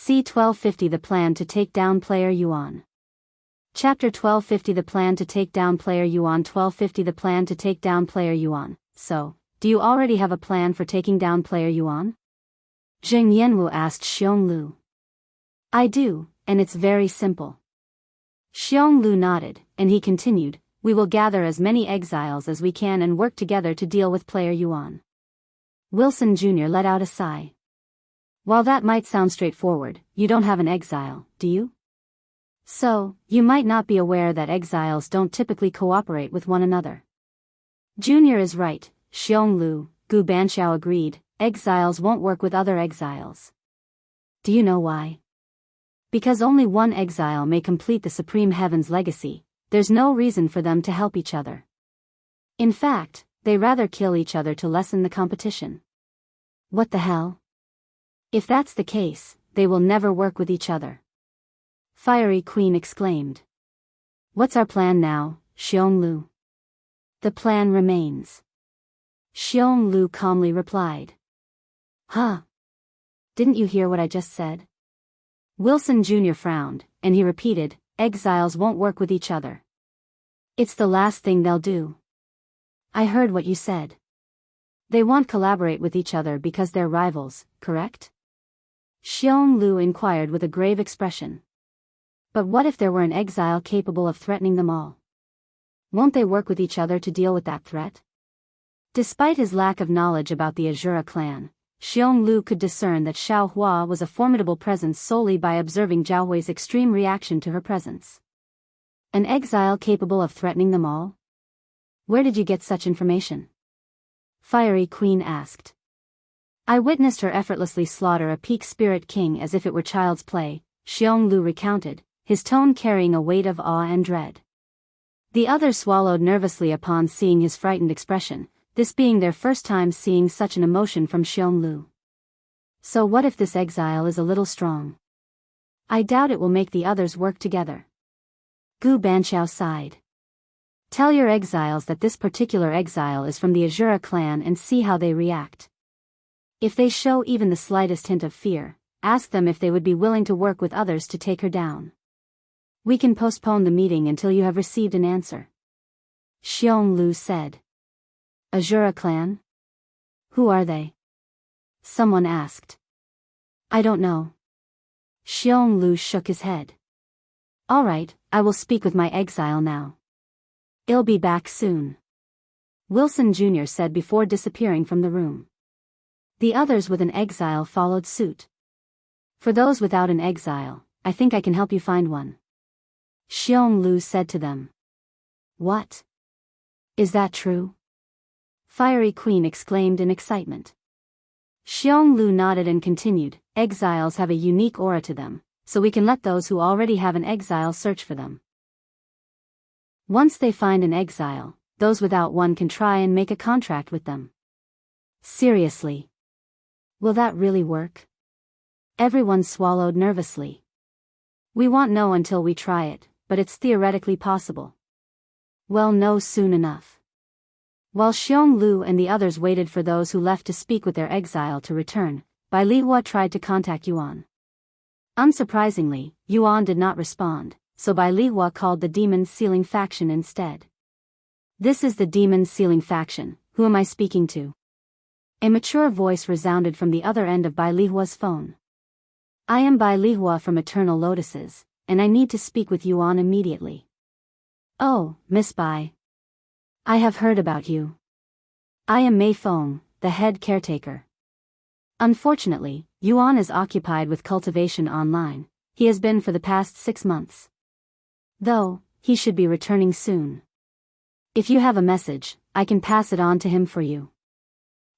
C1250 The Plan to Take Down Player Yuan. Chapter 1250 The Plan to Take Down Player Yuan. 1250 The Plan to Take Down Player Yuan. So, do you already have a plan for taking down Player Yuan? Zheng Yanwu asked Xionglu. I do, and it's very simple. Xionglu nodded, and he continued, we will gather as many exiles as we can and work together to deal with Player Yuan. Wilson Jr. let out a sigh. While that might sound straightforward, you don't have an exile, do you? So, you might not be aware that exiles don't typically cooperate with one another. Junior is right, Xionglu, Gu Banxiao agreed, exiles won't work with other exiles. Do you know why? Because only one exile may complete the Supreme Heaven's legacy, there's no reason for them to help each other. In fact, they rather kill each other to lessen the competition. What the hell? If that's the case, they will never work with each other. Fiery Queen exclaimed. What's our plan now, Xionglu? The plan remains. Xionglu calmly replied. Huh? Didn't you hear what I just said? Wilson Jr. frowned, and he repeated, exiles won't work with each other. It's the last thing they'll do. I heard what you said. They won't collaborate with each other because they're rivals, correct? Xionglu inquired with a grave expression. But what if there were an exile capable of threatening them all? Won't they work with each other to deal with that threat? Despite his lack of knowledge about the Azura clan, Xionglu could discern that Xiao Hua was a formidable presence solely by observing Zhao Hui's extreme reaction to her presence. An exile capable of threatening them all? Where did you get such information? Fiery Queen asked. I witnessed her effortlessly slaughter a peak spirit king as if it were child's play, Xionglu recounted, his tone carrying a weight of awe and dread. The others swallowed nervously upon seeing his frightened expression, this being their first time seeing such an emotion from Xionglu. So what if this exile is a little strong? I doubt it will make the others work together. Gu Banxiao sighed. Tell your exiles that this particular exile is from the Azura clan and see how they react. If they show even the slightest hint of fear, ask them if they would be willing to work with others to take her down. We can postpone the meeting until you have received an answer. Xionglu said. Azura clan? Who are they? Someone asked. I don't know. Xionglu shook his head. All right, I will speak with my exile now. I'll be back soon. Wilson Jr. said before disappearing from the room. The others with an exile followed suit. For those without an exile, I think I can help you find one. Xionglu said to them. What? Is that true? Fiery Queen exclaimed in excitement. Xionglu nodded and continued, exiles have a unique aura to them, so we can let those who already have an exile search for them. Once they find an exile, those without one can try and make a contract with them. Seriously? Will that really work? Everyone swallowed nervously. We won't know until we try it, but it's theoretically possible. We'll know soon enough. While Xionglu and the others waited for those who left to speak with their exile to return, Biyao tried to contact Yuan. Unsurprisingly, Yuan did not respond, so Biyao called the Demon Sealing faction instead. This is the Demon Sealing faction, who am I speaking to? A mature voice resounded from the other end of Biyao's phone. I am Biyao from Eternal Lotuses, and I need to speak with Yuan immediately. Oh, Miss Bai. I have heard about you. I am Mei Feng, the head caretaker. Unfortunately, Yuan is occupied with cultivation online. He has been for the past 6 months. Though, he should be returning soon. If you have a message, I can pass it on to him for you.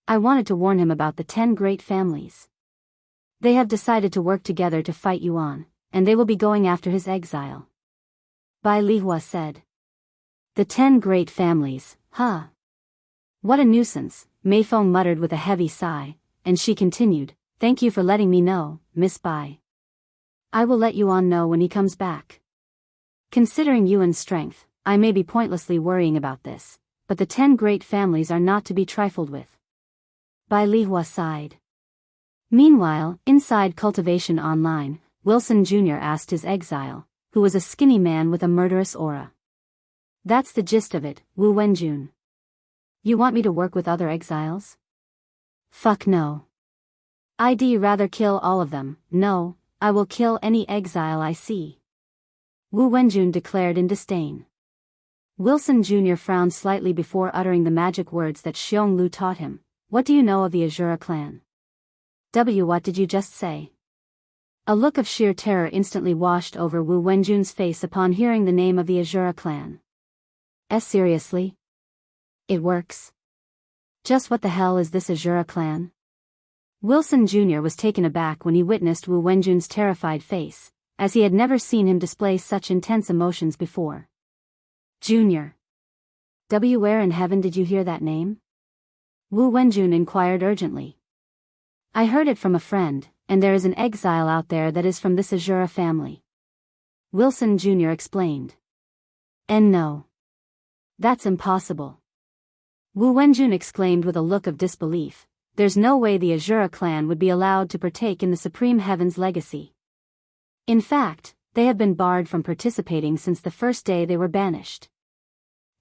I wanted to warn him about the 10 great families. They have decided to work together to fight Yuan, and they will be going after his exile. Biyao said. The 10 great families, huh? What a nuisance, Mei Feng muttered with a heavy sigh, and she continued, thank you for letting me know, Miss Bai. I will let Yuan know when he comes back. Considering Yuan's strength, I may be pointlessly worrying about this, but the 10 great families are not to be trifled with. Biyao sighed. Meanwhile, inside Cultivation Online, Wilson Jr. asked his exile, who was a skinny man with a murderous aura. That's the gist of it, Wu Wenjun. You want me to work with other exiles? Fuck no. I'd rather kill all of them. No, I will kill any exile I see. Wu Wenjun declared in disdain. Wilson Jr. frowned slightly before uttering the magic words that Xiong Lu taught him. What do you know of the Azura clan? What did you just say? A look of sheer terror instantly washed over Wu Wenjun's face upon hearing the name of the Azura clan. Seriously? It works? Just what the hell is this Azura clan? Wilson Jr. was taken aback when he witnessed Wu Wenjun's terrified face, as he had never seen him display such intense emotions before. Junior. Where in heaven did you hear that name? Wu Wenjun inquired urgently. I heard it from a friend, and there is an exile out there that is from this Azura family. Wilson Jr. explained. And no. That's impossible. Wu Wenjun exclaimed with a look of disbelief. There's no way the Azura clan would be allowed to partake in the Supreme Heaven's legacy. In fact, they have been barred from participating since the first day they were banished.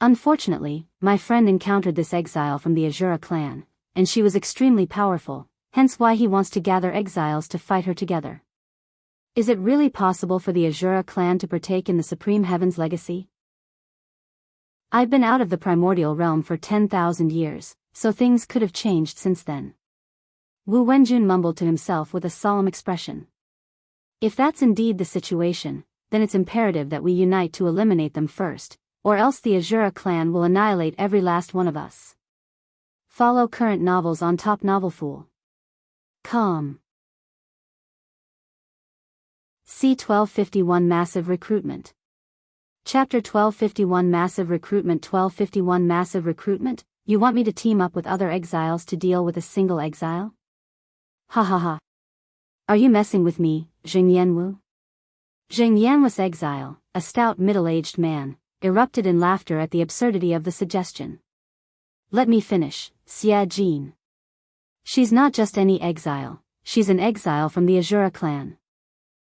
Unfortunately, my friend encountered this exile from the Azura clan, and she was extremely powerful, hence why he wants to gather exiles to fight her together. Is it really possible for the Azura clan to partake in the Supreme Heaven's legacy? I've been out of the primordial realm for 10,000 years, so things could have changed since then. Wu Wenjun mumbled to himself with a solemn expression. If that's indeed the situation, then it's imperative that we unite to eliminate them first, or else the Azura clan will annihilate every last one of us. Follow current novels on Top Novel Fool. Com. C1251 Massive Recruitment. Chapter 1251 Massive Recruitment. 1251 Massive Recruitment. You want me to team up with other exiles to deal with a single exile? Ha ha ha. Are you messing with me, Zheng Yanwu? Zheng Yanwu's exile, a stout middle-aged man, erupted in laughter at the absurdity of the suggestion. Let me finish, Xia Jin. She's not just any exile, she's an exile from the Azura clan.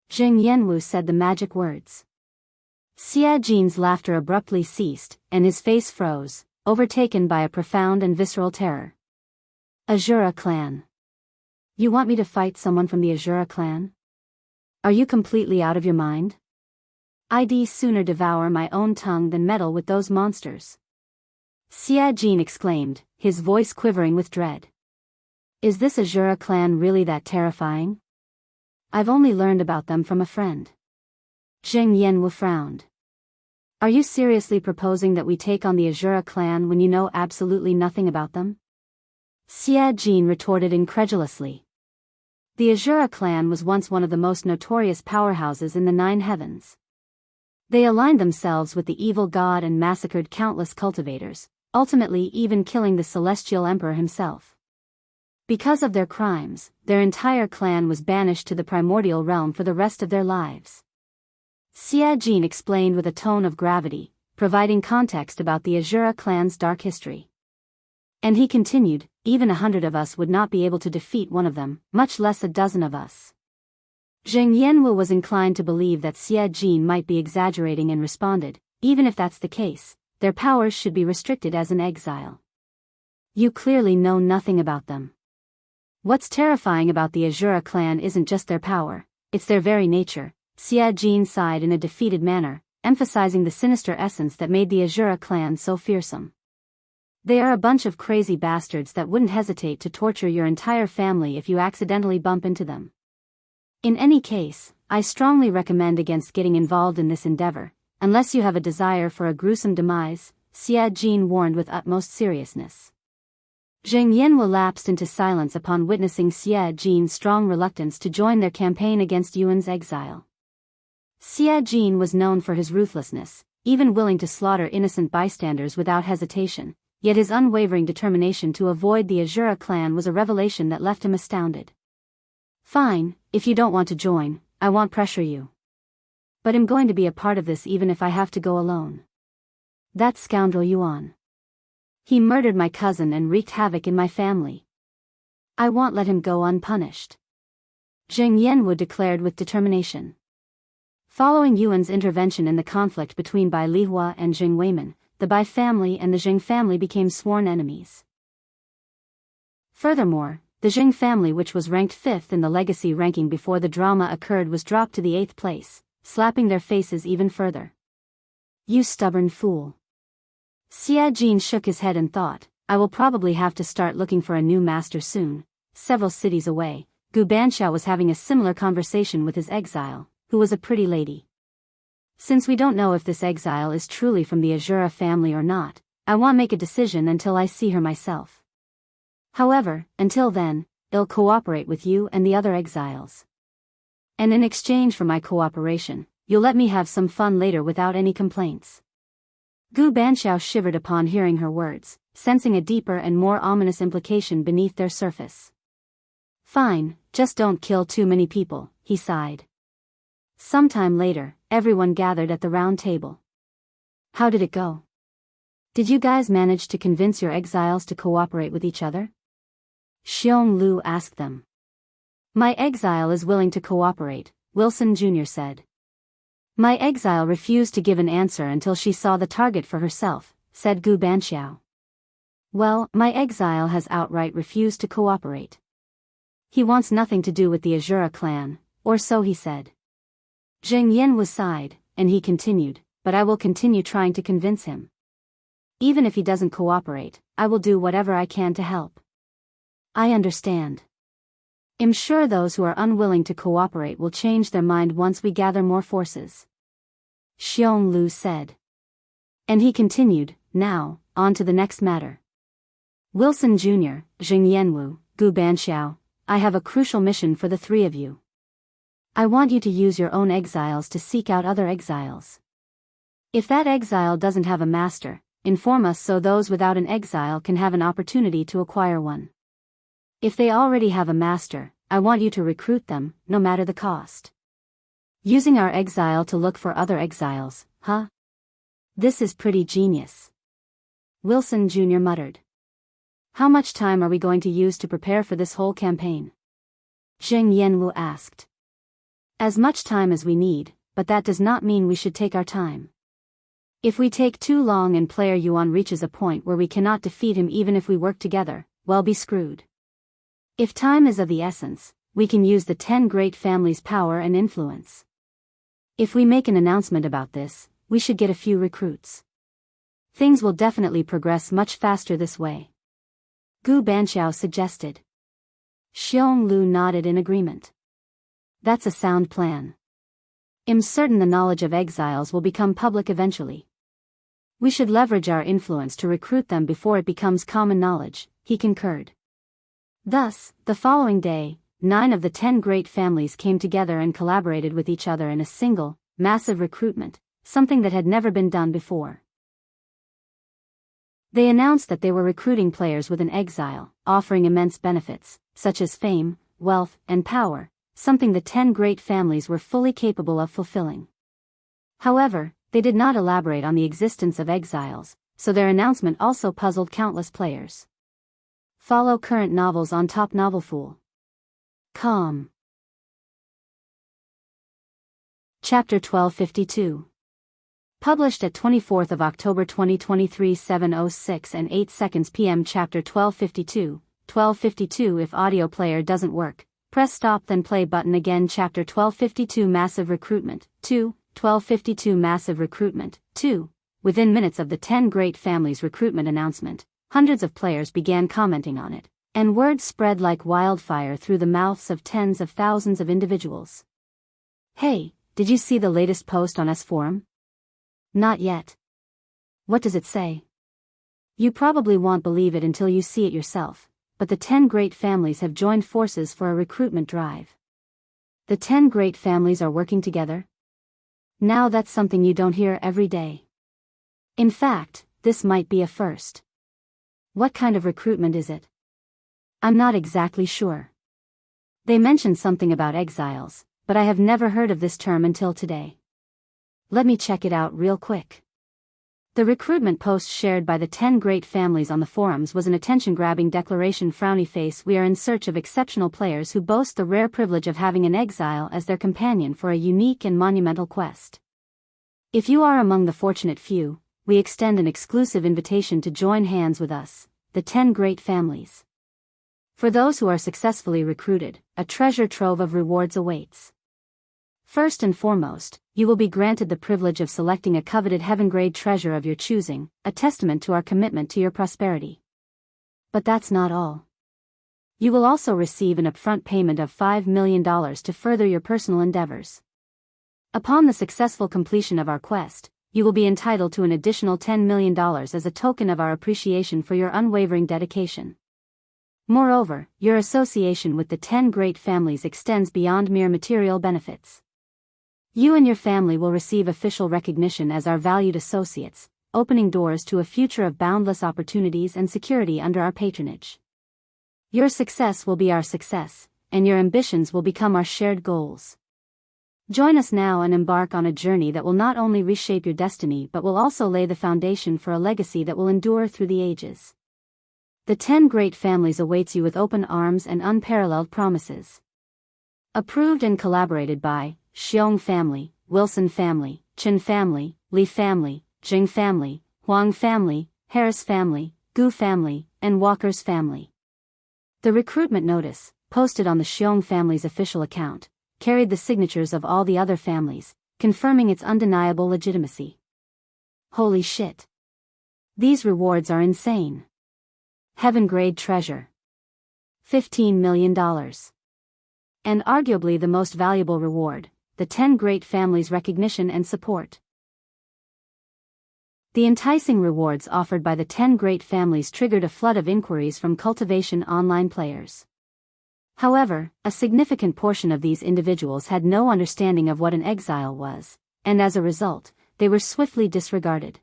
Zheng Yanwu said the magic words. Xia Jin's laughter abruptly ceased, and his face froze, overtaken by a profound and visceral terror. Azura clan. You want me to fight someone from the Azura clan? Are you completely out of your mind? I'd sooner devour my own tongue than meddle with those monsters. Xia Jin exclaimed, his voice quivering with dread. Is this Azura clan really that terrifying? I've only learned about them from a friend. Zheng Yanwu frowned. Are you seriously proposing that we take on the Azura clan when you know absolutely nothing about them? Xia Jin retorted incredulously. The Azura clan was once one of the most notorious powerhouses in the Nine Heavens. They aligned themselves with the evil god and massacred countless cultivators, ultimately even killing the celestial emperor himself. Because of their crimes, their entire clan was banished to the primordial realm for the rest of their lives. Xia Jin explained with a tone of gravity, providing context about the Azura clan's dark history. And he continued, even 100 of us would not be able to defeat one of them, much less a dozen of us. Zheng Yanwu was inclined to believe that Xia Jin might be exaggerating and responded, even if that's the case, their powers should be restricted as an exile. You clearly know nothing about them. What's terrifying about the Azura clan isn't just their power, it's their very nature. Xia Jin sighed in a defeated manner, emphasizing the sinister essence that made the Azura clan so fearsome. They are a bunch of crazy bastards that wouldn't hesitate to torture your entire family if you accidentally bump into them. In any case, I strongly recommend against getting involved in this endeavor, unless you have a desire for a gruesome demise, Xia Jin warned with utmost seriousness. Zheng Yanwu lapsed into silence upon witnessing Xia Jin's strong reluctance to join their campaign against Yuan's exile. Xia Jin was known for his ruthlessness, even willing to slaughter innocent bystanders without hesitation, yet his unwavering determination to avoid the Azura clan was a revelation that left him astounded. Fine, if you don't want to join, I won't pressure you. But I'm going to be a part of this even if I have to go alone. That scoundrel Yuan. He murdered my cousin and wreaked havoc in my family. I won't let him go unpunished. Jing Yanwu declared with determination. Following Yuan's intervention in the conflict between Bai Lihua and Jing Weimin, the Bai family and the Jing family became sworn enemies. Furthermore, the Jing family, which was ranked 5th in the legacy ranking before the drama occurred, was dropped to the 8th place, slapping their faces even further. You stubborn fool. Xia Jin shook his head and thought, I will probably have to start looking for a new master soon. Several cities away, Gu Banxiao was having a similar conversation with his exile, who was a pretty lady. Since we don't know if this exile is truly from the Azura family or not, I won't make a decision until I see her myself. However, until then, I'll cooperate with you and the other exiles. And in exchange for my cooperation, you'll let me have some fun later without any complaints. Gu Banxiao shivered upon hearing her words, sensing a deeper and more ominous implication beneath their surface. Fine, just don't kill too many people, he sighed. Sometime later, everyone gathered at the round table. How did it go? Did you guys manage to convince your exiles to cooperate with each other? Xiong Lu asked them. My exile is willing to cooperate, Wilson Jr. said. My exile refused to give an answer until she saw the target for herself, said Gu Banxiao. Well, my exile has outright refused to cooperate. He wants nothing to do with the Azura clan, or so he said. Jing Yanwu sighed, and he continued, but I will continue trying to convince him. Even if he doesn't cooperate, I will do whatever I can to help. I understand. I'm sure those who are unwilling to cooperate will change their mind once we gather more forces. Xiong Lu said. And he continued, now, on to the next matter. Wilson Jr., Jing Yanwu, Gu Banxiao, I have a crucial mission for the three of you. I want you to use your own exiles to seek out other exiles. If that exile doesn't have a master, inform us so those without an exile can have an opportunity to acquire one. If they already have a master, I want you to recruit them, no matter the cost. Using our exile to look for other exiles, huh? This is pretty genius. Wilson Jr. muttered. How much time are we going to use to prepare for this whole campaign? Jing Yanwu asked. As much time as we need, but that does not mean we should take our time. If we take too long and player Yuan reaches a point where we cannot defeat him even if we work together, we'll be screwed. If time is of the essence, we can use the 10 great families' power and influence. If we make an announcement about this, we should get a few recruits. Things will definitely progress much faster this way. Gu Banxiao suggested. Xiong Lu nodded in agreement. That's a sound plan. I'm certain the knowledge of exiles will become public eventually. We should leverage our influence to recruit them before it becomes common knowledge, he concurred. Thus, the following day, 9 of the 10 great families came together and collaborated with each other in a single, massive recruitment, something that had never been done before. They announced that they were recruiting players with an exile, offering immense benefits, such as fame, wealth, and power, something the 10 great families were fully capable of fulfilling. However, they did not elaborate on the existence of exiles, so their announcement also puzzled countless players. Follow current novels on Top Novelfool. Com. Chapter 1252. Published at 24th of October 2023 7:06 and 8 seconds p.m. Chapter 1252, 1252 If audio player doesn't work, press stop then play button again. Chapter 1252 Massive Recruitment, 2, 1252 Massive Recruitment, 2. Within minutes of the 10 Great Families recruitment announcement, hundreds of players began commenting on it, and word spread like wildfire through the mouths of tens of thousands of individuals. Hey, did you see the latest post on S Forum? Not yet. What does it say? You probably won't believe it until you see it yourself, but the 10 great families have joined forces for a recruitment drive. The 10 great families are working together? Now that's something you don't hear every day. In fact, this might be a first. What kind of recruitment is it? I'm not exactly sure. They mentioned something about exiles, but I have never heard of this term until today. Let me check it out real quick. The recruitment post shared by the 10 great families on the forums was an attention-grabbing declaration. Frowny face. We are in search of exceptional players who boast the rare privilege of having an exile as their companion for a unique and monumental quest. If you are among the fortunate few, we extend an exclusive invitation to join hands with us, the 10 great families. For those who are successfully recruited, a treasure trove of rewards awaits. First and foremost, you will be granted the privilege of selecting a coveted heaven-grade treasure of your choosing, a testament to our commitment to your prosperity. But that's not all. You will also receive an upfront payment of $5 million to further your personal endeavors. Upon the successful completion of our quest, you will be entitled to an additional $10 million as a token of our appreciation for your unwavering dedication. Moreover, your association with the 10 great families extends beyond mere material benefits. You and your family will receive official recognition as our valued associates, opening doors to a future of boundless opportunities and security under our patronage. Your success will be our success, and your ambitions will become our shared goals. Join us now and embark on a journey that will not only reshape your destiny but will also lay the foundation for a legacy that will endure through the ages. The 10 great families awaits you with open arms and unparalleled promises. Approved and collaborated by Xiong family, Wilson family, Chen family, Li family, Jing family, Huang family, Harris family, Gu family, and Walker's family. The recruitment notice, posted on the Xiong family's official account, carried the signatures of all the other families, confirming its undeniable legitimacy. Holy shit. These rewards are insane. Heaven-grade treasure. $15 million. And arguably the most valuable reward, the 10 great families' recognition and support. The enticing rewards offered by the 10 great families triggered a flood of inquiries from Cultivation online players. However, a significant portion of these individuals had no understanding of what an exile was, and as a result, they were swiftly disregarded.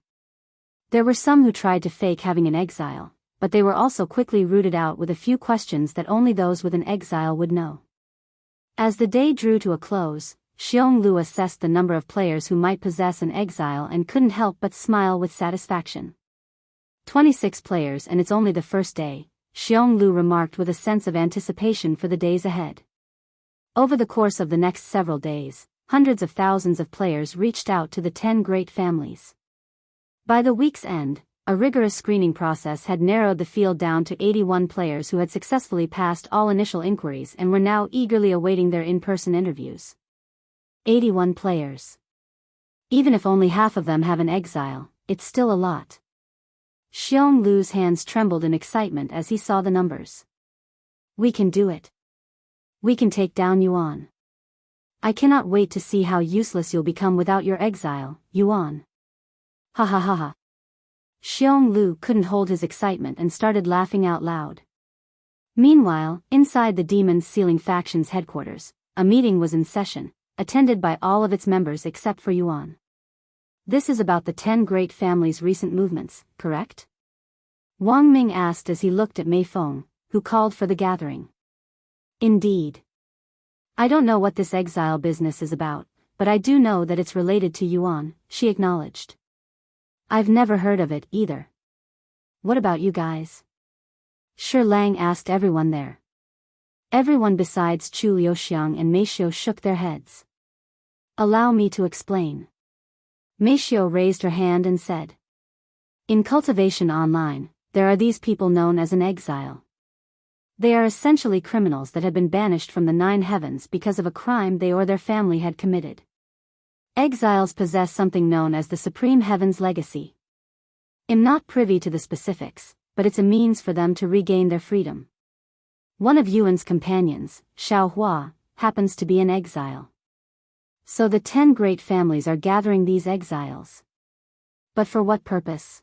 There were some who tried to fake having an exile, but they were also quickly rooted out with a few questions that only those with an exile would know. As the day drew to a close, Xiong Lu assessed the number of players who might possess an exile and couldn't help but smile with satisfaction. 26 players, and it's only the first day, Xiong Lu remarked with a sense of anticipation for the days ahead. Over the course of the next several days, hundreds of thousands of players reached out to the 10 great families. By the week's end, a rigorous screening process had narrowed the field down to 81 players who had successfully passed all initial inquiries and were now eagerly awaiting their in-person interviews. 81 players. Even if only half of them have an exile, it's still a lot. Xiong Lu's hands trembled in excitement as he saw the numbers. We can do it. We can take down Yuan. I cannot wait to see how useless you'll become without your exile, Yuan. Ha ha ha ha. Xiong Lu couldn't hold his excitement and started laughing out loud. Meanwhile, inside the Demon's Ceiling faction's headquarters, a meeting was in session, attended by all of its members except for Yuan. This is about the 10 great families' recent movements, correct? Wang Ming asked as he looked at Mei Feng, who called for the gathering. Indeed. I don't know what this exile business is about, but I do know that it's related to Yuan, she acknowledged. I've never heard of it either. What about you guys? Shi Lang asked everyone there. Everyone besides Chu Liuxiang and Meishio shook their heads. Allow me to explain. Meishio raised her hand and said. In Cultivation Online, there are these people known as an exile. They are essentially criminals that have been banished from the 9 heavens because of a crime they or their family had committed. Exiles possess something known as the Supreme Heaven's Legacy. I'm not privy to the specifics, but it's a means for them to regain their freedom. One of Yuan's companions, Xiao Hua, happens to be an exile. So the 10 great families are gathering these exiles. But for what purpose?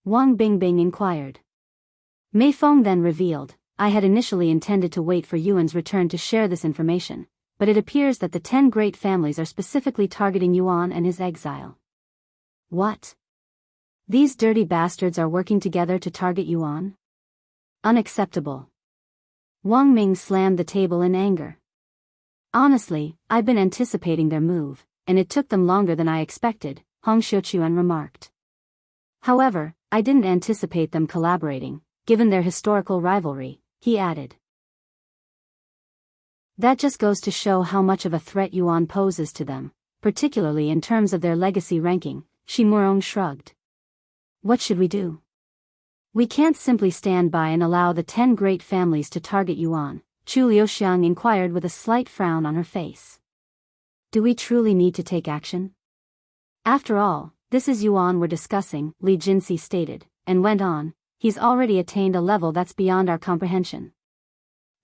Wang Bingbing inquired. Mei Feng then revealed, I had initially intended to wait for Yuan's return to share this information, but it appears that the 10 great families are specifically targeting Yuan and his exile. What? These dirty bastards are working together to target Yuan? Unacceptable. Wang Ming slammed the table in anger. Honestly, I've been anticipating their move, and it took them longer than I expected, Hong Xiuquan remarked. However, I didn't anticipate them collaborating, given their historical rivalry, he added. That just goes to show how much of a threat Yuan poses to them, particularly in terms of their legacy ranking, Shimurong shrugged. What should we do? We can't simply stand by and allow the 10 great families to target Yuan, Chu Liuxiang inquired with a slight frown on her face. Do we truly need to take action? After all, this is Yuan we're discussing, Li Jinsi stated, and went on, he's already attained a level that's beyond our comprehension.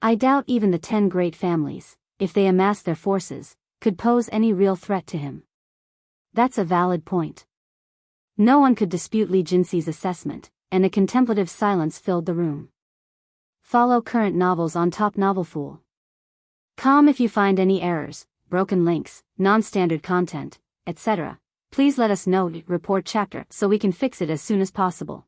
I doubt even the 10 great families, if they amass their forces, could pose any real threat to him. That's a valid point. No one could dispute Li Jinsi's assessment, and a contemplative silence filled the room. Follow current novels on Top Novel Fool. Com if you find any errors, broken links, non-standard content, etc. Please let us know, report chapter, so we can fix it as soon as possible.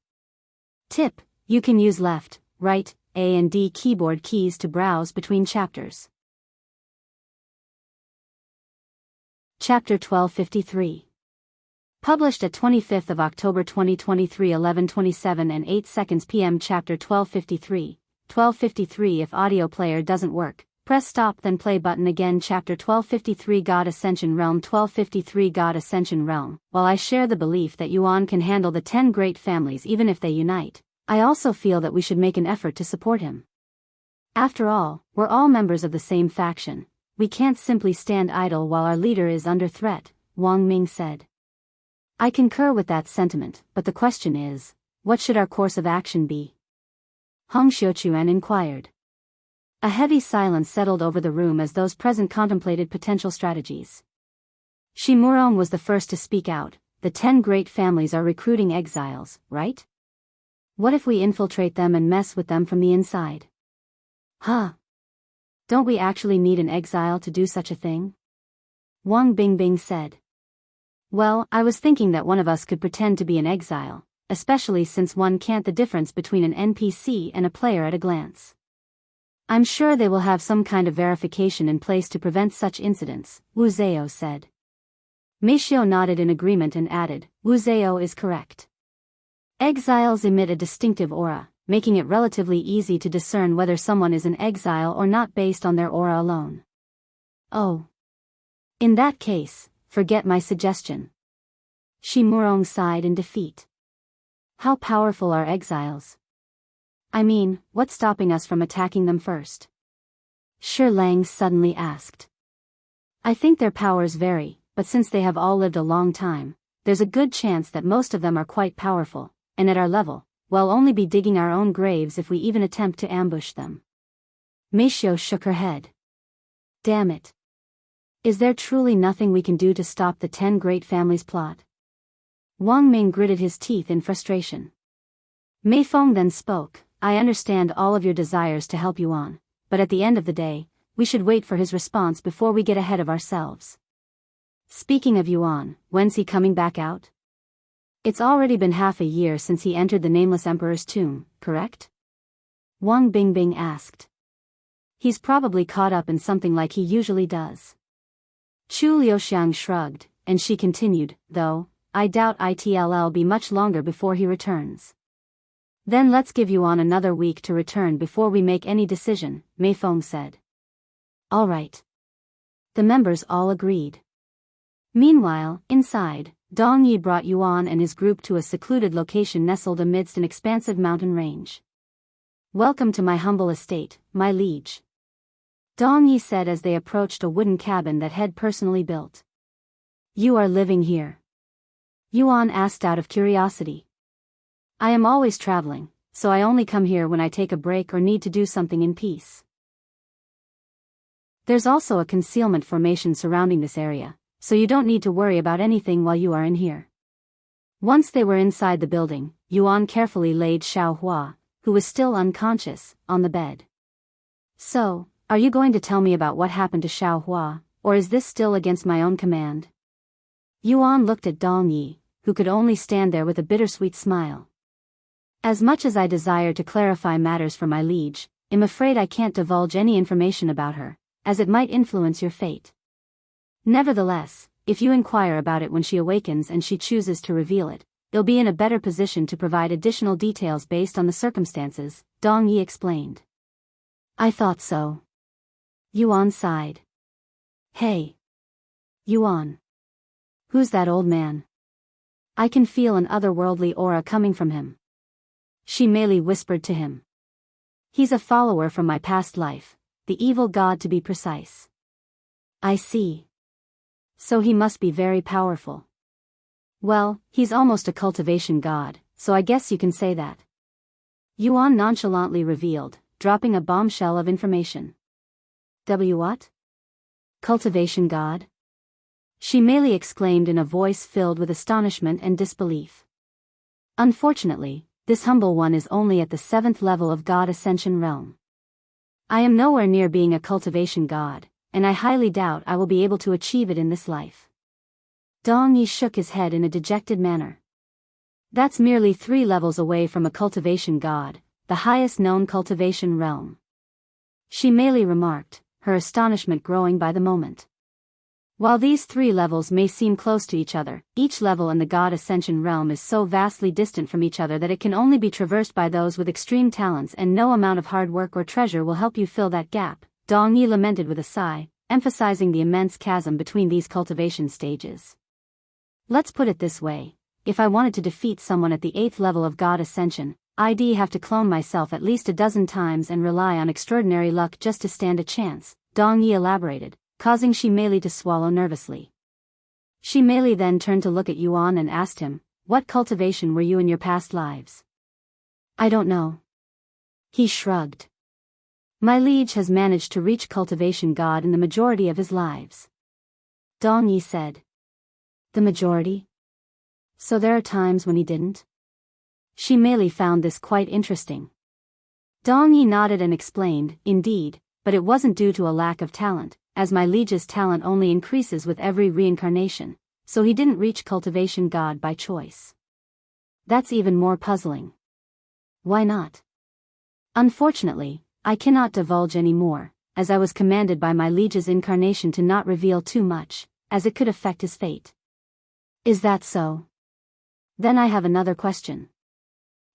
Tip: you can use left, right, A and D keyboard keys to browse between chapters. Chapter 1253. Published at 25th of October 2023 11:27 and 8 seconds p.m. Chapter 1253. 1253 If audio player doesn't work, press stop then play button again. Chapter 1253 God Ascension Realm 1253 God Ascension Realm. While I share the belief that Yuan can handle the 10 great families even if they unite, I also feel that we should make an effort to support him. After all, we're all members of the same faction. We can't simply stand idle while our leader is under threat, Wang Ming said. I concur with that sentiment, but the question is, what should our course of action be? Hong Xiuquan inquired. A heavy silence settled over the room as those present contemplated potential strategies. Shimurong was the first to speak out. The 10 great families are recruiting exiles, right? What if we infiltrate them and mess with them from the inside? Huh? Don't we actually need an exile to do such a thing? Wang Bingbing said. Well, I was thinking that one of us could pretend to be an exile, especially since one can't the difference between an NPC and a player at a glance. I'm sure they will have some kind of verification in place to prevent such incidents, Wu Zhao said. Meishio nodded in agreement and added, Wu Zhao is correct. Exiles emit a distinctive aura, making it relatively easy to discern whether someone is an exile or not based on their aura alone. Oh. In that case, forget my suggestion. Shimurong sighed in defeat. How powerful are exiles? I mean, what's stopping us from attacking them first? Shi Lang suddenly asked. I think their powers vary, but since they have all lived a long time, there's a good chance that most of them are quite powerful, and at our level, we'll only be digging our own graves if we even attempt to ambush them. Meishio shook her head. Damn it. Is there truly nothing we can do to stop the 10 great families' plot? Wang Ming gritted his teeth in frustration. Mei Feng then spoke, I understand all of your desires to help Yuan, but at the end of the day, we should wait for his response before we get ahead of ourselves. Speaking of Yuan, when's he coming back out? It's already been half a year since he entered the Nameless Emperor's tomb, correct? Wang Bingbing asked. He's probably caught up in something like he usually does. Chu Liuxiang shrugged, and she continued, though, I doubt it'll be much longer before he returns. Then let's give Yuan another week to return before we make any decision, Mei Feng said. All right. The members all agreed. Meanwhile, inside, Dong Yi brought Yuan and his group to a secluded location nestled amidst an expansive mountain range. Welcome to my humble estate, my liege. Dong Yi said as they approached a wooden cabin that had personally built. You are living here? Yuan asked out of curiosity. I am always traveling, so I only come here when I take a break or need to do something in peace. There's also a concealment formation surrounding this area, so you don't need to worry about anything while you are in here. Once they were inside the building, Yuan carefully laid Xiaohua, who was still unconscious, on the bed. So, are you going to tell me about what happened to Xiaohua, or is this still against my own command? Yuan looked at Dong Yi, who could only stand there with a bittersweet smile. As much as I desire to clarify matters for my liege, I'm afraid I can't divulge any information about her, as it might influence your fate. Nevertheless, if you inquire about it when she awakens and she chooses to reveal it, they'll be in a better position to provide additional details based on the circumstances, Dong Yi explained. I thought so. Yuan sighed. Hey. Yuan. Who's that old man? I can feel an otherworldly aura coming from him. She merely whispered to him. He's a follower from my past life, the evil god to be precise. I see. So he must be very powerful. Well, he's almost a cultivation god, so I guess you can say that. Yuan nonchalantly revealed, dropping a bombshell of information. What? Cultivation god? She merely exclaimed in a voice filled with astonishment and disbelief. Unfortunately, this humble one is only at the 7th level of God Ascension realm. I am nowhere near being a cultivation god, and I highly doubt I will be able to achieve it in this life. Dong Yi shook his head in a dejected manner. That's merely 3 levels away from a cultivation god, the highest known cultivation realm. She merely remarked, her astonishment growing by the moment. While these 3 levels may seem close to each other, each level in the God Ascension realm is so vastly distant from each other that it can only be traversed by those with extreme talents, and no amount of hard work or treasure will help you fill that gap, Dong Yi lamented with a sigh, emphasizing the immense chasm between these cultivation stages. Let's put it this way, if I wanted to defeat someone at the 8th level of God Ascension, I'd have to clone myself at least a dozen times and rely on extraordinary luck just to stand a chance, Dong Yi elaborated, causing Shi Meili to swallow nervously. Shi Meili then turned to look at Yuan and asked him, what cultivation were you in your past lives? I don't know. He shrugged. My liege has managed to reach cultivation god in the majority of his lives. Dong Yi said. The majority? So there are times when he didn't? Shi Meili found this quite interesting. Dong Yi nodded and explained, indeed, but it wasn't due to a lack of talent, as my liege's talent only increases with every reincarnation, so he didn't reach cultivation god by choice. That's even more puzzling. Why not? Unfortunately, I cannot divulge any more, as I was commanded by my liege's incarnation to not reveal too much, as it could affect his fate. Is that so? Then I have another question.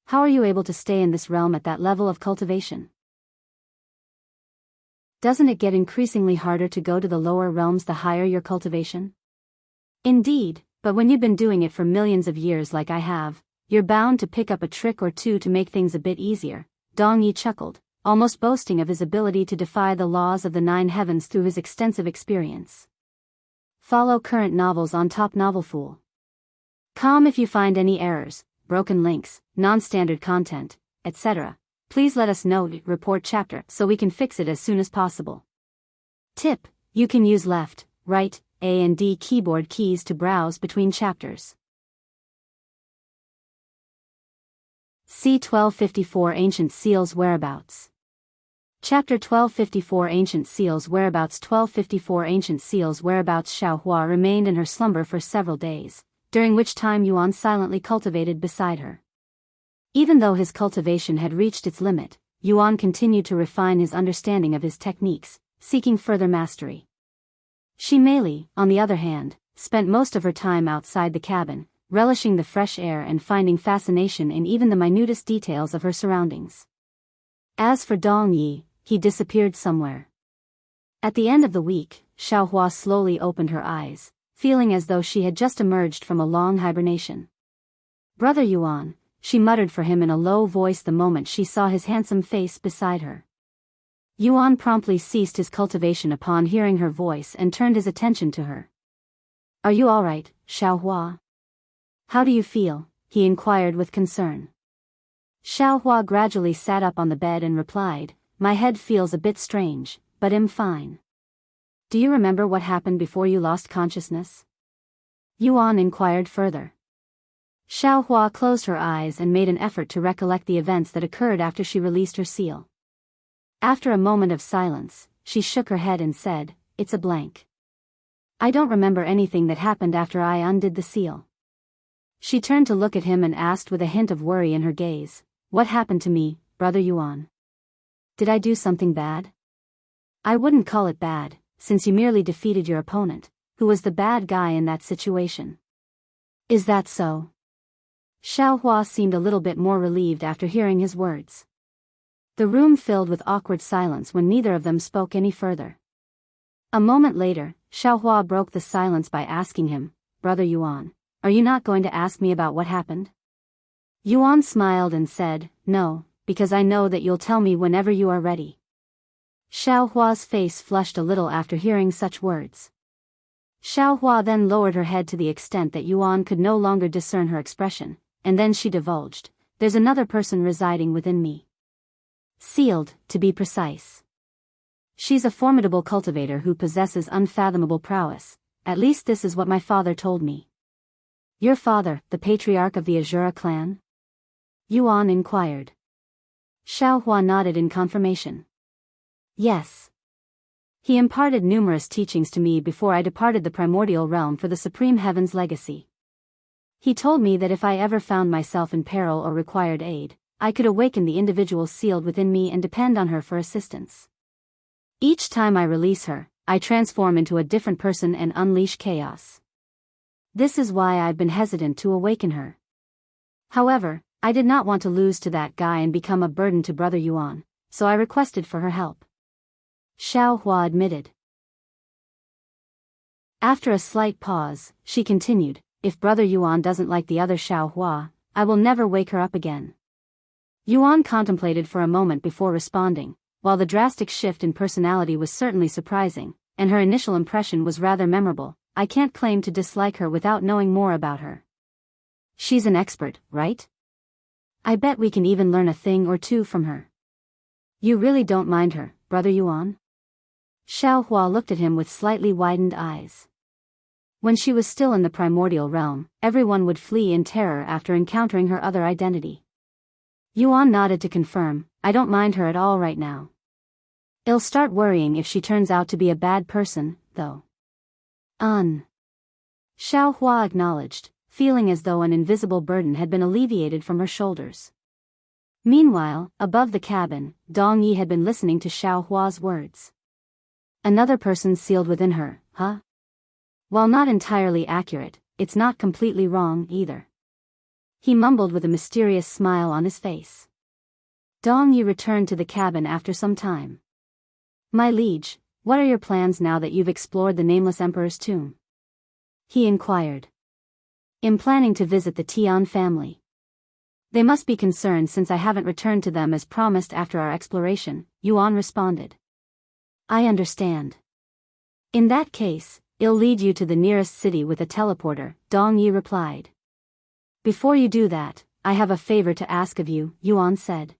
How are you able to stay in this realm at that level of cultivation? Doesn't it get increasingly harder to go to the lower realms the higher your cultivation? Indeed, but when you've been doing it for millions of years like I have, you're bound to pick up a trick or two to make things a bit easier, Dong Yi chuckled, almost boasting of his ability to defy the laws of the 9 heavens through his extensive experience. Follow current novels on Top Novel Fool. Com if you find any errors, broken links, non-standard content, etc. Please let us know, report chapter, so we can fix it as soon as possible. Tip, you can use left, right, A and D keyboard keys to browse between chapters. C1254 Ancient Seals Whereabouts. Chapter 1254 Ancient Seals Whereabouts. 1254 Ancient Seals Whereabouts. Xiaohua remained in her slumber for several days, during which time Yuan silently cultivated beside her. Even though his cultivation had reached its limit, Yuan continued to refine his understanding of his techniques, seeking further mastery. Shi Meili, on the other hand, spent most of her time outside the cabin, relishing the fresh air and finding fascination in even the minutest details of her surroundings. As for Dong Yi, he disappeared somewhere. At the end of the week, Xiaohua slowly opened her eyes, feeling as though she had just emerged from a long hibernation. Brother Yuan, she muttered for him in a low voice the moment she saw his handsome face beside her. Yuan promptly ceased his cultivation upon hearing her voice and turned his attention to her. Are you all right, Xiaohua? How do you feel? He inquired with concern. Xiaohua gradually sat up on the bed and replied, my head feels a bit strange, but I'm fine. Do you remember what happened before you lost consciousness? Yuan inquired further. Xiaohua closed her eyes and made an effort to recollect the events that occurred after she released her seal. After a moment of silence, she shook her head and said, it's a blank. I don't remember anything that happened after I undid the seal. She turned to look at him and asked with a hint of worry in her gaze, what happened to me, Brother Yuan? Did I do something bad? I wouldn't call it bad, since you merely defeated your opponent, who was the bad guy in that situation. Is that so? Xiaohua seemed a little bit more relieved after hearing his words. The room filled with awkward silence when neither of them spoke any further. A moment later, Xiaohua broke the silence by asking him, "Brother Yuan, are you not going to ask me about what happened?" Yuan smiled and said, "No, because I know that you'll tell me whenever you are ready." Xiaohua's face flushed a little after hearing such words. Xiaohua then lowered her head to the extent that Yuan could no longer discern her expression, and then she divulged, "There's another person residing within me. Sealed, to be precise. She's a formidable cultivator who possesses unfathomable prowess, at least this is what my father told me." "Your father, the patriarch of the Azura clan?" Yuan inquired. Xiaohua nodded in confirmation. "Yes. He imparted numerous teachings to me before I departed the primordial realm for the Supreme Heaven's legacy. He told me that if I ever found myself in peril or required aid, I could awaken the individual sealed within me and depend on her for assistance. Each time I release her, I transform into a different person and unleash chaos. This is why I've been hesitant to awaken her. However, I did not want to lose to that guy and become a burden to Brother Yuan, so I requested for her help." Xiaohua admitted. After a slight pause, she continued, "If Brother Yuan doesn't like the other Xiaohua, I will never wake her up again." Yuan contemplated for a moment before responding. While the drastic shift in personality was certainly surprising, and her initial impression was rather memorable, I can't claim to dislike her without knowing more about her. She's an expert, right? I bet we can even learn a thing or two from her. You really don't mind her, Brother Yuan? Xiaohua looked at him with slightly widened eyes. When she was still in the primordial realm, everyone would flee in terror after encountering her other identity. Yuan nodded to confirm, "I don't mind her at all right now. I'll start worrying if she turns out to be a bad person, though." Xiaohua acknowledged, feeling as though an invisible burden had been alleviated from her shoulders. Meanwhile, above the cabin, Dong Yi had been listening to Xiaohua's words. "Another person sealed within her, huh? While not entirely accurate, it's not completely wrong either." He mumbled with a mysterious smile on his face. Dong Yi returned to the cabin after some time. "My liege, what are your plans now that you've explored the Nameless Emperor's tomb?" he inquired. "I'm planning to visit the Tian family. They must be concerned since I haven't returned to them as promised after our exploration," Yuan responded. "I understand. In that case, I'll lead you to the nearest city with a teleporter," Dong Yi replied. "Before you do that, I have a favor to ask of you," Yuan said.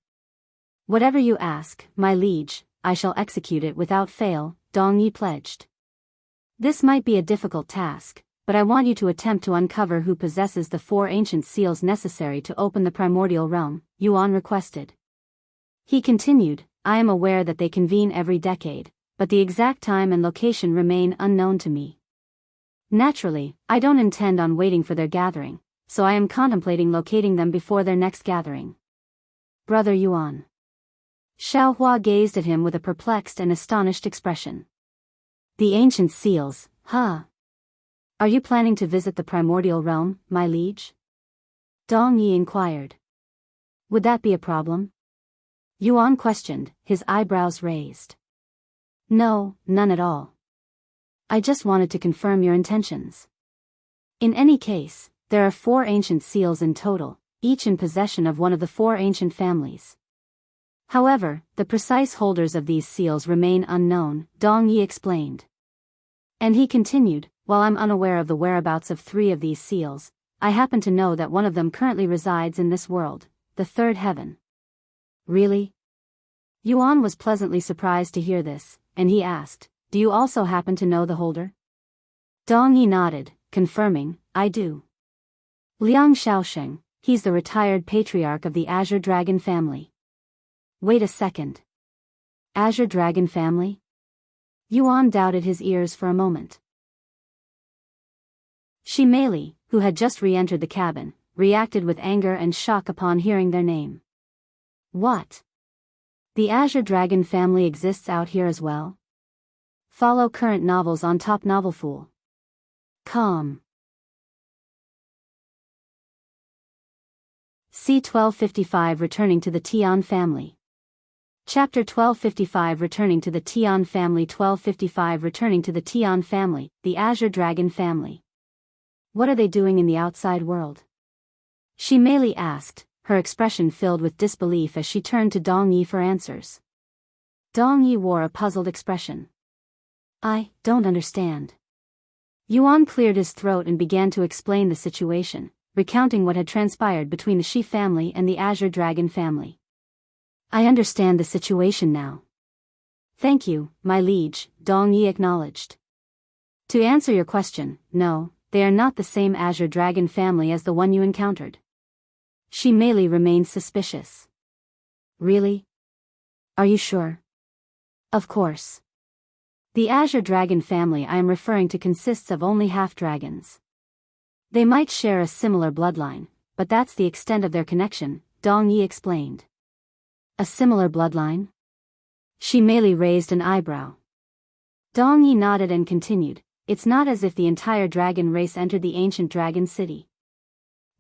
"Whatever you ask, my liege, I shall execute it without fail," Dong Yi pledged. "This might be a difficult task, but I want you to attempt to uncover who possesses the 4 ancient seals necessary to open the primordial realm," Yuan requested. He continued, "I am aware that they convene every decade, but the exact time and location remain unknown to me. Naturally, I don't intend on waiting for their gathering, so I am contemplating locating them before their next gathering." "Brother Yuan." Xiaohua gazed at him with a perplexed and astonished expression. "The ancient seals, huh? Are you planning to visit the primordial realm, my liege?" Dong Yi inquired. "Would that be a problem?" Yuan questioned, his eyebrows raised. "No, none at all. I just wanted to confirm your intentions. In any case, there are 4 ancient seals in total, each in possession of one of the 4 ancient families. However, the precise holders of these seals remain unknown," Dong Yi explained. And he continued, "While I'm unaware of the whereabouts of 3 of these seals, I happen to know that one of them currently resides in this world, the 3rd heaven." "Really?" Yuan was pleasantly surprised to hear this, and he asked, "Do you also happen to know the holder?" Dong Yi nodded, confirming, "I do. Liang Shaosheng, he's the retired patriarch of the Azure Dragon family." "Wait a second. Azure Dragon family?" Yuan doubted his ears for a moment. Shimeli, who had just re-entered the cabin, reacted with anger and shock upon hearing their name. "What? The Azure Dragon family exists out here as well?" Follow current novels on Top Novelfool.com. C1255 Returning to the Tian Family. Chapter 1255 Returning to the Tian Family. 1255 Returning to the Tian Family, the Azure Dragon Family. What are they doing in the outside world? She merely asked, her expression filled with disbelief as she turned to Dong Yi for answers. Dong Yi wore a puzzled expression. I don't understand. Yuan cleared his throat and began to explain the situation, recounting what had transpired between the Shi family and the Azure Dragon family. I understand the situation now. Thank you, my liege, Dong Yi acknowledged. To answer your question, no, they are not the same Azure Dragon family as the one you encountered. She merely remained suspicious. Really? Are you sure? Of course. The Azure Dragon family I am referring to consists of only half-dragons. They might share a similar bloodline, but that's the extent of their connection, Dong Yi explained. A similar bloodline? She merely raised an eyebrow. Dong Yi nodded and continued, it's not as if the entire dragon race entered the ancient dragon city.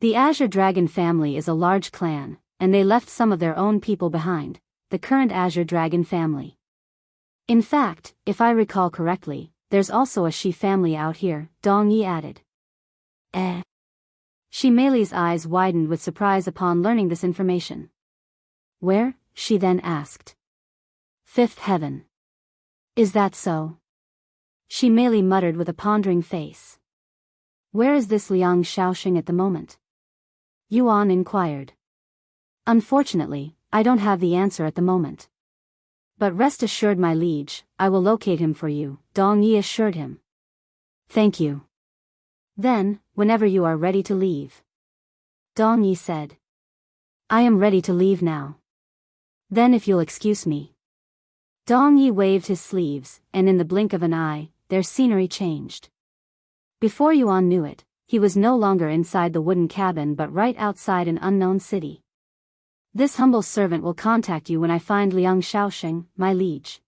The Azure Dragon family is a large clan, and they left some of their own people behind, the current Azure Dragon family. In fact, if I recall correctly, there's also a Shi family out here, Dong Yi added. Shi Mei's eyes widened with surprise upon learning this information. Where? She then asked. Fifth heaven. Is that so? Shi Mei muttered with a pondering face. Where is this Liang Shaoxing at the moment? Yuan inquired. Unfortunately, I don't have the answer at the moment. But rest assured, my liege, I will locate him for you, Dong Yi assured him. Thank you. Then, whenever you are ready to leave. Dong Yi said. I am ready to leave now. Then if you'll excuse me. Dong Yi waved his sleeves, and in the blink of an eye, their scenery changed. Before Yuan knew it, he was no longer inside the wooden cabin but right outside an unknown city. This humble servant will contact you when I find Liang Shaoxing, my liege.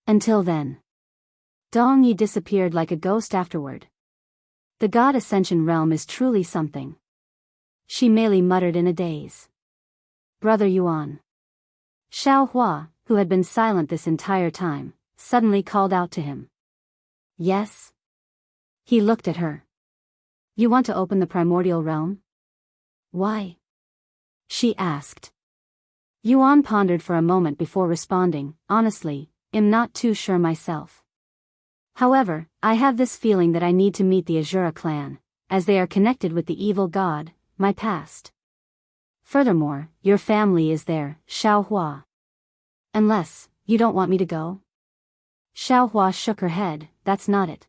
Until then. Dong Yi disappeared like a ghost afterward. The God Ascension realm is truly something. Shi Mei muttered in a daze. Brother Yuan. Xiao Hua, who had been silent this entire time, suddenly called out to him. Yes? He looked at her. You want to open the primordial realm? Why? She asked. Yuan pondered for a moment before responding, honestly, I'm not too sure myself. However, I have this feeling that I need to meet the Azura clan, as they are connected with the evil god, my past. Furthermore, your family is there, Xiao Hua. Unless, you don't want me to go? Xiao Hua shook her head, that's not it.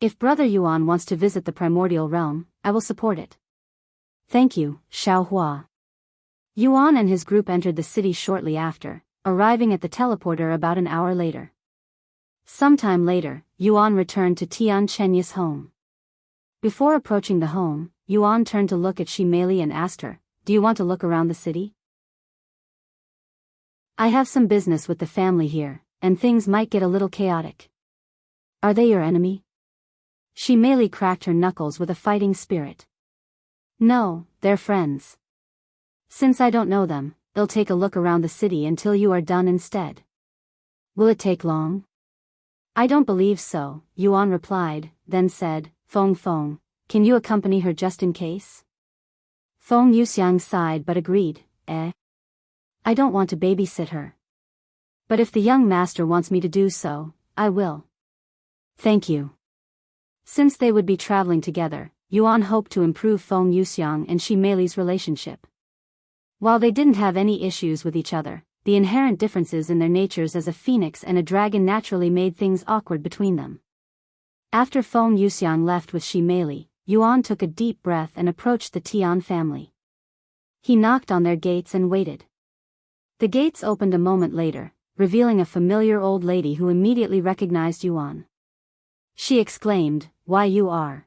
If Brother Yuan wants to visit the primordial realm, I will support it. Thank you, Xiao Hua. Yuan and his group entered the city shortly after, arriving at the teleporter about an hour later. Sometime later, Yuan returned to Tian Chenya's home. Before approaching the home, Yuan turned to look at Shi Mei and asked her, do you want to look around the city? I have some business with the family here, and things might get a little chaotic. Are they your enemy? Shi Mei cracked her knuckles with a fighting spirit. No, they're friends. Since I don't know them, they'll take a look around the city until you are done instead. Will it take long? I don't believe so, Yuan replied, then said, Feng, can you accompany her just in case? Feng Yuxiang sighed but agreed, I don't want to babysit her. But if the young master wants me to do so, I will. Thank you. Since they would be traveling together, Yuan hoped to improve Feng Yuxiang and Shi Mei's relationship. While they didn't have any issues with each other, the inherent differences in their natures as a phoenix and a dragon naturally made things awkward between them. After Feng Yuxiang left with Shi Mei, Yuan took a deep breath and approached the Tian family. He knocked on their gates and waited. The gates opened a moment later, revealing a familiar old lady who immediately recognized Yuan. She exclaimed, Why you are.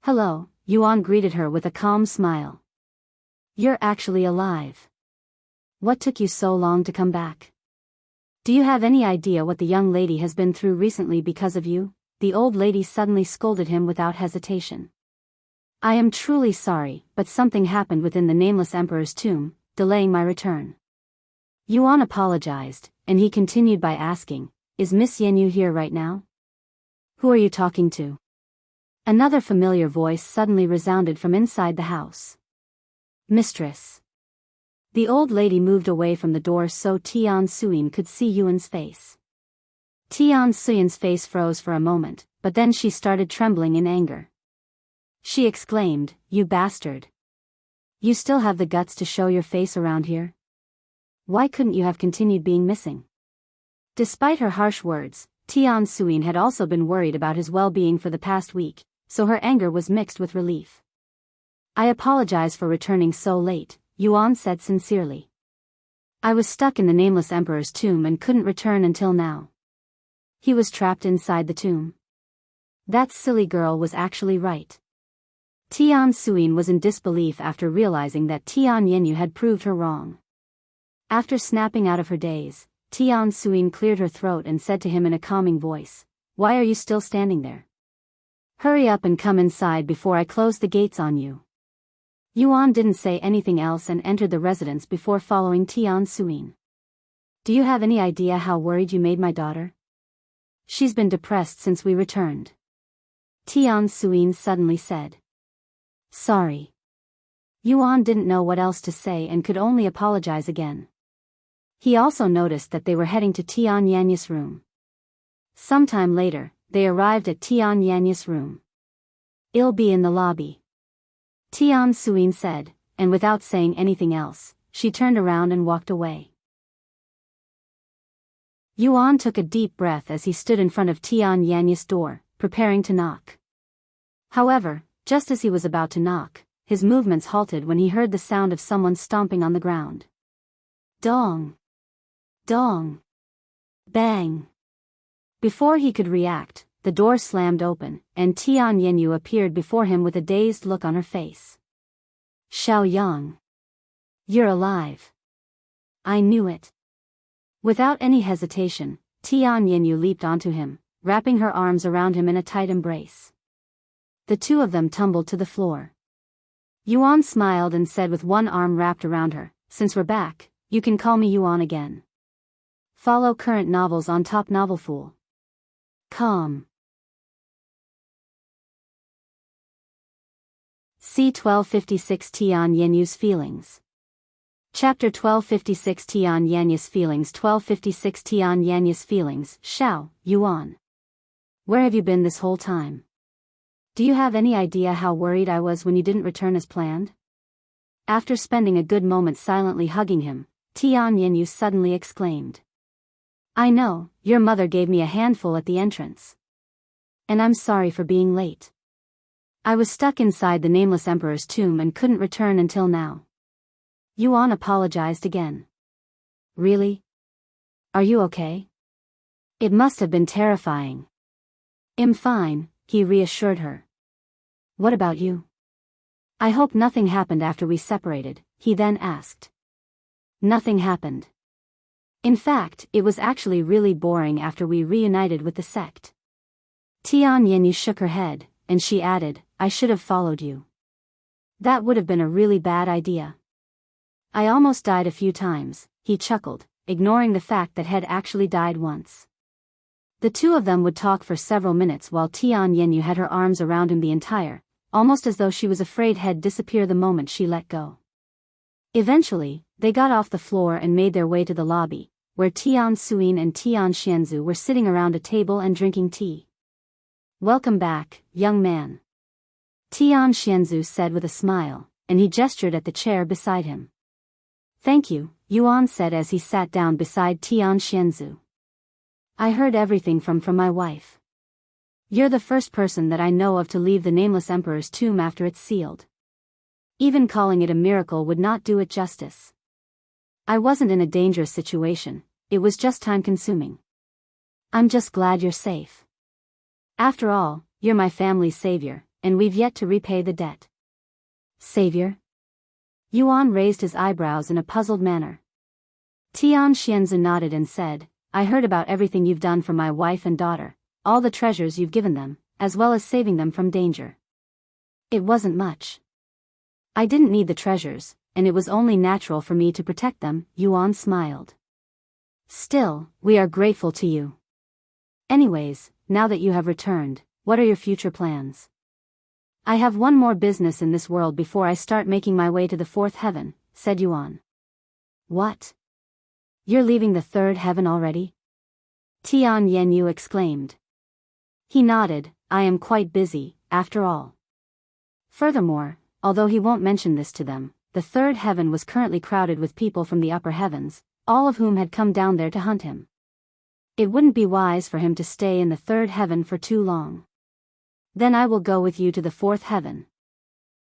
Hello, Yuan greeted her with a calm smile. You're actually alive. What took you so long to come back? Do you have any idea what the young lady has been through recently because of you? The old lady suddenly scolded him without hesitation. I am truly sorry, but something happened within the Nameless Emperor's tomb, delaying my return. Yuan apologized, and he continued by asking, is Miss Yanyu here right now? Who are you talking to? Another familiar voice suddenly resounded from inside the house. Mistress. The old lady moved away from the door so Tian Suyin could see Yuan's face. Tian Suyin's face froze for a moment, but then she started trembling in anger. She exclaimed, you bastard. You still have the guts to show your face around here? Why couldn't you have continued being missing? Despite her harsh words, Tian Suyin had also been worried about his well-being for the past week, so her anger was mixed with relief. I apologize for returning so late, Yuan said sincerely. I was stuck in the Nameless Emperor's tomb and couldn't return until now. He was trapped inside the tomb. That silly girl was actually right. Tian Suyin was in disbelief after realizing that Tian Yanyu had proved her wrong. After snapping out of her daze, Tian Suyin cleared her throat and said to him in a calming voice, why are you still standing there? Hurry up and come inside before I close the gates on you. Yuan didn't say anything else and entered the residence before following Tian Suyin. Do you have any idea how worried you made my daughter? She's been depressed since we returned. Tian Suyin suddenly said. Sorry. Yuan didn't know what else to say and could only apologize again. He also noticed that they were heading to Tian Yanyu's room. Sometime later, they arrived at Tian Yanyu's room. It'll be in the lobby. Tian Suyin said, and without saying anything else, she turned around and walked away. Yuan took a deep breath as he stood in front of Tian Yanyu's door, preparing to knock. However, just as he was about to knock, his movements halted when he heard the sound of someone stomping on the ground. Dong! Dong! Bang! Before he could react, the door slammed open, and Tian Yanyu appeared before him with a dazed look on her face. Xiaoyang! You're alive! I knew it! Without any hesitation, Tian Yanyu leaped onto him, wrapping her arms around him in a tight embrace. The two of them tumbled to the floor. Yuan smiled and said with one arm wrapped around her, since we're back, you can call me Yuan again. Follow current novels on Top Novel Fool. Com. C1256 Tian Yanyu's Feelings. Chapter 1256 Tian Yanyu's Feelings. 1256 Tian Yanyu's Feelings. Xiao, Yuan. Where have you been this whole time? Do you have any idea how worried I was when you didn't return as planned? After spending a good moment silently hugging him, Tian Yanyu suddenly exclaimed. I know, your mother gave me a handful at the entrance. And I'm sorry for being late. I was stuck inside the Nameless Emperor's tomb and couldn't return until now. Yuan apologized again. Really? Are you okay? It must have been terrifying. I'm fine, he reassured her. What about you? I hope nothing happened after we separated, he then asked. Nothing happened. In fact, it was actually really boring after we reunited with the sect. Tian Yanyu shook her head, and she added, I should have followed you. That would have been a really bad idea. I almost died a few times, he chuckled, ignoring the fact that Head actually died once. The two of them would talk for several minutes while Tian Yanyu had her arms around him the entire, almost as though she was afraid Head disappear the moment she let go. Eventually, they got off the floor and made their way to the lobby, where Tian Suyin and Tian Xianzu were sitting around a table and drinking tea. Welcome back, young man. Tian Xianzu said with a smile, and he gestured at the chair beside him. Thank you, Yuan said as he sat down beside Tian Xianzu. I heard everything from my wife. You're the first person that I know of to leave the Nameless Emperor's tomb after it's sealed. Even calling it a miracle would not do it justice. I wasn't in a dangerous situation, it was just time-consuming. I'm just glad you're safe. After all, you're my family's savior, and we've yet to repay the debt. Savior? Yuan raised his eyebrows in a puzzled manner. Tian Xianzu nodded and said, I heard about everything you've done for my wife and daughter, all the treasures you've given them, as well as saving them from danger. It wasn't much. I didn't need the treasures, and it was only natural for me to protect them, Yuan smiled. Still, we are grateful to you. Anyways, now that you have returned, what are your future plans? I have one more business in this world before I start making my way to the fourth heaven, said Yuan. What? You're leaving the third heaven already? Tian Yanyu exclaimed. He nodded. I am quite busy, after all. Furthermore, although he won't mention this to them, the third heaven was currently crowded with people from the upper heavens, all of whom had come down there to hunt him. It wouldn't be wise for him to stay in the third heaven for too long. Then I will go with you to the fourth heaven.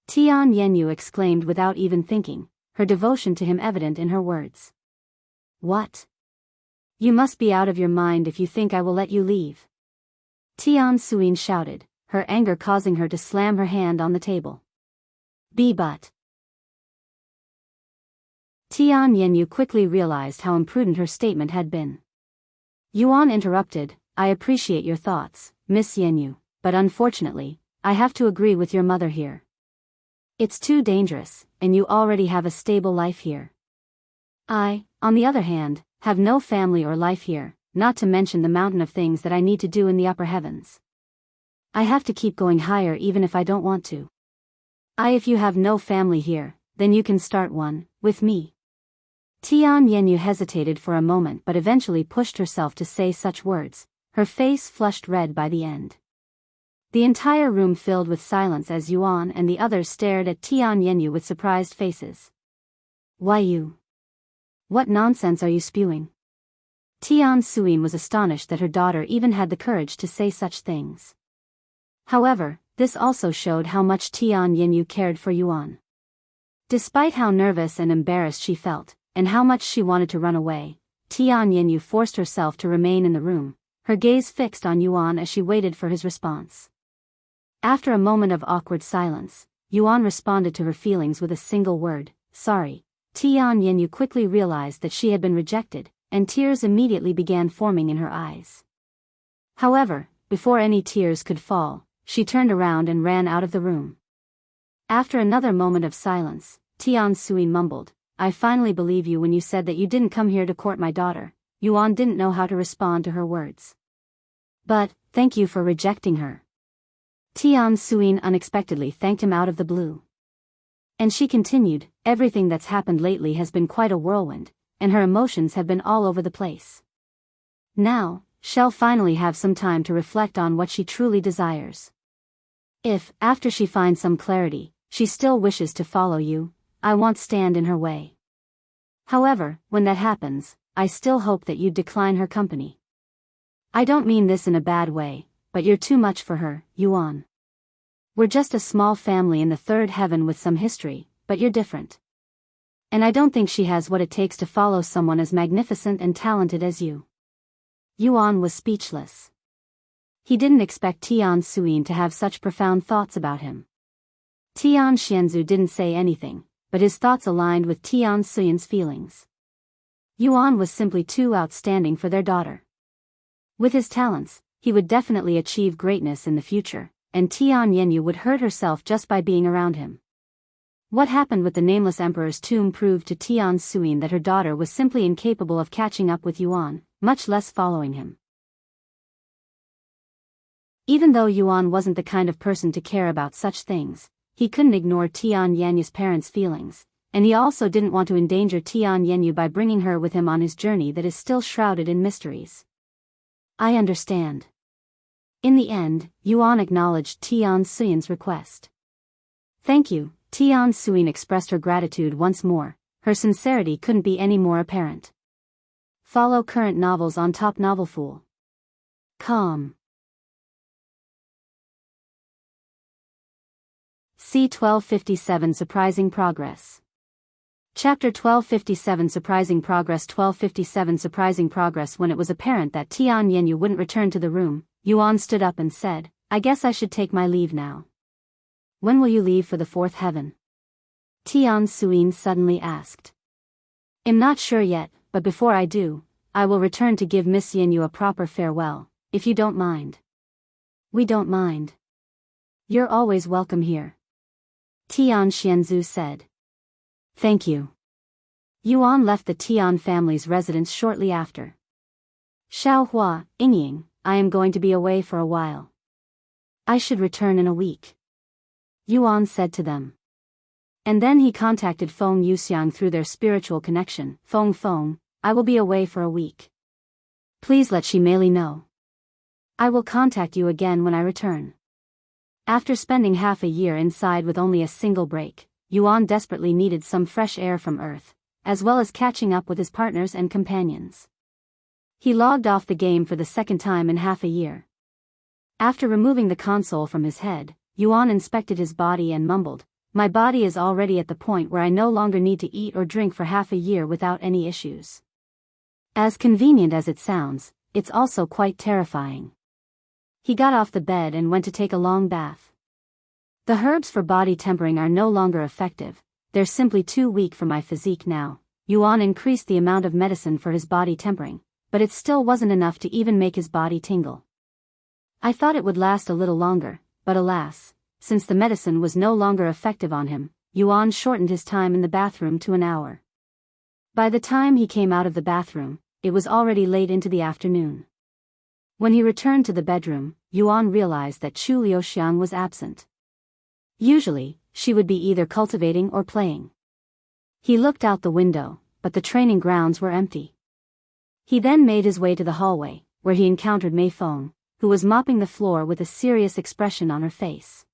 Tian Yanyu exclaimed without even thinking, her devotion to him evident in her words. What? You must be out of your mind if you think I will let you leave. Tian Suyin shouted, her anger causing her to slam her hand on the table. But. Tian Yanyu quickly realized how imprudent her statement had been. Yuan interrupted, I appreciate your thoughts, Miss Yanyu, but unfortunately, I have to agree with your mother here. It's too dangerous, and you already have a stable life here. I, on the other hand, have no family or life here, not to mention the mountain of things that I need to do in the upper heavens. I have to keep going higher even if I don't want to. If you have no family here, then you can start one, with me. Tian Yanyu hesitated for a moment but eventually pushed herself to say such words, her face flushed red by the end. The entire room filled with silence as Yuan and the others stared at Tian Yanyu with surprised faces. Why you? What nonsense are you spewing? Tian Suyin was astonished that her daughter even had the courage to say such things. However, this also showed how much Tian Yanyu cared for Yuan. Despite how nervous and embarrassed she felt, and how much she wanted to run away, Tian Yanyu forced herself to remain in the room, her gaze fixed on Yuan as she waited for his response. After a moment of awkward silence, Yuan responded to her feelings with a single word, sorry. Tian Yanyu quickly realized that she had been rejected, and tears immediately began forming in her eyes. However, before any tears could fall, she turned around and ran out of the room. After another moment of silence, Tian Suyin mumbled, I finally believe you when you said that you didn't come here to court my daughter. Yuan didn't know how to respond to her words. But, thank you for rejecting her. Tian Suyin unexpectedly thanked him out of the blue. And she continued, everything that's happened lately has been quite a whirlwind, and her emotions have been all over the place. Now, she'll finally have some time to reflect on what she truly desires. If, after she finds some clarity, she still wishes to follow you, I won't stand in her way. However, when that happens, I still hope that you'd decline her company. I don't mean this in a bad way, but you're too much for her, Yuan. We're just a small family in the third heaven with some history, but you're different. And I don't think she has what it takes to follow someone as magnificent and talented as you. Yuan was speechless. He didn't expect Tian Suyin to have such profound thoughts about him. Tian Xianzu didn't say anything, but his thoughts aligned with Tian Suyin's feelings. Yuan was simply too outstanding for their daughter. With his talents, he would definitely achieve greatness in the future, and Tian Yanyu would hurt herself just by being around him. What happened with the Nameless Emperor's tomb proved to Tian Suyin that her daughter was simply incapable of catching up with Yuan, much less following him. Even though Yuan wasn't the kind of person to care about such things, he couldn't ignore Tian Yanyu's parents' feelings, and he also didn't want to endanger Tian Yanyu by bringing her with him on his journey that is still shrouded in mysteries. I understand. In the end, Yuan acknowledged Tian Suyin's request. Thank you, Tian Suyin expressed her gratitude once more, her sincerity couldn't be any more apparent. Follow current novels on Top Novelfool. Com. C1257 Surprising Progress. Chapter 1257 Surprising Progress. 1257 Surprising Progress. When it was apparent that Tian Yanyu wouldn't return to the room, Yuan stood up and said, I guess I should take my leave now. When will you leave for the fourth heaven? Tian Suyin suddenly asked. I'm not sure yet, but before I do, I will return to give Miss Yanyu a proper farewell, if you don't mind. We don't mind. You're always welcome here. Tian Xianzu said. Thank you. Yuan left the Tian family's residence shortly after. Xiaohua, Yingying, I am going to be away for a while. I should return in a week. Yuan said to them. And then he contacted Feng Yuxiang through their spiritual connection. Feng, I will be away for a week. Please let Shimei know. I will contact you again when I return. After spending half a year inside with only a single break, Yuan desperately needed some fresh air from Earth, as well as catching up with his partners and companions. He logged off the game for the second time in half a year. After removing the console from his head, Yuan inspected his body and mumbled, My body is already at the point where I no longer need to eat or drink for half a year without any issues. As convenient as it sounds, it's also quite terrifying. He got off the bed and went to take a long bath. The herbs for body tempering are no longer effective, they're simply too weak for my physique now. Yuan increased the amount of medicine for his body tempering, but it still wasn't enough to even make his body tingle. I thought it would last a little longer, but alas, since the medicine was no longer effective on him, Yuan shortened his time in the bathroom to an hour. By the time he came out of the bathroom, it was already late into the afternoon. When he returned to the bedroom, Yuan realized that Chu Liuxiang was absent. Usually, she would be either cultivating or playing. He looked out the window, but the training grounds were empty. He then made his way to the hallway, where he encountered Mei Feng, who was mopping the floor with a serious expression on her face.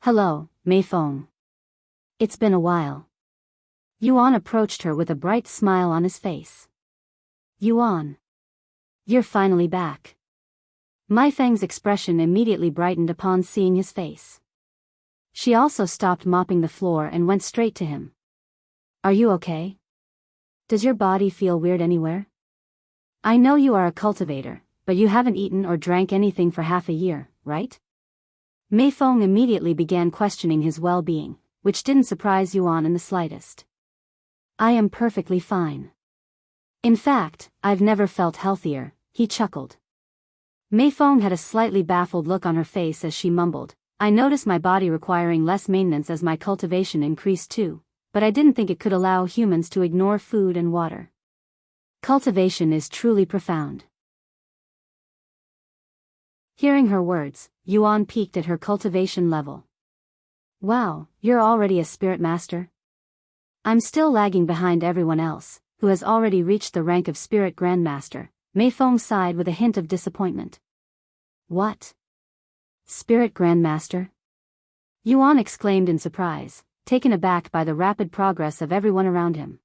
Hello, Mei Feng. It's been a while. Yuan approached her with a bright smile on his face. Yuan. You're finally back. Mei Feng's expression immediately brightened upon seeing his face. She also stopped mopping the floor and went straight to him. Are you okay? Does your body feel weird anywhere? I know you are a cultivator, but you haven't eaten or drank anything for half a year, right? Mei Feng immediately began questioning his well-being, which didn't surprise Yuan in the slightest. I am perfectly fine. In fact, I've never felt healthier, he chuckled. Mei Feng had a slightly baffled look on her face as she mumbled, I noticed my body requiring less maintenance as my cultivation increased too, but I didn't think it could allow humans to ignore food and water. Cultivation is truly profound. Hearing her words, Yuan peeked at her cultivation level. Wow, you're already a spirit master? I'm still lagging behind everyone else, who has already reached the rank of spirit grandmaster. Mei Feng sighed with a hint of disappointment. What? Spirit grandmaster? Yuan exclaimed in surprise, taken aback by the rapid progress of everyone around him.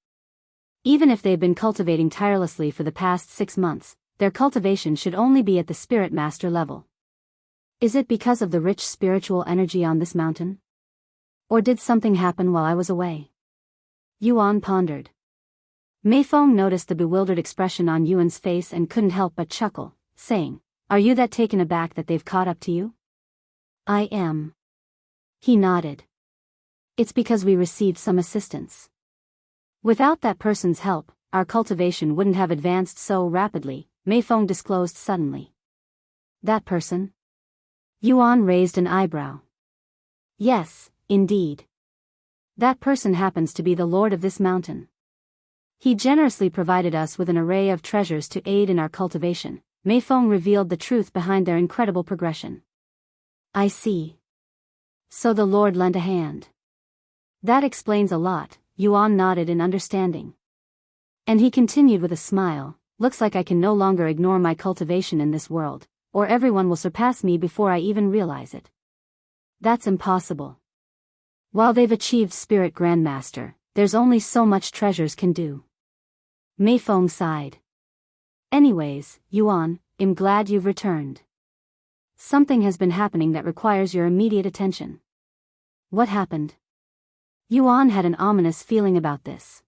Even if they've been cultivating tirelessly for the past 6 months, their cultivation should only be at the spirit master level. Is it because of the rich spiritual energy on this mountain? Or did something happen while I was away? Yuan pondered. Mei Feng noticed the bewildered expression on Yuan's face and couldn't help but chuckle, saying, Are you that taken aback that they've caught up to you? I am. He nodded. It's because we received some assistance. Without that person's help, our cultivation wouldn't have advanced so rapidly, Mei Feng disclosed suddenly. That person? Yuan raised an eyebrow. Yes, indeed. That person happens to be the lord of this mountain. He generously provided us with an array of treasures to aid in our cultivation. Mei Feng revealed the truth behind their incredible progression. I see. So the lord lent a hand. That explains a lot, Yuan nodded in understanding. And he continued with a smile, looks like I can no longer ignore my cultivation in this world, or everyone will surpass me before I even realize it. That's impossible. While they've achieved Spirit Grandmaster, there's only so much treasures can do. Mei Feng sighed. Anyways, Yuan, I'm glad you've returned. Something has been happening that requires your immediate attention. What happened? Yuan had an ominous feeling about this.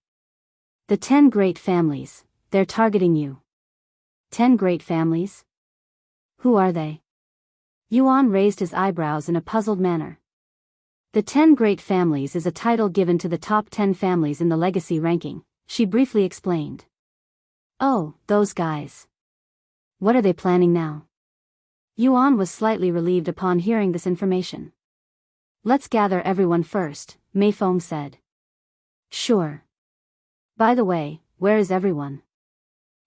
The 10 great families, they're targeting you. 10 great families? Who are they? Yuan raised his eyebrows in a puzzled manner. The 10 Great Families is a title given to the top 10 families in the legacy ranking, she briefly explained. Oh, those guys. What are they planning now? Yuan was slightly relieved upon hearing this information. Let's gather everyone first, Mei Feng said. Sure. By the way, where is everyone?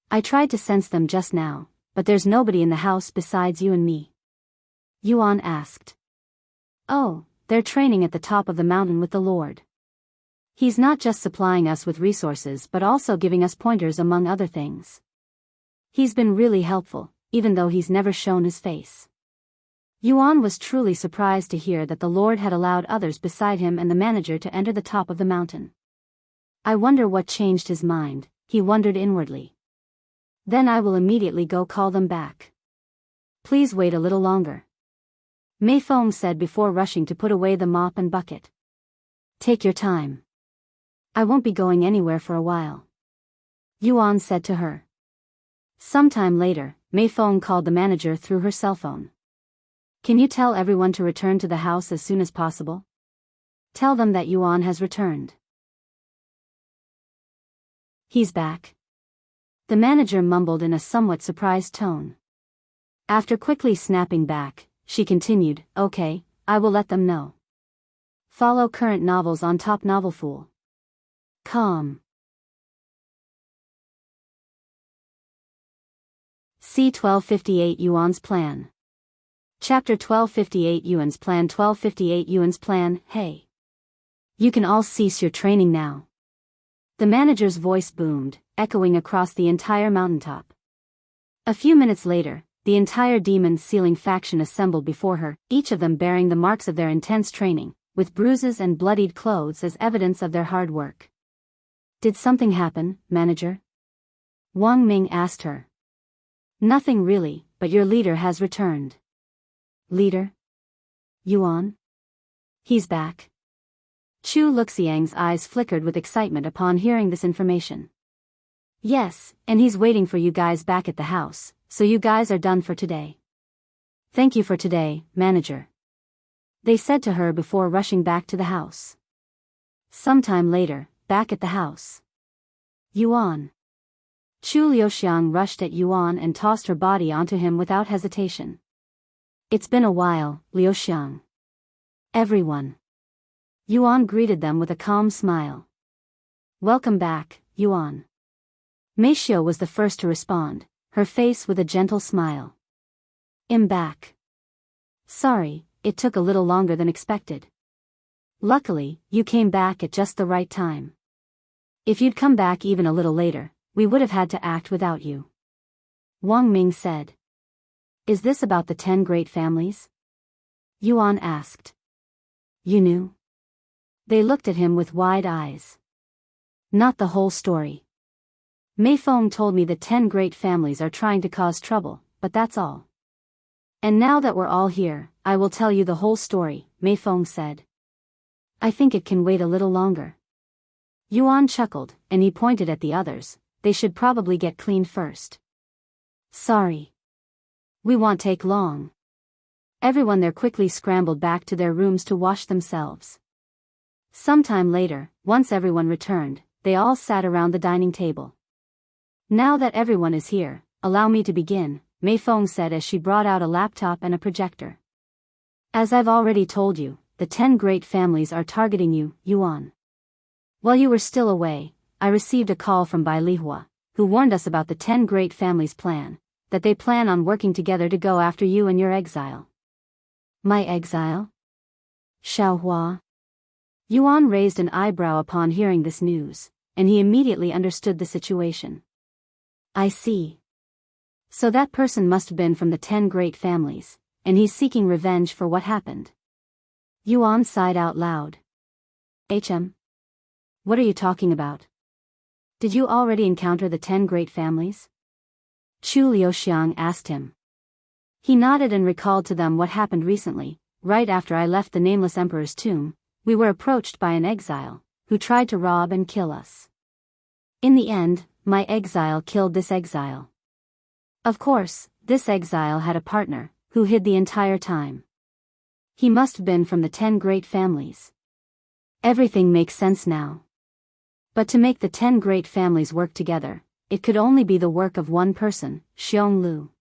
I tried to sense them just now, but there's nobody in the house besides you and me. Yuan asked. Oh, they're training at the top of the mountain with the Lord. He's not just supplying us with resources but also giving us pointers among other things. He's been really helpful, even though he's never shown his face. Yuan was truly surprised to hear that the Lord had allowed others beside him and the manager to enter the top of the mountain. I wonder what changed his mind, he wondered inwardly. Then I will immediately go call them back. Please wait a little longer, Mei Feng said before rushing to put away the mop and bucket. Take your time. I won't be going anywhere for a while, Yuan said to her. Sometime later, Mei Feng called the manager through her cell phone. Can you tell everyone to return to the house as soon as possible? Tell them that Yuan has returned. He's back, the manager mumbled in a somewhat surprised tone. After quickly snapping back, she continued, Okay, I will let them know. Follow current novels on Top Novelfool.com. C1258 Yuan's Plan. Chapter 1258 Yuan's Plan. 1258 Yuan's Plan. Hey. You can all cease your training now. The manager's voice boomed, echoing across the entire mountaintop. A few minutes later, the entire demon sealing faction assembled before her, each of them bearing the marks of their intense training, with bruises and bloodied clothes as evidence of their hard work. Did something happen, manager? Wang Ming asked her. Nothing really, but your leader has returned. Leader? Yuan? He's back. Chu Luxiang's eyes flickered with excitement upon hearing this information. Yes, and he's waiting for you guys back at the house, so you guys are done for today. Thank you for today, manager, they said to her before rushing back to the house. Sometime later, back at the house. Yuan. Chu Liuxiang rushed at Yuan and tossed her body onto him without hesitation. It's been a while, Liuxiang. Everyone. Yuan greeted them with a calm smile. Welcome back, Yuan. Mei Xiu was the first to respond, her face with a gentle smile. I'm back. Sorry, it took a little longer than expected. Luckily, you came back at just the right time. If you'd come back even a little later, we would have had to act without you. Wang Ming said. Is this about the 10 great families? Yuan asked. You knew? They looked at him with wide eyes. Not the whole story. Mei Feng told me the 10 great families are trying to cause trouble, but that's all. And now that we're all here, I will tell you the whole story, Mei Feng said. I think it can wait a little longer. Yuan chuckled, and he pointed at the others. They should probably get cleaned first. Sorry. We won't take long. Everyone there quickly scrambled back to their rooms to wash themselves. Sometime later, once everyone returned, they all sat around the dining table. Now that everyone is here, allow me to begin, Mei Feng said as she brought out a laptop and a projector. As I've already told you, the 10 great families are targeting you, Yuan. While you were still away, I received a call from Bai Lihua, who warned us about the 10 great families' plan, that they plan on working together to go after you and your exile. My exile? Xiaohua? Yuan raised an eyebrow upon hearing this news, and he immediately understood the situation. I see. So that person must have been from the 10 great families, and he's seeking revenge for what happened. Yuan sighed out loud. What are you talking about? Did you already encounter the 10 great families? Chu Liuxiang asked him. He nodded and recalled to them what happened recently. Right after I left the nameless emperor's tomb, we were approached by an exile, who tried to rob and kill us. In the end, my exile killed this exile. Of course, this exile had a partner, who hid the entire time. He must have been from the 10 great families. Everything makes sense now. But to make the 10 great families work together, it could only be the work of one person, Xiong Lu.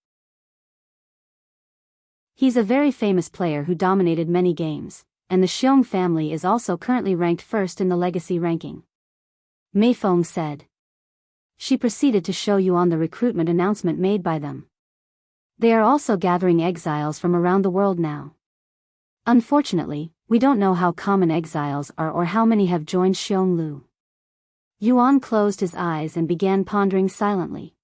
He's a very famous player who dominated many games, and the Xiong family is also currently ranked first in the legacy ranking. Feng said. She proceeded to show Yuan the recruitment announcement made by them. They are also gathering exiles from around the world now. Unfortunately, we don't know how common exiles are or how many have joined Xionglu. Yuan closed his eyes and began pondering silently.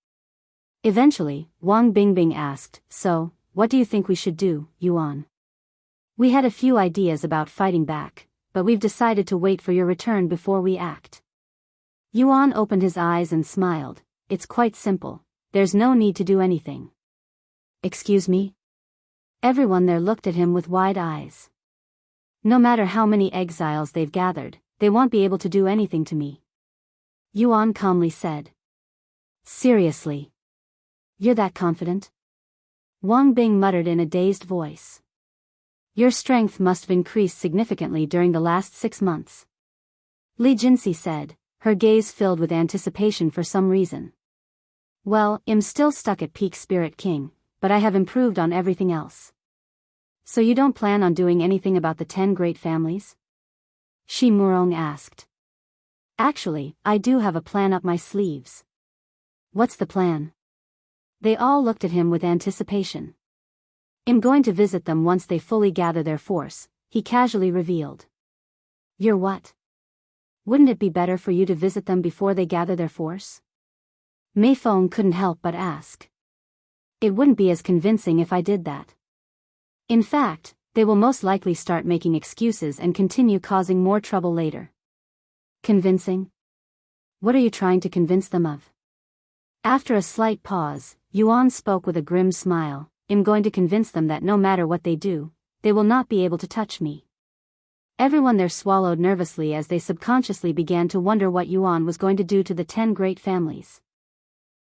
Eventually, Wang Bingbing asked, "So, what do you think we should do, Yuan? We had a few ideas about fighting back, but we've decided to wait for your return before we act." Yuan opened his eyes and smiled. "It's quite simple. There's no need to do anything." "Excuse me?" Everyone there looked at him with wide eyes. "No matter how many exiles they've gathered, they won't be able to do anything to me," Yuan calmly said. "Seriously? You're that confident?" Wang Bing muttered in a dazed voice. "Your strength must have increased significantly during the last 6 months," Li Jinxi said, her gaze filled with anticipation for some reason. "Well, I'm still stuck at peak Spirit King, but I have improved on everything else." "So you don't plan on doing anything about the 10 great families?" Shi Murong asked. "Actually, I do have a plan up my sleeves." "What's the plan?" They all looked at him with anticipation. "I'm going to visit them once they fully gather their force," he casually revealed. "You're what? Wouldn't it be better for you to visit them before they gather their force?" Feng couldn't help but ask. "It wouldn't be as convincing if I did that. In fact, they will most likely start making excuses and continue causing more trouble later." "Convincing? What are you trying to convince them of?" After a slight pause, Yuan spoke with a grim smile. "I'm going to convince them that no matter what they do, they will not be able to touch me." Everyone there swallowed nervously as they subconsciously began to wonder what Yuan was going to do to the 10 great families.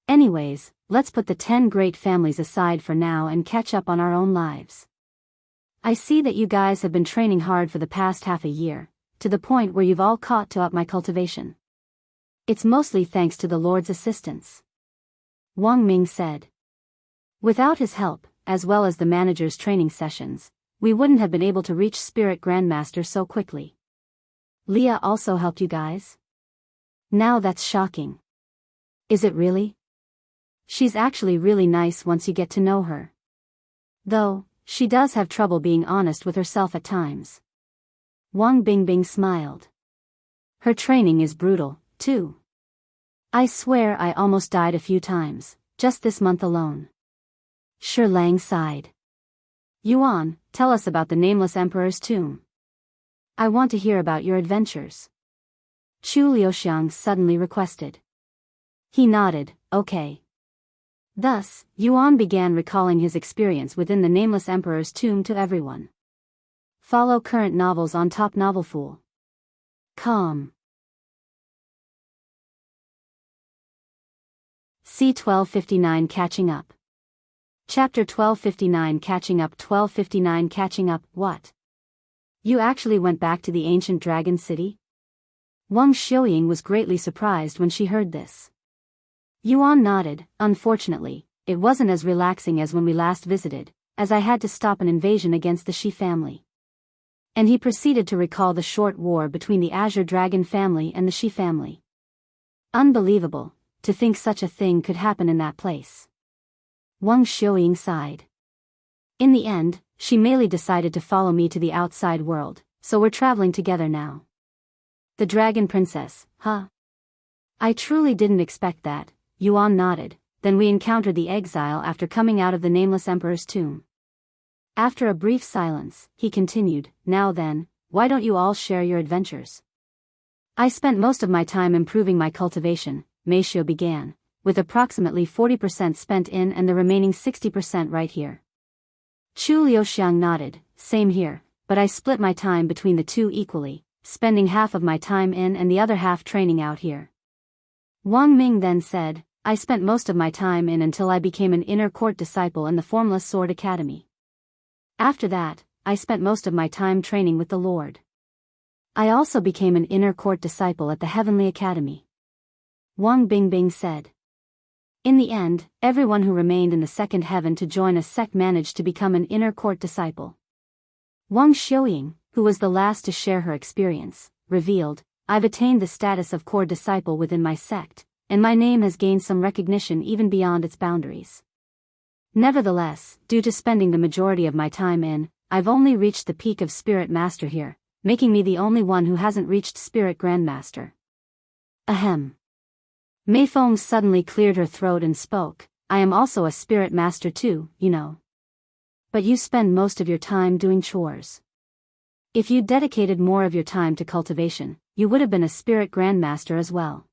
"Anyways, let's put the 10 great families aside for now and catch up on our own lives. I see that you guys have been training hard for the past half a year, to the point where you've all caught to up my cultivation. It's mostly thanks to the Lord's assistance," Wang Ming said. "Without his help, as well as the manager's training sessions, we wouldn't have been able to reach Spirit Grandmaster so quickly." "Liya also helped you guys?" "Now that's shocking." "Is it really? She's actually really nice once you get to know her. Though, she does have trouble being honest with herself at times." Wang Bingbing smiled. "Her training is brutal, too. I swear I almost died a few times, just this month alone." Shi Lang sighed. "Yuan, tell us about the Nameless Emperor's tomb. I want to hear about your adventures," Chu Liuxiang suddenly requested. He nodded, "Okay." Thus, Yuan began recalling his experience within the Nameless Emperor's tomb to everyone. Follow current novels on topnovelfool.com. C1259 Catching Up. Chapter 1259 Catching Up. 1259 Catching Up. What? You actually went back to the ancient dragon city? Wang Xiuying was greatly surprised when she heard this. Yuan nodded. "Unfortunately, it wasn't as relaxing as when we last visited, as I had to stop an invasion against the Shi family." And he proceeded to recall the short war between the Azure Dragon family and the Shi family. Unbelievable, to think such a thing could happen in that place. Wang Xiuying sighed. "In the end, she merely decided to follow me to the outside world, so we're traveling together now." "The Dragon Princess, huh? I truly didn't expect that," Yuan nodded. "Then we encountered the exile after coming out of the Nameless Emperor's tomb." After a brief silence, he continued, "Now then, why don't you all share your adventures?" "I spent most of my time improving my cultivation," Meishu began, "with approximately 40% spent in and the remaining 60% right here." Chu Liuxiang nodded. "Same here, but I split my time between the two equally, spending half of my time in and the other half training out here." Wang Ming then said, "I spent most of my time in until I became an inner court disciple in the Formless Sword Academy. After that, I spent most of my time training with the Lord. I also became an inner court disciple at the Heavenly Academy," Wang Bingbing said. In the end, everyone who remained in the second heaven to join a sect managed to become an inner court disciple. Wang Xiuying, who was the last to share her experience, revealed, "I've attained the status of core disciple within my sect, and my name has gained some recognition even beyond its boundaries. Nevertheless, due to spending the majority of my time I've only reached the peak of Spirit Master here, making me the only one who hasn't reached Spirit Grandmaster." Ahem. Mei Feng suddenly cleared her throat and spoke, "I am also a Spirit Master too, you know. But you spend most of your time doing chores. If you dedicated more of your time to cultivation, you would have been a Spirit Grandmaster as well."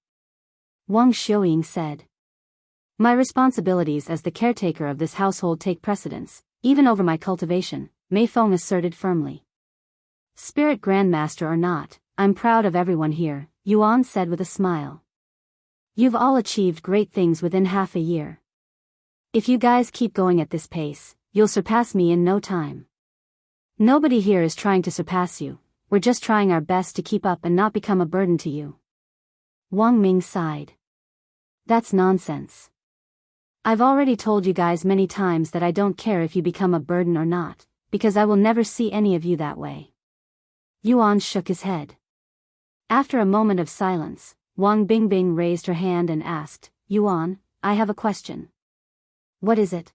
Wang Xiuying said. "My responsibilities as the caretaker of this household take precedence, even over my cultivation," Mei Feng asserted firmly. "Spirit Grandmaster or not, I'm proud of everyone here," Yuan said with a smile. "You've all achieved great things within half a year. If you guys keep going at this pace, you'll surpass me in no time. Nobody here is trying to surpass you, we're just trying our best to keep up and not become a burden to you." Wang Ming sighed. "That's nonsense. I've already told you guys many times that I don't care if you become a burden or not, because I will never see any of you that way." Yuan shook his head. After a moment of silence, Wang Bingbing raised her hand and asked, "Yuan, I have a question." "What is it?"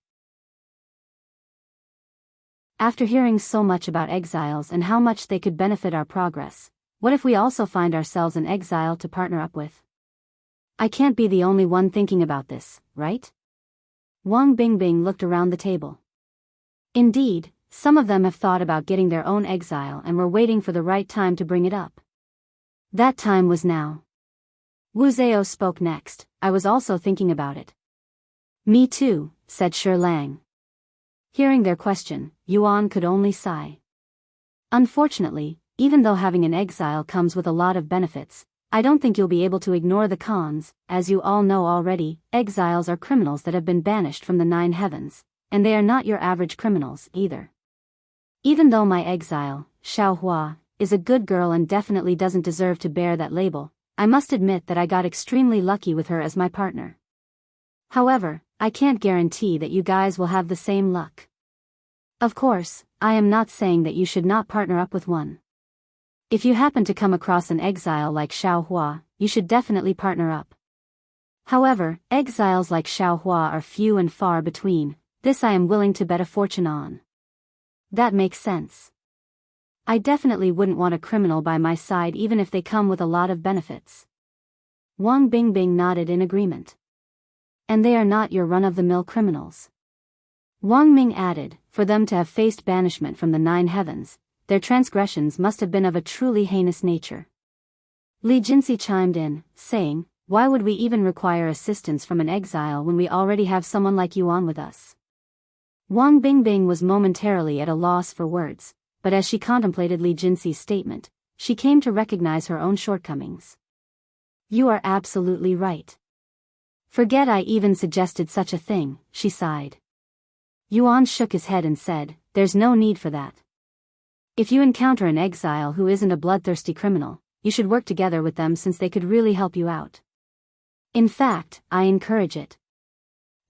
"After hearing so much about exiles and how much they could benefit our progress, what if we also find ourselves an exile to partner up with? I can't be the only one thinking about this, right?" Wang Bingbing looked around the table. Indeed, some of them have thought about getting their own exile and were waiting for the right time to bring it up. That time was now. Wu Zhao spoke next. "I was also thinking about it." "Me too," said Shi Lang. Hearing their question, Yuan could only sigh. "Unfortunately, even though having an exile comes with a lot of benefits, I don't think you'll be able to ignore the cons. As you all know already, exiles are criminals that have been banished from the 9 heavens, and they are not your average criminals either. Even though my exile, Xiaohua, is a good girl and definitely doesn't deserve to bear that label, I must admit that I got extremely lucky with her as my partner. However, I can't guarantee that you guys will have the same luck. Of course, I am not saying that you should not partner up with one. If you happen to come across an exile like Xiaohua, you should definitely partner up. However, exiles like Xiaohua are few and far between, this I am willing to bet a fortune on." "That makes sense. I definitely wouldn't want a criminal by my side even if they come with a lot of benefits." Wang Bingbing nodded in agreement. "And they are not your run-of-the-mill criminals." Wang Ming added, "For them to have faced banishment from the 9 heavens, their transgressions must have been of a truly heinous nature." Li Jinsi chimed in, saying, "Why would we even require assistance from an exile when we already have someone like Yuan with us?" Wang Bingbing was momentarily at a loss for words, but as she contemplated Li Jinsi's statement, she came to recognize her own shortcomings. "You are absolutely right. Forget I even suggested such a thing," she sighed. Yuan shook his head and said, "There's no need for that. If you encounter an exile who isn't a bloodthirsty criminal, you should work together with them since they could really help you out. In fact, I encourage it.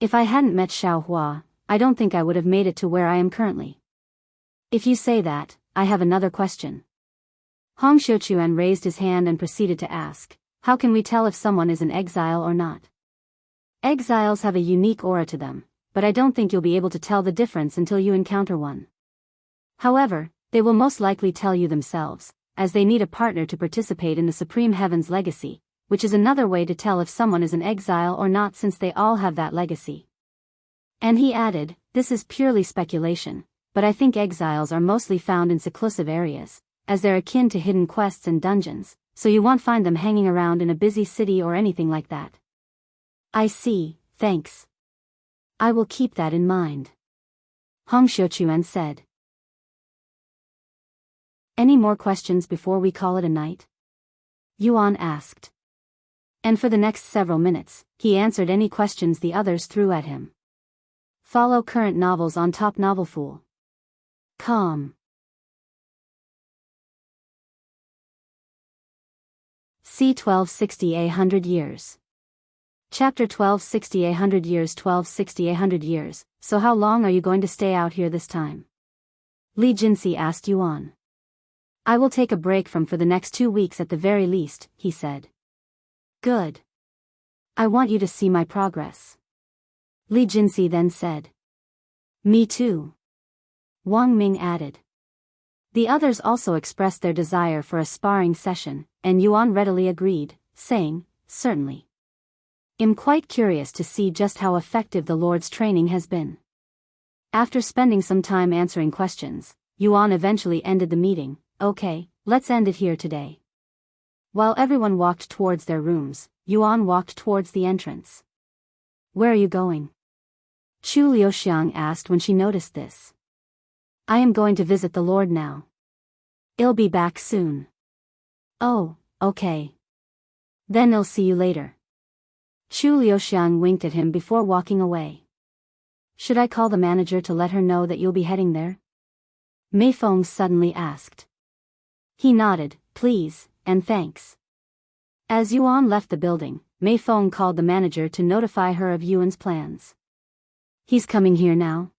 If I hadn't met Xiaohua, I don't think I would have made it to where I am currently." "If you say that, I have another question." Hong Xiuquan raised his hand and proceeded to ask, "How can we tell if someone is an exile or not?" "Exiles have a unique aura to them, but I don't think you'll be able to tell the difference until you encounter one. However, they will most likely tell you themselves, as they need a partner to participate in the Supreme Heaven's legacy, which is another way to tell if someone is an exile or not since they all have that legacy." And he added, "This is purely speculation, but I think exiles are mostly found in seclusive areas, as they're akin to hidden quests and dungeons, so you won't find them hanging around in a busy city or anything like that." "I see, thanks. I will keep that in mind," Hong Xiuquan said. "Any more questions before we call it a night?" Yuan asked. And for the next several minutes, he answered any questions the others threw at him. Follow current novels on topnovelfool.com. C1260 A 100 Years. Chapter 1260 A 100 Years. 1260 A 100 Years. So how long are you going to stay out here this time? Li Jinsi asked Yuan. I will take a break for the next 2 weeks at the very least, he said. Good. I want you to see my progress. Li Jinsi then said. Me too. Wang Ming added. The others also expressed their desire for a sparring session, and Yuan readily agreed, saying, certainly. I'm quite curious to see just how effective the Lord's training has been. After spending some time answering questions, Yuan eventually ended the meeting. Okay, let's end it here today. While everyone walked towards their rooms, Yuan walked towards the entrance. Where are you going? Chu Liuxiang asked when she noticed this. I am going to visit the Lord now. I'll be back soon. Oh, okay. Then I'll see you later. Chu Liuxiang winked at him before walking away. Should I call the manager to let her know that you'll be heading there? Mei Feng suddenly asked. He nodded, please, and thanks. As Yuan left the building, Mei Feng called the manager to notify her of Yuan's plans. He's coming here now?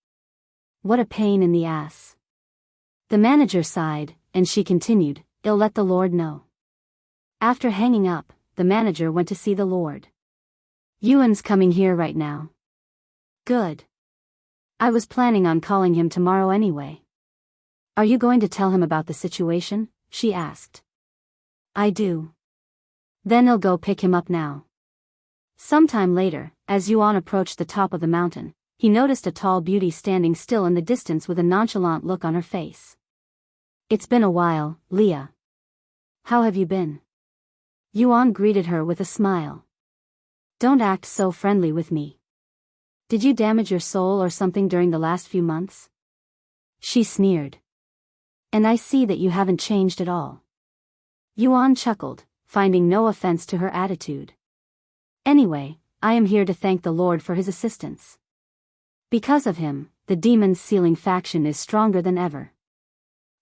What a pain in the ass. The manager sighed, and she continued, I'll let the Lord know. After hanging up, the manager went to see the Lord. Yuan's coming here right now. Good. I was planning on calling him tomorrow anyway. Are you going to tell him about the situation? She asked. I do. Then I'll go pick him up now. Sometime later, as Yuan approached the top of the mountain, he noticed a tall beauty standing still in the distance with a nonchalant look on her face. It's been a while, Liya. How have you been? Yuan greeted her with a smile. Don't act so friendly with me. Did you damage your soul or something during the last few months? She sneered. And I see that you haven't changed at all. Yuan chuckled, finding no offense to her attitude. Anyway, I am here to thank the Lord for his assistance. Because of him, the Demon's Sealing faction is stronger than ever.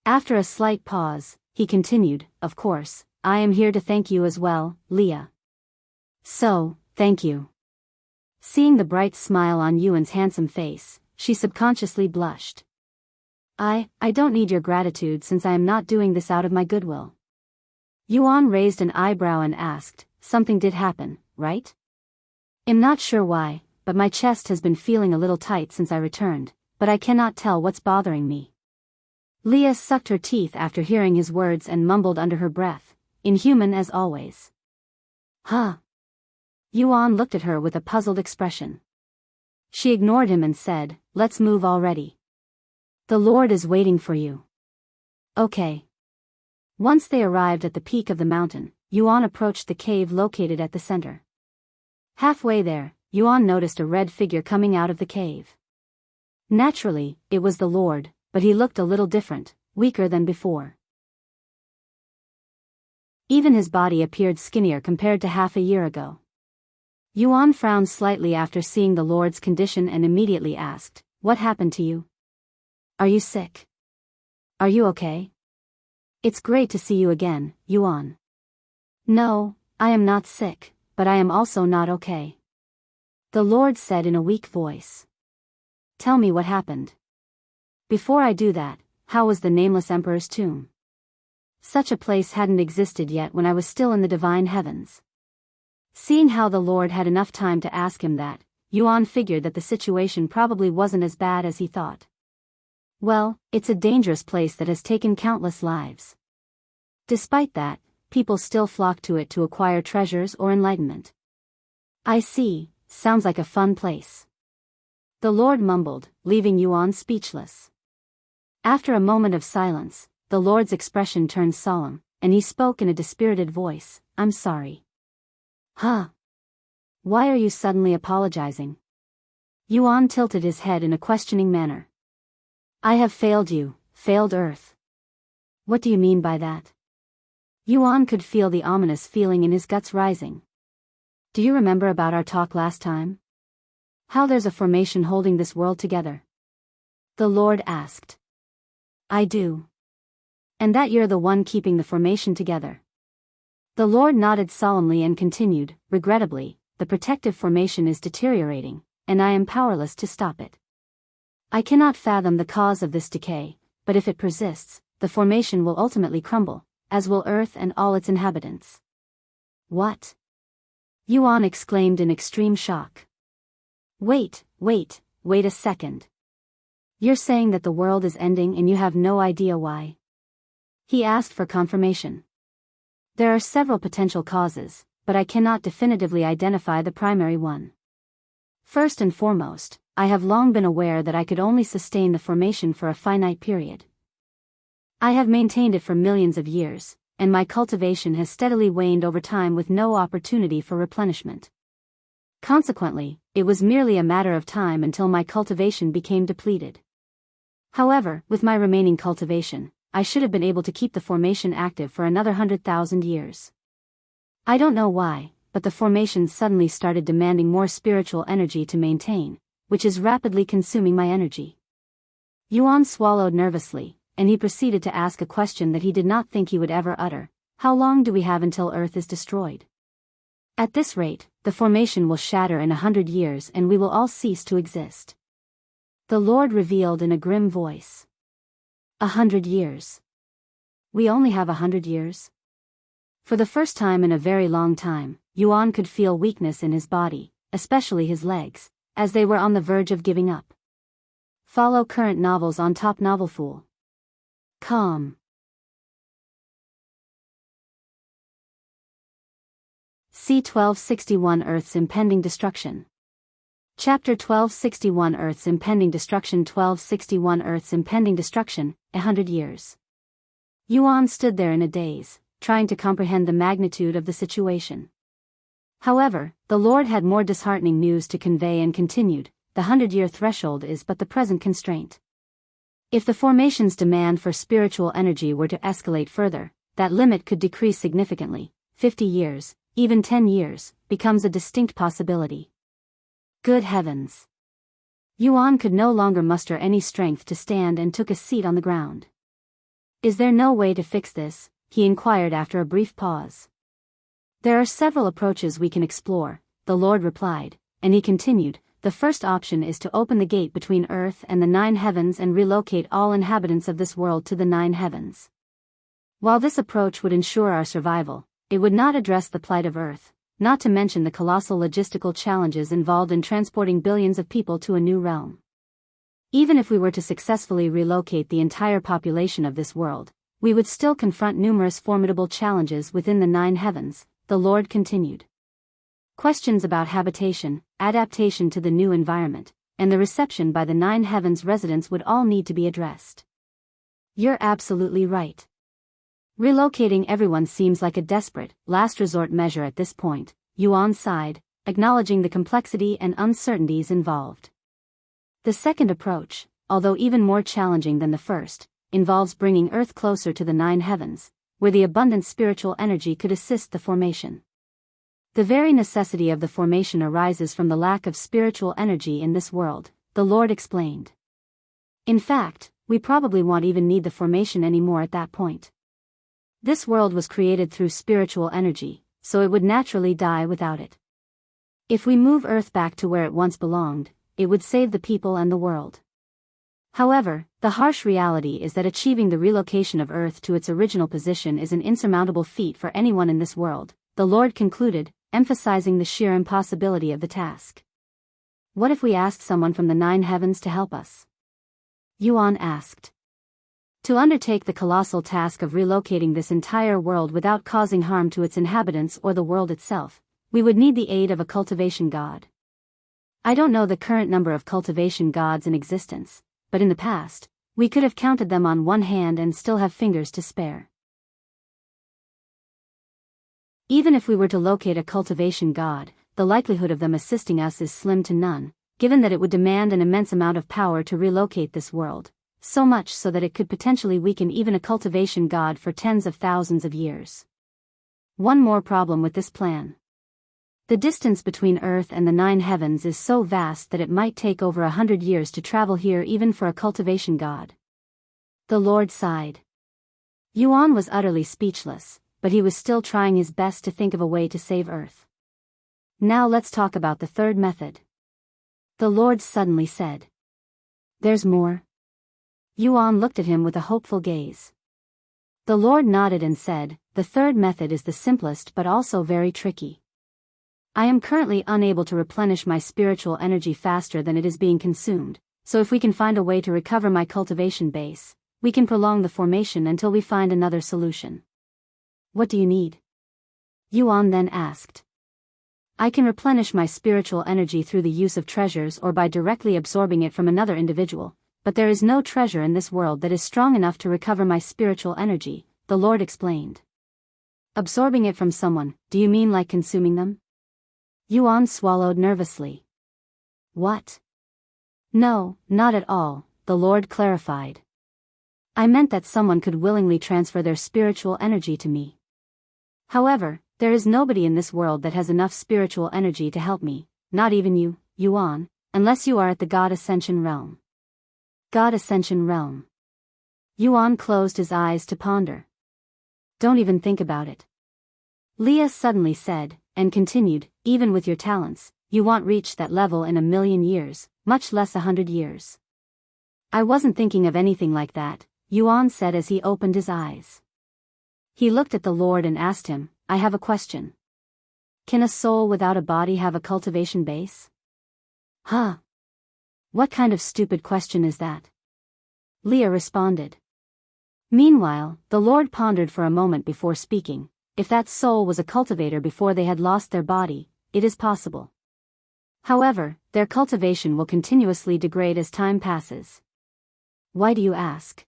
After a slight pause, he continued, of course, I am here to thank you as well, Liya. So, thank you. Seeing the bright smile on Yuan's handsome face, she subconsciously blushed. I don't need your gratitude since I am not doing this out of my goodwill. Yuan raised an eyebrow and asked, something did happen, right? I'm not sure why, but my chest has been feeling a little tight since I returned, but I cannot tell what's bothering me. Liya sucked her teeth after hearing his words and mumbled under her breath, inhuman as always. Huh? Yuan looked at her with a puzzled expression. She ignored him and said, let's move already. The Lord is waiting for you. Okay. Once they arrived at the peak of the mountain, Yuan approached the cave located at the center. Halfway there, Yuan noticed a red figure coming out of the cave. Naturally, it was the Lord, but he looked a little different, weaker than before. Even his body appeared skinnier compared to half a year ago. Yuan frowned slightly after seeing the Lord's condition and immediately asked, what happened to you? Are you sick? Are you okay? It's great to see you again, Yuan. No, I am not sick, but I am also not okay. The Lord said in a weak voice. Tell me what happened. Before I do that, how was the Nameless Emperor's tomb? Such a place hadn't existed yet when I was still in the divine heavens. Seeing how the Lord had enough time to ask him that, Yuan figured that the situation probably wasn't as bad as he thought. Well, it's a dangerous place that has taken countless lives. Despite that, people still flock to it to acquire treasures or enlightenment. I see, sounds like a fun place. The Lord mumbled, leaving Yuan speechless. After a moment of silence, the Lord's expression turned solemn, and he spoke in a dispirited voice, I'm sorry. Huh? Why are you suddenly apologizing? Yuan tilted his head in a questioning manner. I have failed you, failed Earth. What do you mean by that? Yuan could feel the ominous feeling in his guts rising. Do you remember about our talk last time? How there's a formation holding this world together? The Lord asked. I do. And that you're the one keeping the formation together. The Lord nodded solemnly and continued, regrettably, the protective formation is deteriorating, and I am powerless to stop it. I cannot fathom the cause of this decay, but if it persists, the formation will ultimately crumble, as will Earth and all its inhabitants. What? Yuan exclaimed in extreme shock. Wait a second. You're saying that the world is ending and you have no idea why? He asked for confirmation. There are several potential causes, but I cannot definitively identify the primary one. First and foremost, I have long been aware that I could only sustain the formation for a finite period. I have maintained it for millions of years, and my cultivation has steadily waned over time with no opportunity for replenishment. Consequently, it was merely a matter of time until my cultivation became depleted. However, with my remaining cultivation, I should have been able to keep the formation active for another 100,000 years. I don't know why, but the formation suddenly started demanding more spiritual energy to maintain, which is rapidly consuming my energy. Yuan swallowed nervously, and he proceeded to ask a question that he did not think he would ever utter. How long do we have until Earth is destroyed? At this rate, the formation will shatter in 100 years and we will all cease to exist. The Lord revealed in a grim voice. 100 years. We only have 100 years? For the first time in a very long time, Yuan could feel weakness in his body, especially his legs, as they were on the verge of giving up. Follow current novels on Top Novelfool. Com. C1261 Earth's Impending Destruction. Chapter 1261 Earth's Impending Destruction. 1261 Earth's Impending Destruction, 100 years. Yuan stood there in a daze, trying to comprehend the magnitude of the situation. However, the Lord had more disheartening news to convey and continued, the 100-year threshold is but the present constraint. If the formation's demand for spiritual energy were to escalate further, that limit could decrease significantly. 50 years, even 10 years, becomes a distinct possibility. Good heavens! Yuan could no longer muster any strength to stand and took a seat on the ground. Is there no way to fix this? He inquired after a brief pause. There are several approaches we can explore, the Lord replied, and he continued, the first option is to open the gate between Earth and the 9 heavens and relocate all inhabitants of this world to the 9 heavens. While this approach would ensure our survival, it would not address the plight of Earth, not to mention the colossal logistical challenges involved in transporting billions of people to a new realm. Even if we were to successfully relocate the entire population of this world, we would still confront numerous formidable challenges within the 9 heavens, the Lord continued. Questions about habitation, adaptation to the new environment, and the reception by the 9 heavens residents would all need to be addressed. You're absolutely right. Relocating everyone seems like a desperate, last resort measure at this point, Yuan sighed, acknowledging the complexity and uncertainties involved. The second approach, although even more challenging than the first, involves bringing Earth closer to the 9 heavens, where the abundant spiritual energy could assist the formation. The very necessity of the formation arises from the lack of spiritual energy in this world, the Lord explained. In fact, we probably won't even need the formation anymore at that point. This world was created through spiritual energy, so it would naturally die without it. If we move Earth back to where it once belonged, it would save the people and the world. However, the harsh reality is that achieving the relocation of Earth to its original position is an insurmountable feat for anyone in this world, the Lord concluded, emphasizing the sheer impossibility of the task. What if we asked someone from the 9 heavens to help us? Yuan asked. To undertake the colossal task of relocating this entire world without causing harm to its inhabitants or the world itself, we would need the aid of a cultivation god. I don't know the current number of cultivation gods in existence, but in the past, we could have counted them on one hand and still have fingers to spare. Even if we were to locate a cultivation god, the likelihood of them assisting us is slim to none, given that it would demand an immense amount of power to relocate this world, so much so that it could potentially weaken even a cultivation god for tens of thousands of years. One more problem with this plan. The distance between Earth and the 9 heavens is so vast that it might take over 100 years to travel here even for a cultivation god. The Lord sighed. Yuan was utterly speechless, but he was still trying his best to think of a way to save Earth. Now let's talk about the third method. The Lord suddenly said. There's more? Yuan looked at him with a hopeful gaze. The Lord nodded and said, "The third method is the simplest but also very tricky. I am currently unable to replenish my spiritual energy faster than it is being consumed, so if we can find a way to recover my cultivation base, we can prolong the formation until we find another solution." "What do you need?" Yuan then asked. "I can replenish my spiritual energy through the use of treasures or by directly absorbing it from another individual, but there is no treasure in this world that is strong enough to recover my spiritual energy," the Lord explained. "Absorbing it from someone, do you mean like consuming them?" Yuan swallowed nervously. "What?" "No, not at all," the Lord clarified. "I meant that someone could willingly transfer their spiritual energy to me. However, there is nobody in this world that has enough spiritual energy to help me, not even you, Yuan, unless you are at the God Ascension realm." God Ascension realm. Yuan closed his eyes to ponder. "Don't even think about it," Liya suddenly said, and continued, "Even with your talents, you won't reach that level in 1,000,000 years, much less 100 years. "I wasn't thinking of anything like that," Yuan said as he opened his eyes. He looked at the Lord and asked him, "I have a question. Can a soul without a body have a cultivation base?" "Huh? What kind of stupid question is that?" Liya responded. Meanwhile, the Lord pondered for a moment before speaking. If that soul was a cultivator before they had lost their body, it is possible. However, their cultivation will continuously degrade as time passes. "Why do you ask?"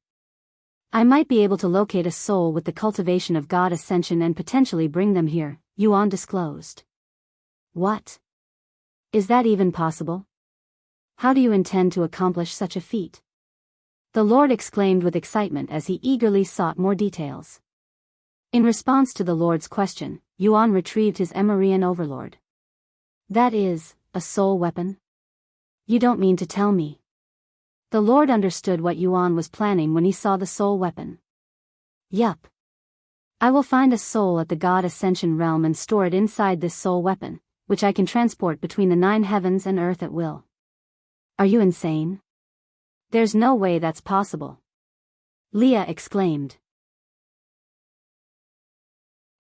"I might be able to locate a soul with the cultivation of God Ascension and potentially bring them here," Yuan disclosed. "What? Is that even possible? How do you intend to accomplish such a feat?" the Lord exclaimed with excitement as he eagerly sought more details. In response to the Lord's question, Yuan retrieved his Emorian overlord. "That is, a soul weapon? You don't mean to tell me?" The Lord understood what Yuan was planning when he saw the soul weapon. "Yup. I will find a soul at the God Ascension realm and store it inside this soul weapon, which I can transport between the 9 heavens and earth at will." "Are you insane? There's no way that's possible," Liya exclaimed.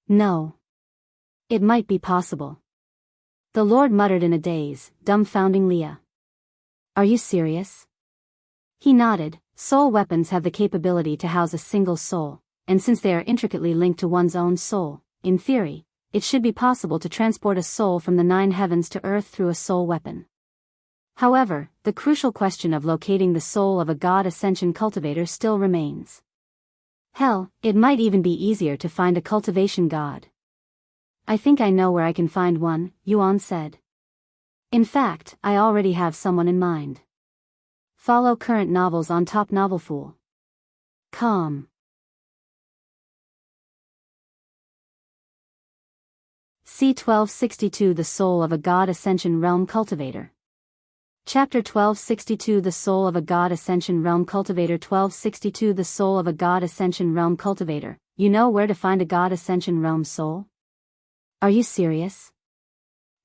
"No. It might be possible," the Lord muttered in a daze, dumbfounding Liya. "Are you serious?" He nodded. Soul weapons have the capability to house a single soul, and since they are intricately linked to one's own soul, in theory, it should be possible to transport a soul from the 9 heavens to earth through a soul weapon. However, the crucial question of locating the soul of a God Ascension cultivator still remains. Hell, it might even be easier to find a cultivation god. "I think I know where I can find one," Yuan said. "In fact, I already have someone in mind." Follow current novels on Top Novelfool. Com. C1262 The Soul of a God Ascension Realm Cultivator. Chapter 1262 The Soul of a God Ascension Realm Cultivator. 1262 The Soul of a God Ascension Realm Cultivator. You know where to find a God Ascension Realm soul? Are you serious?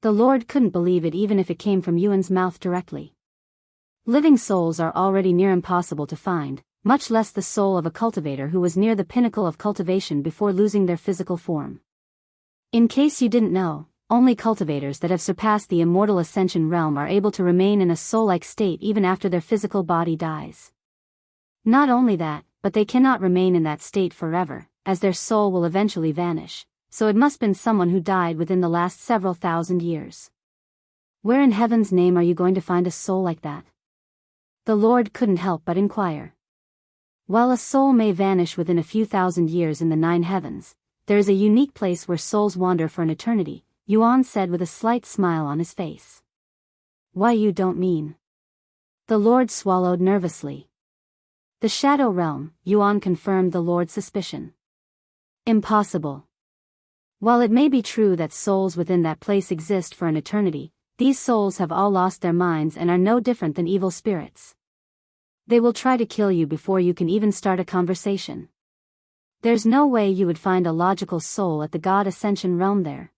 The Lord couldn't believe it even if it came from Yuan's mouth directly. Living souls are already near impossible to find, much less the soul of a cultivator who was near the pinnacle of cultivation before losing their physical form. In case you didn't know, only cultivators that have surpassed the immortal Ascension realm are able to remain in a soul-like state even after their physical body dies. Not only that, but they cannot remain in that state forever, as their soul will eventually vanish, so it must have been someone who died within the last several thousand years. Where in heaven's name are you going to find a soul like that? The Lord couldn't help but inquire. While a soul may vanish within a few thousand years in the 9 heavens, there is a unique place where souls wander for an eternity, Yuan said with a slight smile on his face. Why, you don't mean? The Lord swallowed nervously. The Shadow Realm, Yuan confirmed the Lord's suspicion. Impossible. While it may be true that souls within that place exist for an eternity, these souls have all lost their minds and are no different than evil spirits. They will try to kill you before you can even start a conversation. There's no way you would find a logical soul at the God Ascension realm there.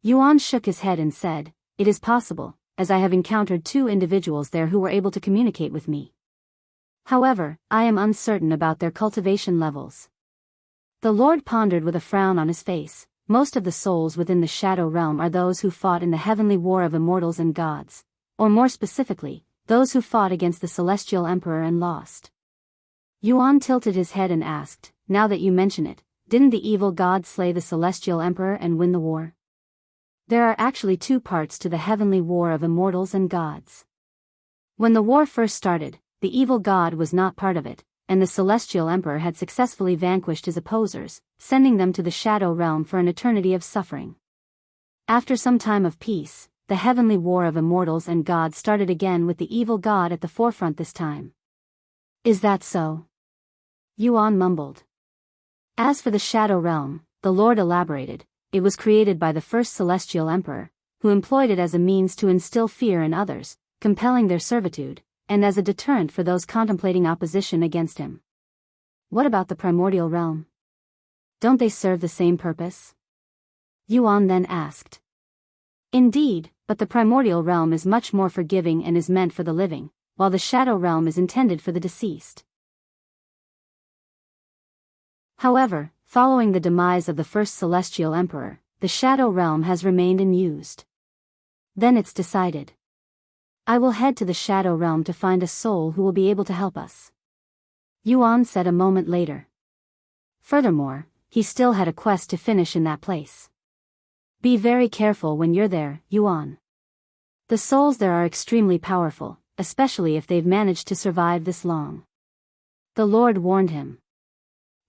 Yuan shook his head and said, "It is possible, as I have encountered 2 individuals there who were able to communicate with me. However, I am uncertain about their cultivation levels. The Lord pondered with a frown on his face. Most of the souls within the Shadow Realm are those who fought in the heavenly war of immortals and gods, or more specifically, those who fought against the Celestial Emperor and lost. Yuan tilted his head and asked, now that you mention it, didn't the evil god slay the Celestial Emperor and win the war? There are actually two parts to the heavenly war of immortals and gods. When the war first started, the evil god was not part of it, and the Celestial Emperor had successfully vanquished his opposers, sending them to the Shadow Realm for an eternity of suffering. After some time of peace, the heavenly war of immortals and gods started again with the evil god at the forefront this time. Is that so? Yuan mumbled. As for the Shadow Realm, the Lord elaborated, it was created by the first Celestial Emperor, who employed it as a means to instill fear in others, compelling their servitude, and as a deterrent for those contemplating opposition against him. What about the Primordial Realm? Don't they serve the same purpose? Yuan then asked. Indeed, but the Primordial Realm is much more forgiving and is meant for the living, while the Shadow Realm is intended for the deceased. However, following the demise of the first Celestial Emperor, the Shadow Realm has remained unused. Then it's decided. I will head to the Shadow Realm to find a soul who will be able to help us. Yuan said a moment later. Furthermore, he still had a quest to finish in that place. Be very careful when you're there, Yuan. The souls there are extremely powerful, especially if they've managed to survive this long. The Lord warned him.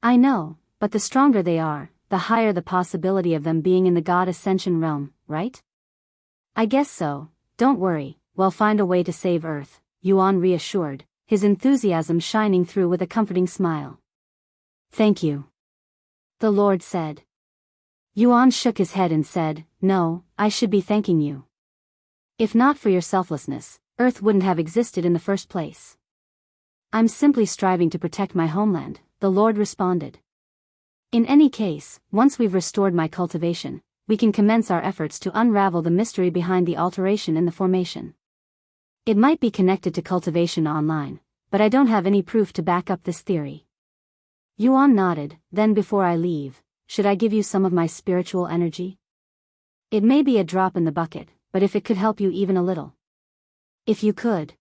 I know, but the stronger they are, the higher the possibility of them being in the God Ascension realm, right? I guess so, don't worry. We'll find a way to save Earth, Yuan reassured, his enthusiasm shining through with a comforting smile. Thank you. The Lord said. Yuan shook his head and said, no, I should be thanking you. If not for your selflessness, Earth wouldn't have existed in the first place. I'm simply striving to protect my homeland, the Lord responded. In any case, once we've restored my cultivation, we can commence our efforts to unravel the mystery behind the alteration in the formation. It might be connected to cultivation online, but I don't have any proof to back up this theory. Yuan nodded. Then before I leave, should I give you some of my spiritual energy? It may be a drop in the bucket, but if it could help you even a little. If you could.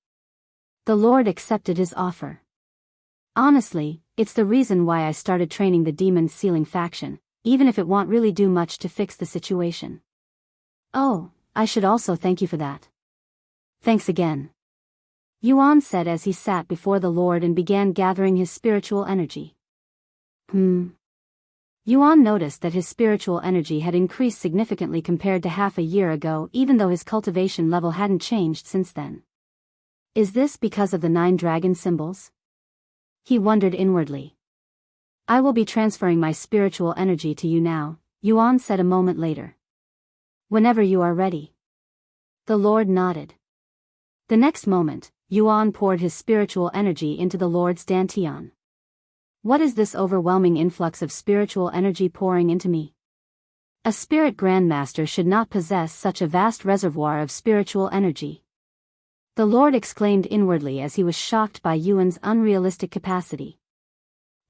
The Lord accepted his offer. Honestly, it's the reason why I started training the Demon Sealing faction, even if it won't really do much to fix the situation. Oh, I should also thank you for that. Thanks again. Yuan said as he sat before the Lord and began gathering his spiritual energy. Yuan noticed that his spiritual energy had increased significantly compared to half a year ago, even though his cultivation level hadn't changed since then. Is this because of the 9 dragon symbols? He wondered inwardly. I will be transferring my spiritual energy to you now, Yuan said a moment later. Whenever you are ready. The Lord nodded. The next moment, Yuan poured his spiritual energy into the Lord's dantian. What is this overwhelming influx of spiritual energy pouring into me? A spirit grandmaster should not possess such a vast reservoir of spiritual energy. The Lord exclaimed inwardly as he was shocked by Yuan's unrealistic capacity.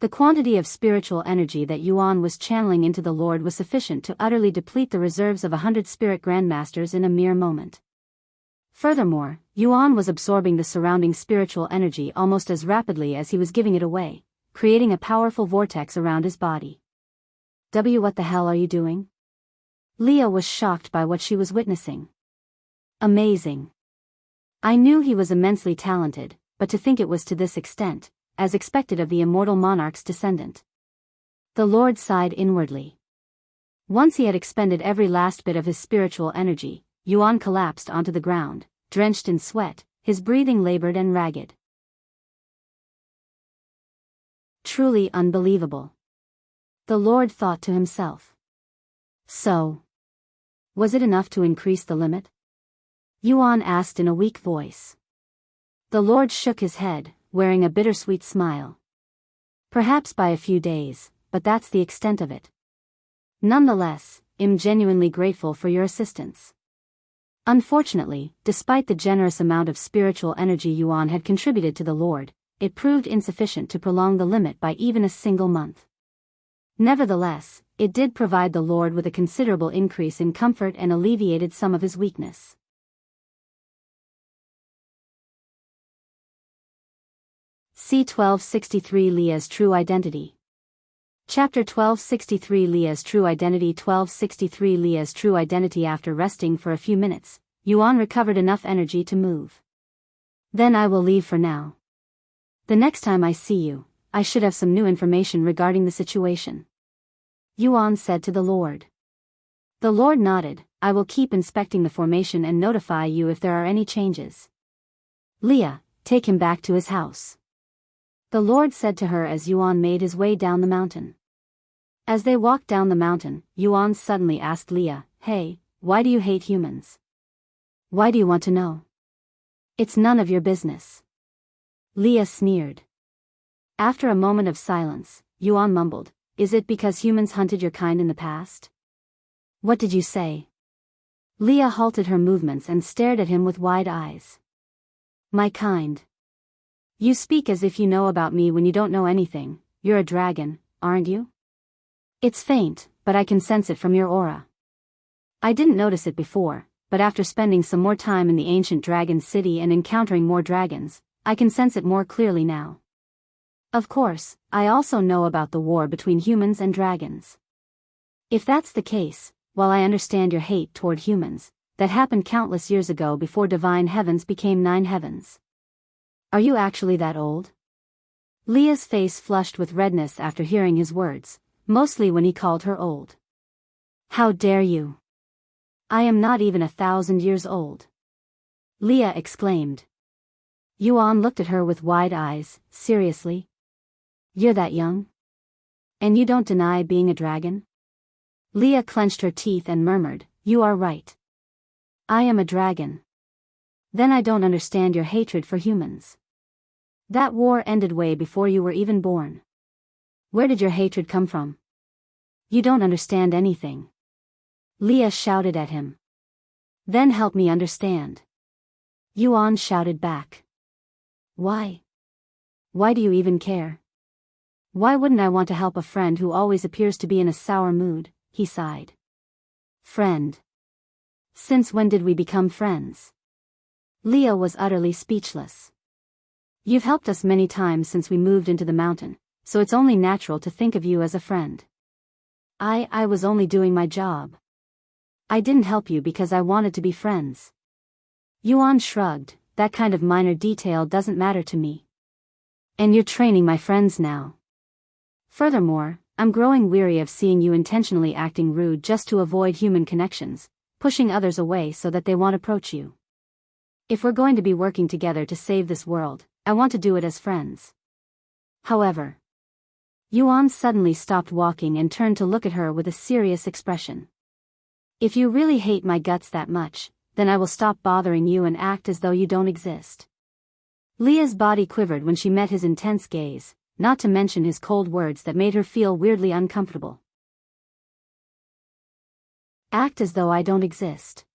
The quantity of spiritual energy that Yuan was channeling into the Lord was sufficient to utterly deplete the reserves of 100 spirit grandmasters in a mere moment. Furthermore, Yuan was absorbing the surrounding spiritual energy almost as rapidly as he was giving it away, creating a powerful vortex around his body. What the hell are you doing? Liya was shocked by what she was witnessing. Amazing. I knew he was immensely talented, but to think it was to this extent, as expected of the immortal monarch's descendant. The Lord sighed inwardly. Once he had expended every last bit of his spiritual energy, Yuan collapsed onto the ground, drenched in sweat, his breathing labored and ragged. Truly unbelievable. The Lord thought to himself. So, was it enough to increase the limit? Yuan asked in a weak voice. The Lord shook his head, wearing a bittersweet smile. Perhaps by a few days, but that's the extent of it. Nonetheless, I'm genuinely grateful for your assistance. Unfortunately, despite the generous amount of spiritual energy Yuan had contributed to the Lord, it proved insufficient to prolong the limit by even a single month. Nevertheless, it did provide the Lord with a considerable increase in comfort and alleviated some of his weakness. C1263 Liya's True Identity. Chapter 1263 Liya's True Identity. 1263 Liya's True Identity. After resting for a few minutes, Yuan recovered enough energy to move. Then I will leave for now. The next time I see you, I should have some new information regarding the situation, Yuan said to the Lord. The Lord nodded. I will keep inspecting the formation and notify you if there are any changes. Liya, take him back to his house, the Lord said to her as Yuan made his way down the mountain. As they walked down the mountain, Yuan suddenly asked Liya, Hey, why do you hate humans? Why do you want to know? It's none of your business. Liya sneered. After a moment of silence, Yuan mumbled, Is it because humans hunted your kind in the past? What did you say? Liya halted her movements and stared at him with wide eyes. My kind. You speak as if you know about me when you don't know anything. You're a dragon, aren't you? It's faint, but I can sense it from your aura. I didn't notice it before, but after spending some more time in the ancient dragon city and encountering more dragons, I can sense it more clearly now. Of course, I also know about the war between humans and dragons. If that's the case, while I understand your hate toward humans, that happened countless years ago before divine heavens became 9 heavens. Are you actually that old? Liya's face flushed with redness after hearing his words, mostly when he called her old. How dare you? I am not even 1,000 years old, Liya exclaimed. Yuan looked at her with wide eyes. Seriously? You're that young? And you don't deny being a dragon? Liya clenched her teeth and murmured, You are right. I am a dragon. Then I don't understand your hatred for humans. That war ended way before you were even born. Where did your hatred come from? You don't understand anything, Liya shouted at him. Then help me understand, Yuan shouted back. Why? Why do you even care? Why wouldn't I want to help a friend who always appears to be in a sour mood? He sighed. Friend? Since when did we become friends? Liya was utterly speechless. You've helped us many times since we moved into the mountain, so it's only natural to think of you as a friend. I was only doing my job. I didn't help you because I wanted to be friends. Yuan shrugged, that kind of minor detail doesn't matter to me. And you're training my friends now. Furthermore, I'm growing weary of seeing you intentionally acting rude just to avoid human connections, pushing others away so that they won't approach you. If we're going to be working together to save this world, I want to do it as friends. However, Yuan suddenly stopped walking and turned to look at her with a serious expression. If you really hate my guts that much, then I will stop bothering you and act as though you don't exist. Liya's body quivered when she met his intense gaze, not to mention his cold words that made her feel weirdly uncomfortable. Act as though I don't exist,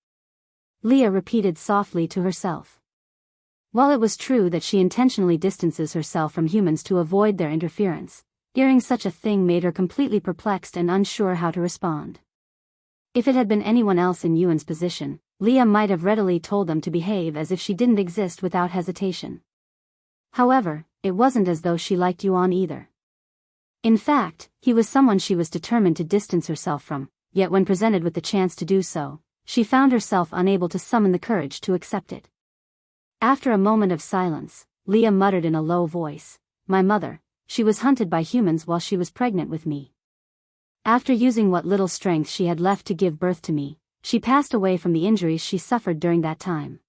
Liya repeated softly to herself. While it was true that she intentionally distances herself from humans to avoid their interference, hearing such a thing made her completely perplexed and unsure how to respond. If it had been anyone else in Yuan's position, Liya might have readily told them to behave as if she didn't exist without hesitation. However, it wasn't as though she liked Yuan either. In fact, he was someone she was determined to distance herself from, yet when presented with the chance to do so, she found herself unable to summon the courage to accept it. After a moment of silence, Liya muttered in a low voice, My mother, she was hunted by humans while she was pregnant with me. After using what little strength she had left to give birth to me, she passed away from the injuries she suffered during that time.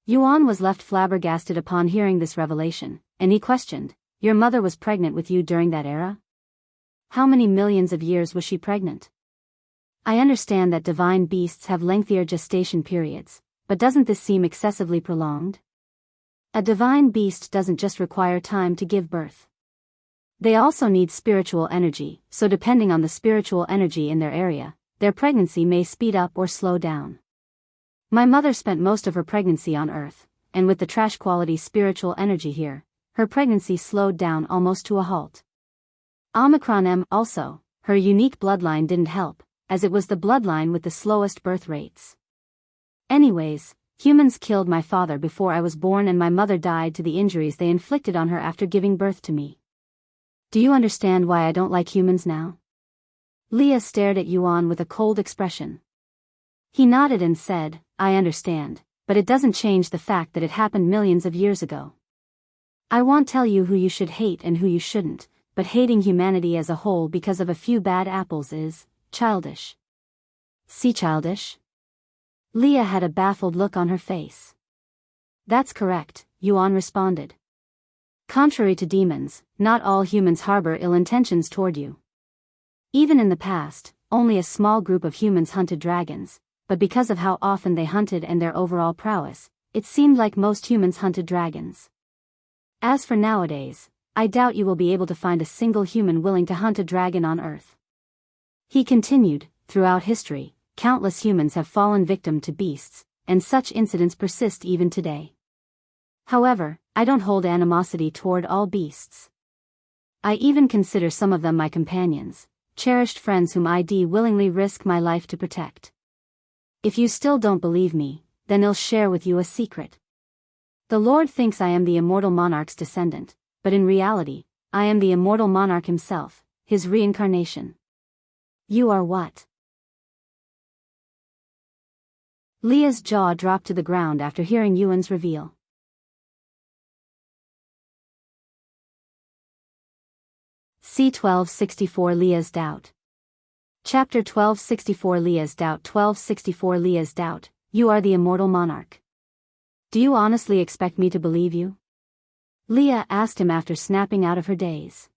Yuan was left flabbergasted upon hearing this revelation, and he questioned, Your mother was pregnant with you during that era? How many millions of years was she pregnant? I understand that divine beasts have lengthier gestation periods, but doesn't this seem excessively prolonged? A divine beast doesn't just require time to give birth. They also need spiritual energy, so depending on the spiritual energy in their area, their pregnancy may speed up or slow down. My mother spent most of her pregnancy on Earth, and with the trash quality spiritual energy here, her pregnancy slowed down almost to a halt. Omicron M also, her unique bloodline didn't help, as it was the bloodline with the slowest birth rates. Anyways, humans killed my father before I was born and my mother died to the injuries they inflicted on her after giving birth to me. Do you understand why I don't like humans now? Liya stared at Yuan with a cold expression. He nodded and said, I understand, but it doesn't change the fact that it happened millions of years ago. I won't tell you who you should hate and who you shouldn't, but hating humanity as a whole because of a few bad apples is childish. See, childish? Liya had a baffled look on her face. That's correct, Yuan responded. Contrary to demons, not all humans harbor ill intentions toward you. Even in the past, only a small group of humans hunted dragons, but because of how often they hunted and their overall prowess, it seemed like most humans hunted dragons. As for nowadays, I doubt you will be able to find a single human willing to hunt a dragon on Earth. He continued, throughout history, countless humans have fallen victim to beasts, and such incidents persist even today. However, I don't hold animosity toward all beasts. I even consider some of them my companions, cherished friends whom I'd willingly risk my life to protect. If you still don't believe me, then I'll share with you a secret. The Lord thinks I am the immortal monarch's descendant, but in reality, I am the immortal monarch himself, his reincarnation. You are what? Liya's jaw dropped to the ground after hearing Yuan's reveal. C1264 Liya's Doubt. Chapter 1264 Liya's Doubt. 1264 Liya's Doubt. You are the immortal monarch. Do you honestly expect me to believe you? Liya asked him after snapping out of her daze.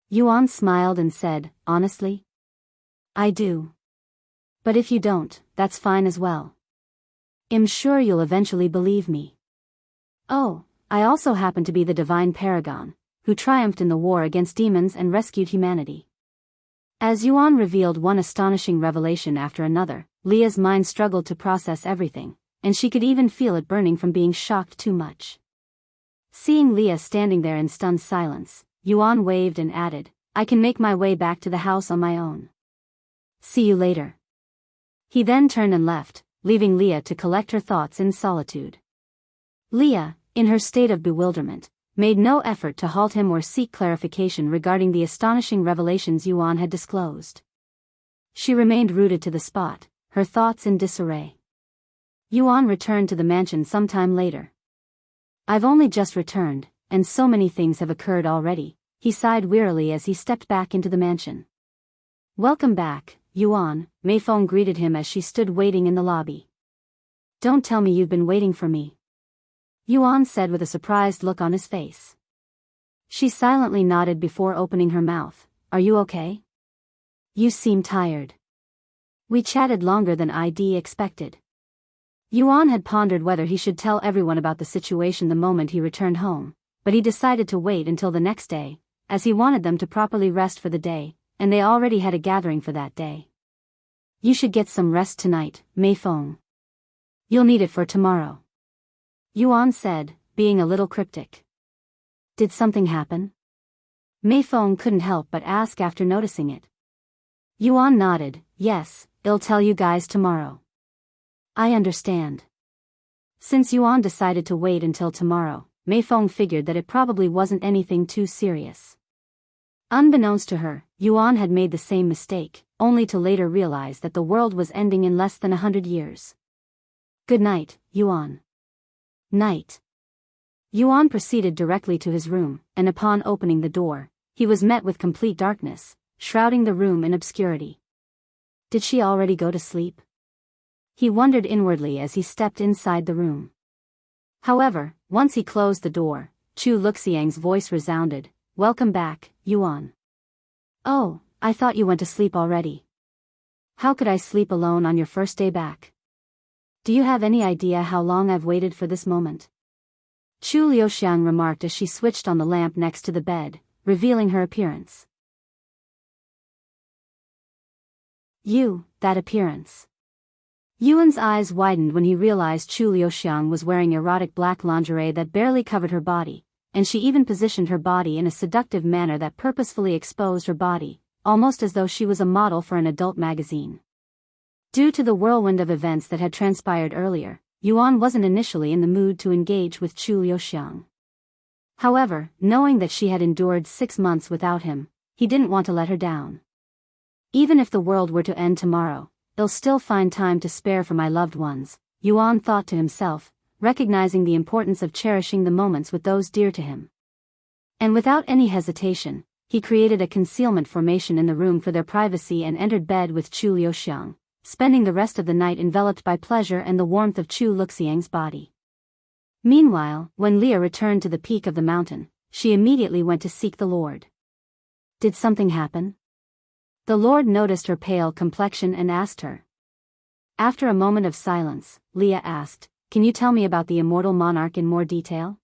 Yuan smiled and said, honestly? I do. But if you don't, that's fine as well. I'm sure you'll eventually believe me. Oh, I also happen to be the divine paragon, who triumphed in the war against demons and rescued humanity. As Yuan revealed one astonishing revelation after another, Liya's mind struggled to process everything, and she could even feel it burning from being shocked too much. Seeing Liya standing there in stunned silence, Yuan waved and added, I can make my way back to the house on my own. See you later. He then turned and left, leaving Liya to collect her thoughts in solitude. Liya, in her state of bewilderment, made no effort to halt him or seek clarification regarding the astonishing revelations Yuan had disclosed. She remained rooted to the spot, her thoughts in disarray. Yuan returned to the mansion sometime later. I've only just returned, and so many things have occurred already, he sighed wearily as he stepped back into the mansion. Welcome back, Yuan, Feng greeted him as she stood waiting in the lobby. Don't tell me you've been waiting for me, Yuan said with a surprised look on his face. She silently nodded before opening her mouth. Are you okay? You seem tired. We chatted longer than I'd expected. Yuan had pondered whether he should tell everyone about the situation the moment he returned home, but he decided to wait until the next day, as he wanted them to properly rest for the day, and they already had a gathering for that day. You should get some rest tonight, Feng. You'll need it for tomorrow, Yuan said, being a little cryptic. Did something happen? Feng couldn't help but ask after noticing it. Yuan nodded, yes, I'll tell you guys tomorrow. I understand. Since Yuan decided to wait until tomorrow, Feng figured that it probably wasn't anything too serious. Unbeknownst to her, Yuan had made the same mistake, only to later realize that the world was ending in less than 100 years. Good night, Yuan. Night. Yuan proceeded directly to his room, and upon opening the door, he was met with complete darkness, shrouding the room in obscurity. Did she already go to sleep? He wondered inwardly as he stepped inside the room. However, once he closed the door, Chu Luxiang's voice resounded, Welcome back, Yuan. Oh, I thought you went to sleep already. How could I sleep alone on your first day back? Do you have any idea how long I've waited for this moment? Chu Luxiang remarked as she switched on the lamp next to the bed, revealing her appearance. That appearance. Yuan's eyes widened when he realized Chu Luxiang was wearing erotic black lingerie that barely covered her body, and she even positioned her body in a seductive manner that purposefully exposed her body, almost as though she was a model for an adult magazine. Due to the whirlwind of events that had transpired earlier, Yuan wasn't initially in the mood to engage with Chu Liuxiang. However, knowing that she had endured 6 months without him, he didn't want to let her down. Even if the world were to end tomorrow, I'll still find time to spare for my loved ones, Yuan thought to himself, recognizing the importance of cherishing the moments with those dear to him. And without any hesitation, he created a concealment formation in the room for their privacy and entered bed with Chu Liuxiang, spending the rest of the night enveloped by pleasure and the warmth of Chu Luxiang's body. Meanwhile, when Liya returned to the peak of the mountain, she immediately went to seek the Lord. Did something happen? The Lord noticed her pale complexion and asked her. After a moment of silence, Liya asked, "Can you tell me about the immortal monarch in more detail?"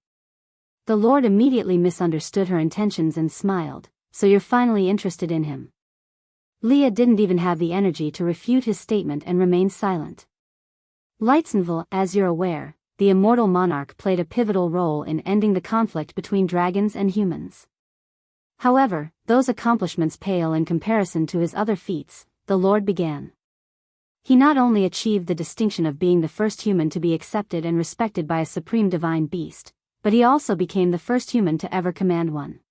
The Lord immediately misunderstood her intentions and smiled, "So you're finally interested in him." Liya didn't even have the energy to refute his statement and remained silent. Lightsonville, as you're aware, the immortal monarch played a pivotal role in ending the conflict between dragons and humans. However, those accomplishments pale in comparison to his other feats, the Lord began. He not only achieved the distinction of being the first human to be accepted and respected by a supreme divine beast, but he also became the first human to ever command one.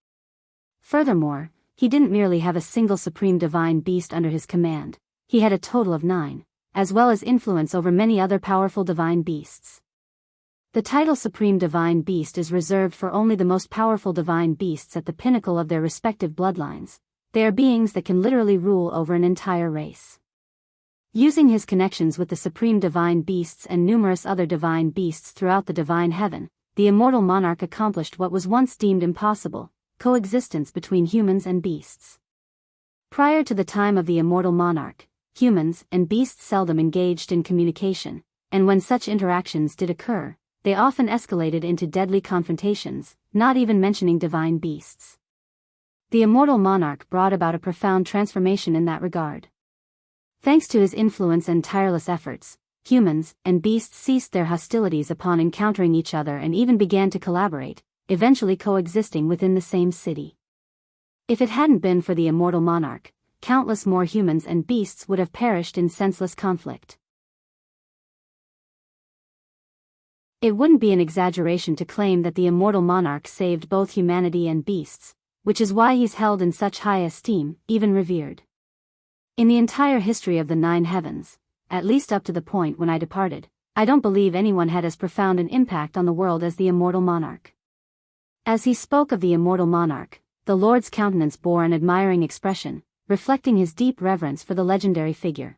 Furthermore, he didn't merely have a single supreme divine beast under his command, he had a total of 9, as well as influence over many other powerful divine beasts. The title Supreme Divine Beast is reserved for only the most powerful divine beasts at the pinnacle of their respective bloodlines. They are beings that can literally rule over an entire race. Using his connections with the supreme divine beasts and numerous other divine beasts throughout the divine heaven, the immortal monarch accomplished what was once deemed impossible: coexistence between humans and beasts. Prior to the time of the immortal monarch, humans and beasts seldom engaged in communication, and when such interactions did occur, they often escalated into deadly confrontations, not even mentioning divine beasts. The immortal monarch brought about a profound transformation in that regard. Thanks to his influence and tireless efforts, humans and beasts ceased their hostilities upon encountering each other and even began to collaborate, eventually coexisting within the same city. If it hadn't been for the immortal monarch, countless more humans and beasts would have perished in senseless conflict. It wouldn't be an exaggeration to claim that the immortal monarch saved both humanity and beasts, which is why he's held in such high esteem, even revered. In the entire history of the 9 heavens, at least up to the point when I departed, I don't believe anyone had as profound an impact on the world as the immortal monarch. As he spoke of the immortal monarch, the Lord's countenance bore an admiring expression, reflecting his deep reverence for the legendary figure.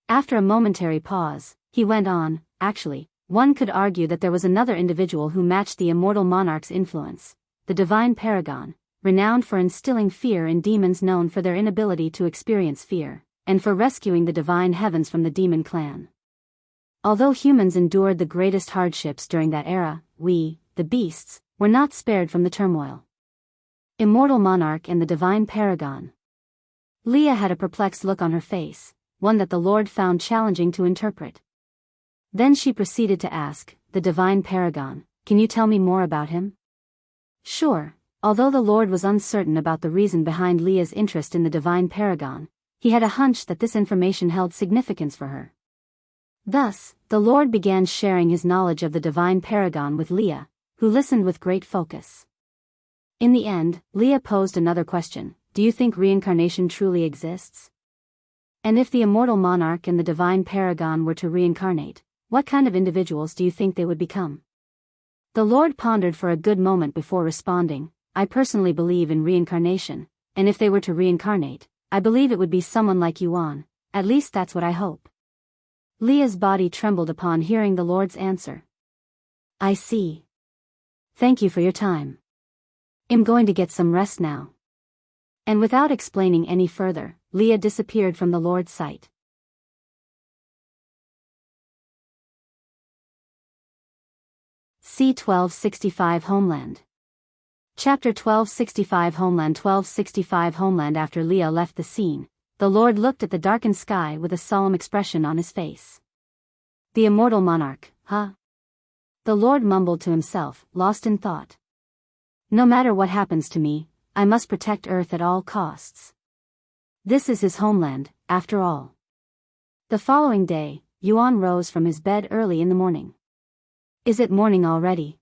After a momentary pause, he went on, "Actually, one could argue that there was another individual who matched the immortal monarch's influence, the divine paragon, renowned for instilling fear in demons known for their inability to experience fear, and for rescuing the divine heavens from the demon clan. Although humans endured the greatest hardships during that era, we, the beasts, were not spared from the turmoil. Immortal monarch and the divine paragon." Liya had a perplexed look on her face, one that the Lord found challenging to interpret. Then she proceeded to ask, "The divine paragon, can you tell me more about him?" Sure. Although the Lord was uncertain about the reason behind Liya's interest in the divine paragon, he had a hunch that this information held significance for her. Thus, the Lord began sharing his knowledge of the divine paragon with Liya, who listened with great focus. In the end, Liya posed another question: "Do you think reincarnation truly exists? And if the immortal monarch and the divine paragon were to reincarnate, what kind of individuals do you think they would become?" The Lord pondered for a good moment before responding, "I personally believe in reincarnation, and if they were to reincarnate, I believe it would be someone like Yuan, at least that's what I hope." Liya's body trembled upon hearing the Lord's answer. "I see. Thank you for your time. I'm going to get some rest now." And without explaining any further, Liya disappeared from the Lord's sight. C1265 Homeland. Chapter 1265 Homeland. 1265 Homeland. After Liya left the scene, the Lord looked at the darkened sky with a solemn expression on his face. "The immortal monarch, huh?" The Lord mumbled to himself, lost in thought. "No matter what happens to me, I must protect Earth at all costs." This is his homeland, after all. The following day, Yuan rose from his bed early in the morning. Is it morning already?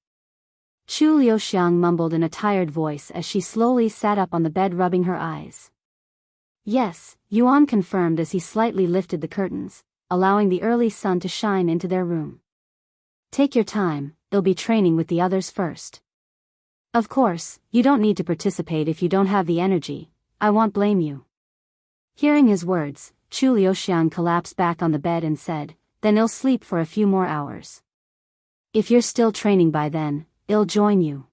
Chu Liuxiang mumbled in a tired voice as she slowly sat up on the bed rubbing her eyes. Yes, Yuan confirmed as he slightly lifted the curtains, allowing the early sun to shine into their room. Take your time, you'll be training with the others first. Of course, you don't need to participate if you don't have the energy, I won't blame you. Hearing his words, Chu Liuxiang collapsed back on the bed and said, then I'll sleep for a few more hours. If you're still training by then, I'll join you.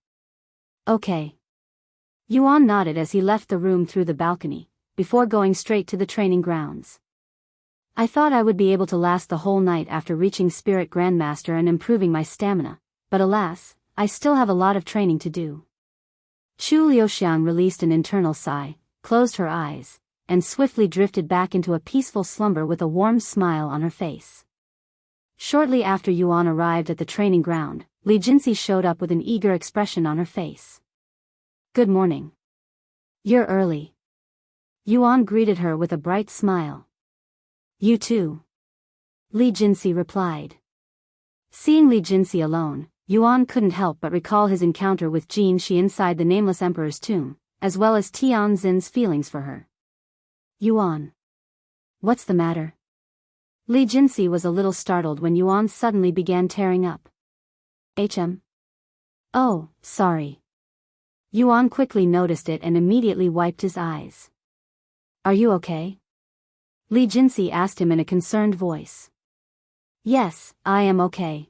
Okay. Yuan nodded as he left the room through the balcony, before going straight to the training grounds. I thought I would be able to last the whole night after reaching Spirit Grandmaster and improving my stamina, but alas, I still have a lot of training to do. Chu Liuxiang released an internal sigh, closed her eyes, and swiftly drifted back into a peaceful slumber with a warm smile on her face. Shortly after Yuan arrived at the training ground, Li Jinxi showed up with an eager expression on her face. Good morning. You're early. Yuan greeted her with a bright smile. You too. Li Jinxi replied. Seeing Li Jinxi alone, Yuan couldn't help but recall his encounter with Jin Shi inside the Nameless Emperor's tomb, as well as Tian Xin's feelings for her. Yuan. What's the matter? Li Jinxi was a little startled when Yuan suddenly began tearing up. Oh, sorry. Yuan quickly noticed it and immediately wiped his eyes. Are you okay? Li Jinxi asked him in a concerned voice. Yes, I am okay.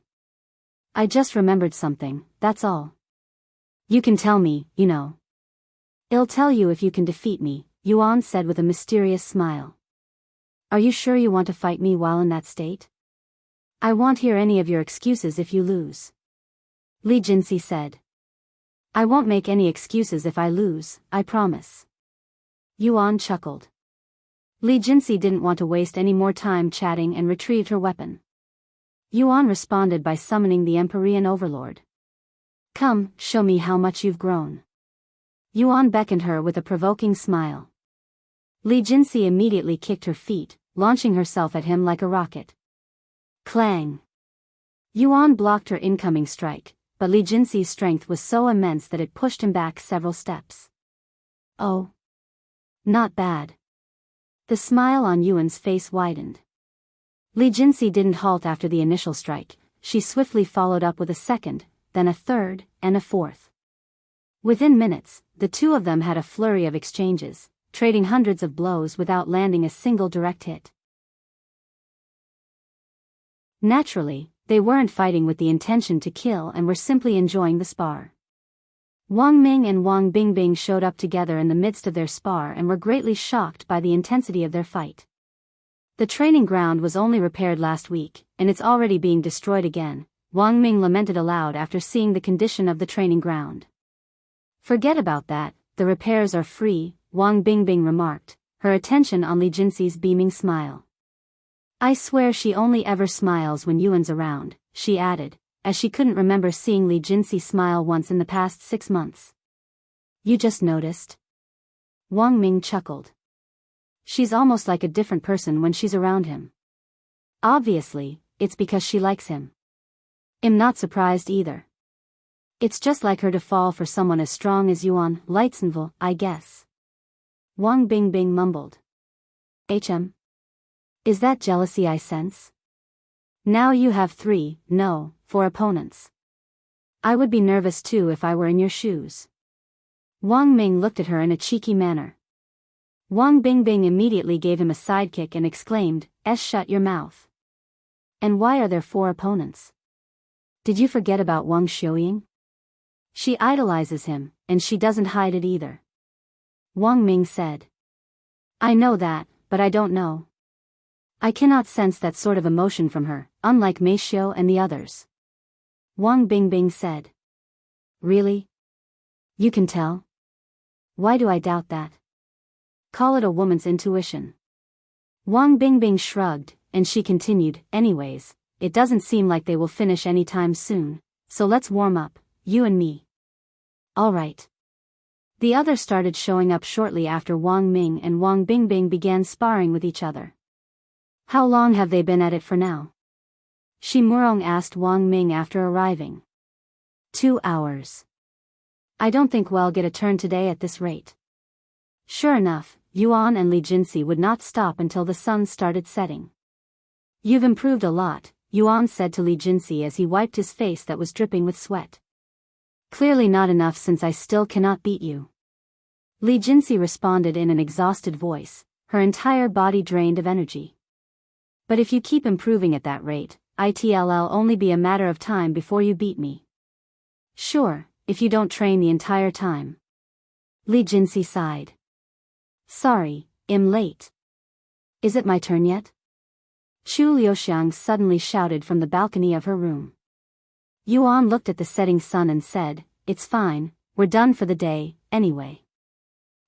I just remembered something, that's all. You can tell me, you know. I'll tell you if you can defeat me, Yuan said with a mysterious smile. Are you sure you want to fight me while in that state? I won't hear any of your excuses if you lose. Li Jinxi said. I won't make any excuses if I lose, I promise. Yuan chuckled. Li Jinxi didn't want to waste any more time chatting and retrieved her weapon. Yuan responded by summoning the Empyrean Overlord. Come, show me how much you've grown. Yuan beckoned her with a provoking smile. Li Jinxi immediately kicked her feet, launching herself at him like a rocket. Clang! Yuan blocked her incoming strike, but Li Jinxi's strength was so immense that it pushed him back several steps. Oh. Not bad. The smile on Yuan's face widened. Li Jinxi didn't halt after the initial strike, she swiftly followed up with a second, then a third, and a fourth. Within minutes, the two of them had a flurry of exchanges, trading hundreds of blows without landing a single direct hit. Naturally, they weren't fighting with the intention to kill and were simply enjoying the spar. Wang Ming and Wang Bingbing showed up together in the midst of their spar and were greatly shocked by the intensity of their fight. The training ground was only repaired last week, and it's already being destroyed again, Wang Ming lamented aloud after seeing the condition of the training ground. Forget about that, the repairs are free, Wang Bingbing remarked, her attention on Li Jinxi's beaming smile. I swear she only ever smiles when Yuan's around, she added, as she couldn't remember seeing Li Jinxi smile once in the past 6 months. You just noticed? Wang Ming chuckled. She's almost like a different person when she's around him. Obviously, it's because she likes him. I'm not surprised either. It's just like her to fall for someone as strong as Yuan Lightsenville, I guess. Wang Bingbing mumbled. Is that jealousy I sense? Now you have 4 opponents. I would be nervous too if I were in your shoes. Wang Ming looked at her in a cheeky manner. Wang Bingbing immediately gave him a sidekick and exclaimed, shut your mouth. And why are there 4 opponents? Did you forget about Wang Xiuying? She idolizes him, and she doesn't hide it either. Wang Ming said. I know that, but I don't know. I cannot sense that sort of emotion from her, unlike Mei Xiu and the others. Wang Bingbing said. Really? You can tell? Why do I doubt that? Call it a woman's intuition. Wang Bingbing shrugged, and she continued, anyways, it doesn't seem like they will finish any time soon, so let's warm up, you and me. All right. The others started showing up shortly after Wang Ming and Wang Bingbing began sparring with each other. How long have they been at it for now? Shi Murong asked Wang Ming after arriving. 2 hours. I don't think we'll get a turn today at this rate. Sure enough, Yuan and Li Jinsi would not stop until the sun started setting. You've improved a lot, Yuan said to Li Jinsi as he wiped his face that was dripping with sweat. Clearly not enough since I still cannot beat you. Li Jinsi responded in an exhausted voice, her entire body drained of energy. But if you keep improving at that rate, it'll only be a matter of time before you beat me. Sure, if you don't train the entire time. Li Jinsi sighed. Sorry, I'm late. Is it my turn yet? Chu Liuxiang suddenly shouted from the balcony of her room. Yuan looked at the setting sun and said, It's fine, we're done for the day, anyway.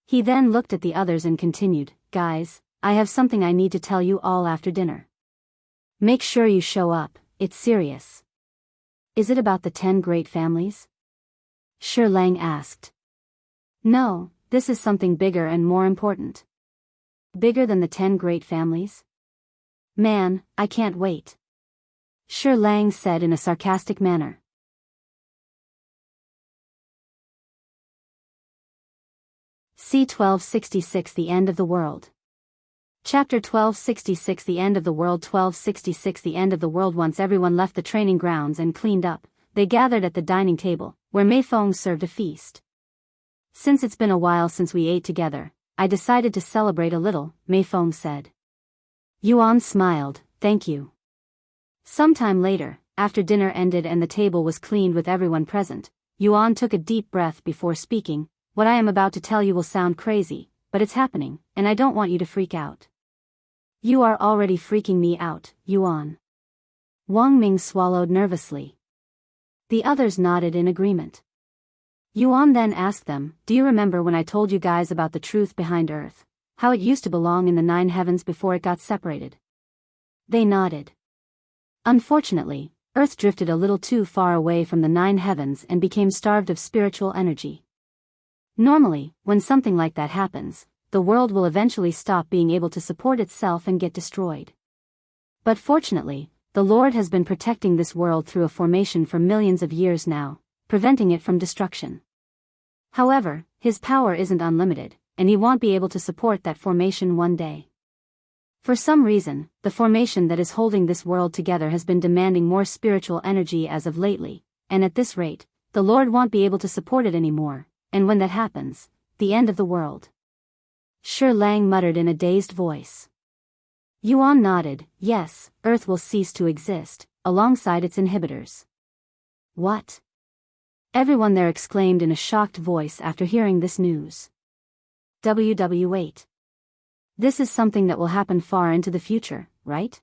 He then looked at the others and continued, Guys, I have something I need to tell you all after dinner. Make sure you show up, it's serious. Is it about the 10 great families? Shi Lang asked. No, this is something bigger and more important. Bigger than the 10 great families? Man, I can't wait. Shi Lang said in a sarcastic manner. C1266 The End of the World. Chapter 1266 The End of the World. 1266 The End of the World. Once everyone left the training grounds and cleaned up, they gathered at the dining table, where Mei Feng served a feast. Since it's been a while since we ate together, I decided to celebrate a little, Mei Feng said. Yuan smiled, thank you. Sometime later, after dinner ended and the table was cleaned with everyone present, Yuan took a deep breath before speaking. What I am about to tell you will sound crazy, but it's happening, and I don't want you to freak out. You are already freaking me out, Yuan. Wang Ming swallowed nervously. The others nodded in agreement. Yuan then asked them, Do you remember when I told you guys about the truth behind Earth, how it used to belong in the 9 heavens before it got separated? They nodded. Unfortunately, Earth drifted a little too far away from the 9 heavens and became starved of spiritual energy. Normally, when something like that happens, the world will eventually stop being able to support itself and get destroyed. But fortunately, the Lord has been protecting this world through a formation for millions of years now, preventing it from destruction. However, his power isn't unlimited, and he won't be able to support that formation one day. For some reason, the formation that is holding this world together has been demanding more spiritual energy as of lately, and at this rate, the Lord won't be able to support it anymore, and when that happens, the end of the world. Shi Lang muttered in a dazed voice. Yuan nodded, yes, Earth will cease to exist, alongside its inhibitors. What? Everyone there exclaimed in a shocked voice after hearing this news. WW8. This is something that will happen far into the future, right?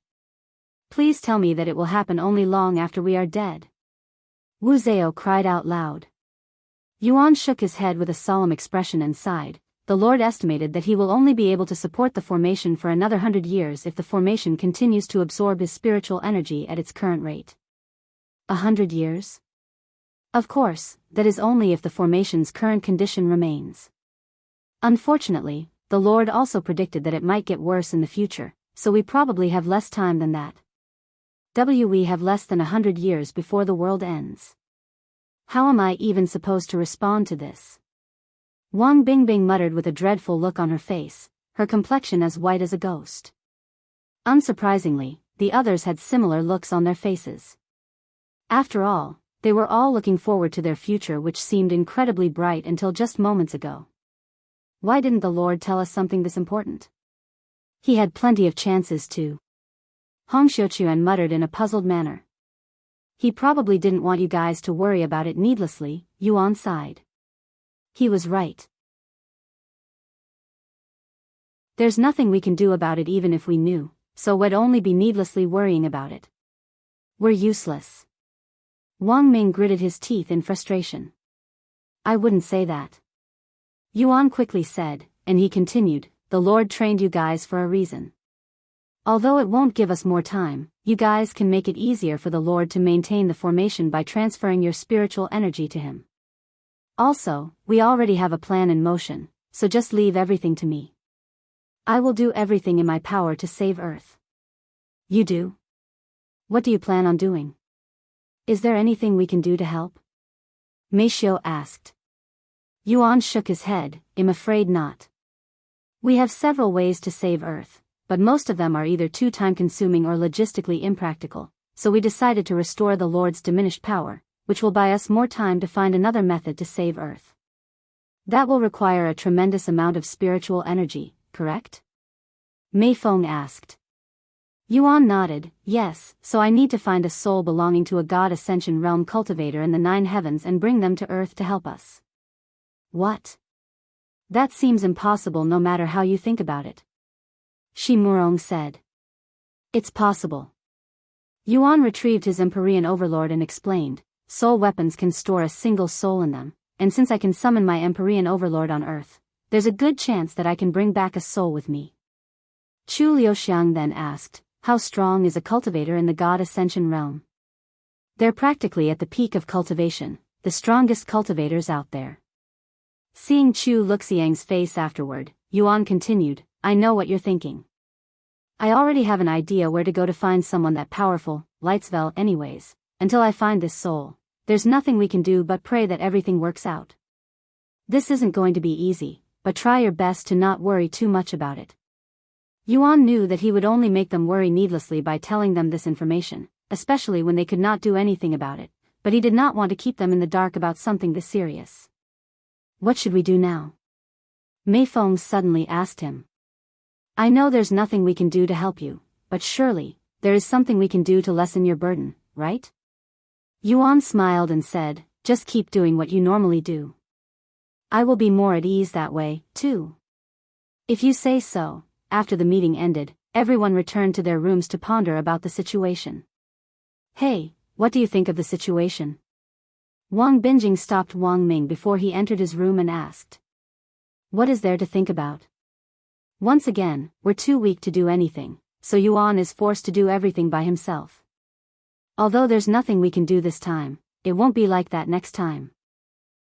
Please tell me that it will happen only long after we are dead. Wu Zhao cried out loud. Yuan shook his head with a solemn expression and sighed. The Lord estimated that he will only be able to support the formation for another 100 years if the formation continues to absorb his spiritual energy at its current rate. 100 years? Of course, that is only if the formation's current condition remains. Unfortunately, the Lord also predicted that it might get worse in the future, so we probably have less time than that. We have less than 100 years before the world ends. How am I even supposed to respond to this? Wang Bingbing muttered with a dreadful look on her face, her complexion as white as a ghost. Unsurprisingly, the others had similar looks on their faces. After all, they were all looking forward to their future, which seemed incredibly bright until just moments ago. Why didn't the Lord tell us something this important? He had plenty of chances to. Hong Xiuquan muttered in a puzzled manner. He probably didn't want you guys to worry about it needlessly, Yuan sighed. He was right. There's nothing we can do about it even if we knew, so we'd only be needlessly worrying about it. We're useless. Wang Ming gritted his teeth in frustration. I wouldn't say that. Yuan quickly said, and he continued, the Lord trained you guys for a reason. Although it won't give us more time, you guys can make it easier for the Lord to maintain the formation by transferring your spiritual energy to him. Also, we already have a plan in motion, so just leave everything to me. I will do everything in my power to save Earth. You do? What do you plan on doing? Is there anything we can do to help? Meishio asked. Yuan shook his head, I'm afraid not. We have several ways to save Earth, but most of them are either too time-consuming or logistically impractical, so we decided to restore the Lord's diminished power, which will buy us more time to find another method to save Earth. That will require a tremendous amount of spiritual energy, correct? Feng asked. Yuan nodded, yes, so I need to find a soul belonging to a god Ascension realm cultivator in the 9 heavens and bring them to Earth to help us. What? That seems impossible no matter how you think about it. Shimurong said. It's possible. Yuan retrieved his Empyrean overlord and explained, soul weapons can store a single soul in them, and since I can summon my Empyrean overlord on Earth, there's a good chance that I can bring back a soul with me. Chu Liuxiang then asked, how strong is a cultivator in the god Ascension realm? They're practically at the peak of cultivation, the strongest cultivators out there. Seeing Chu Luxiang's face afterward, Yuan continued, I know what you're thinking. I already have an idea where to go to find someone that powerful, Lightsvel anyways, until I find this soul, there's nothing we can do but pray that everything works out. This isn't going to be easy, but try your best to not worry too much about it. Yuan knew that he would only make them worry needlessly by telling them this information, especially when they could not do anything about it, but he did not want to keep them in the dark about something this serious. What should we do now? Feng suddenly asked him. I know there's nothing we can do to help you, but surely, there is something we can do to lessen your burden, right? Yuan smiled and said, just keep doing what you normally do. I will be more at ease that way, too. If you say so. After the meeting ended, everyone returned to their rooms to ponder about the situation. Hey, what do you think of the situation? Wang Binjing stopped Wang Ming before he entered his room and asked. What is there to think about? Once again, we're too weak to do anything, so Yuan is forced to do everything by himself. Although there's nothing we can do this time, it won't be like that next time.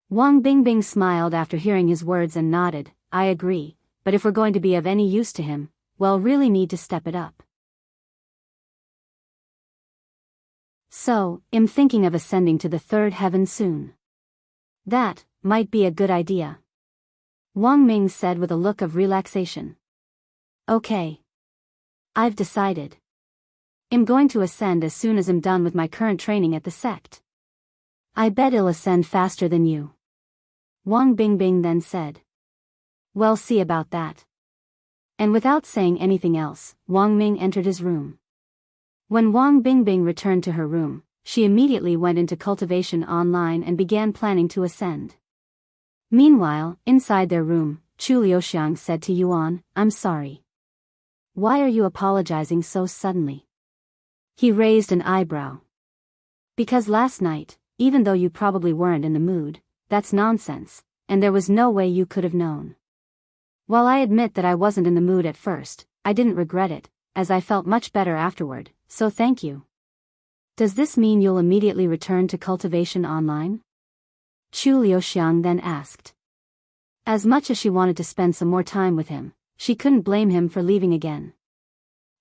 Wang Bingbing smiled after hearing his words and nodded, I agree. But if we're going to be of any use to him, we'll really need to step it up. So, I'm thinking of ascending to the 3rd heaven soon. That might be a good idea. Wang Ming said with a look of relaxation. Okay. I've decided. I'm going to ascend as soon as I'm done with my current training at the sect. I bet I'll ascend faster than you. Wang Bingbing then said. We'll see about that. And without saying anything else, Wang Ming entered his room. When Wang Bingbing returned to her room, she immediately went into Cultivation Online and began planning to ascend. Meanwhile, inside their room, Chu Liuxiang said to Yuan, I'm sorry. Why are you apologizing so suddenly? He raised an eyebrow. Because last night, even though you probably weren't in the mood, that's nonsense, and there was no way you could have known. While I admit that I wasn't in the mood at first, I didn't regret it, as I felt much better afterward, so thank you. Does this mean you'll immediately return to Cultivation Online? Chu Liuxiang then asked. As much as she wanted to spend some more time with him, she couldn't blame him for leaving again.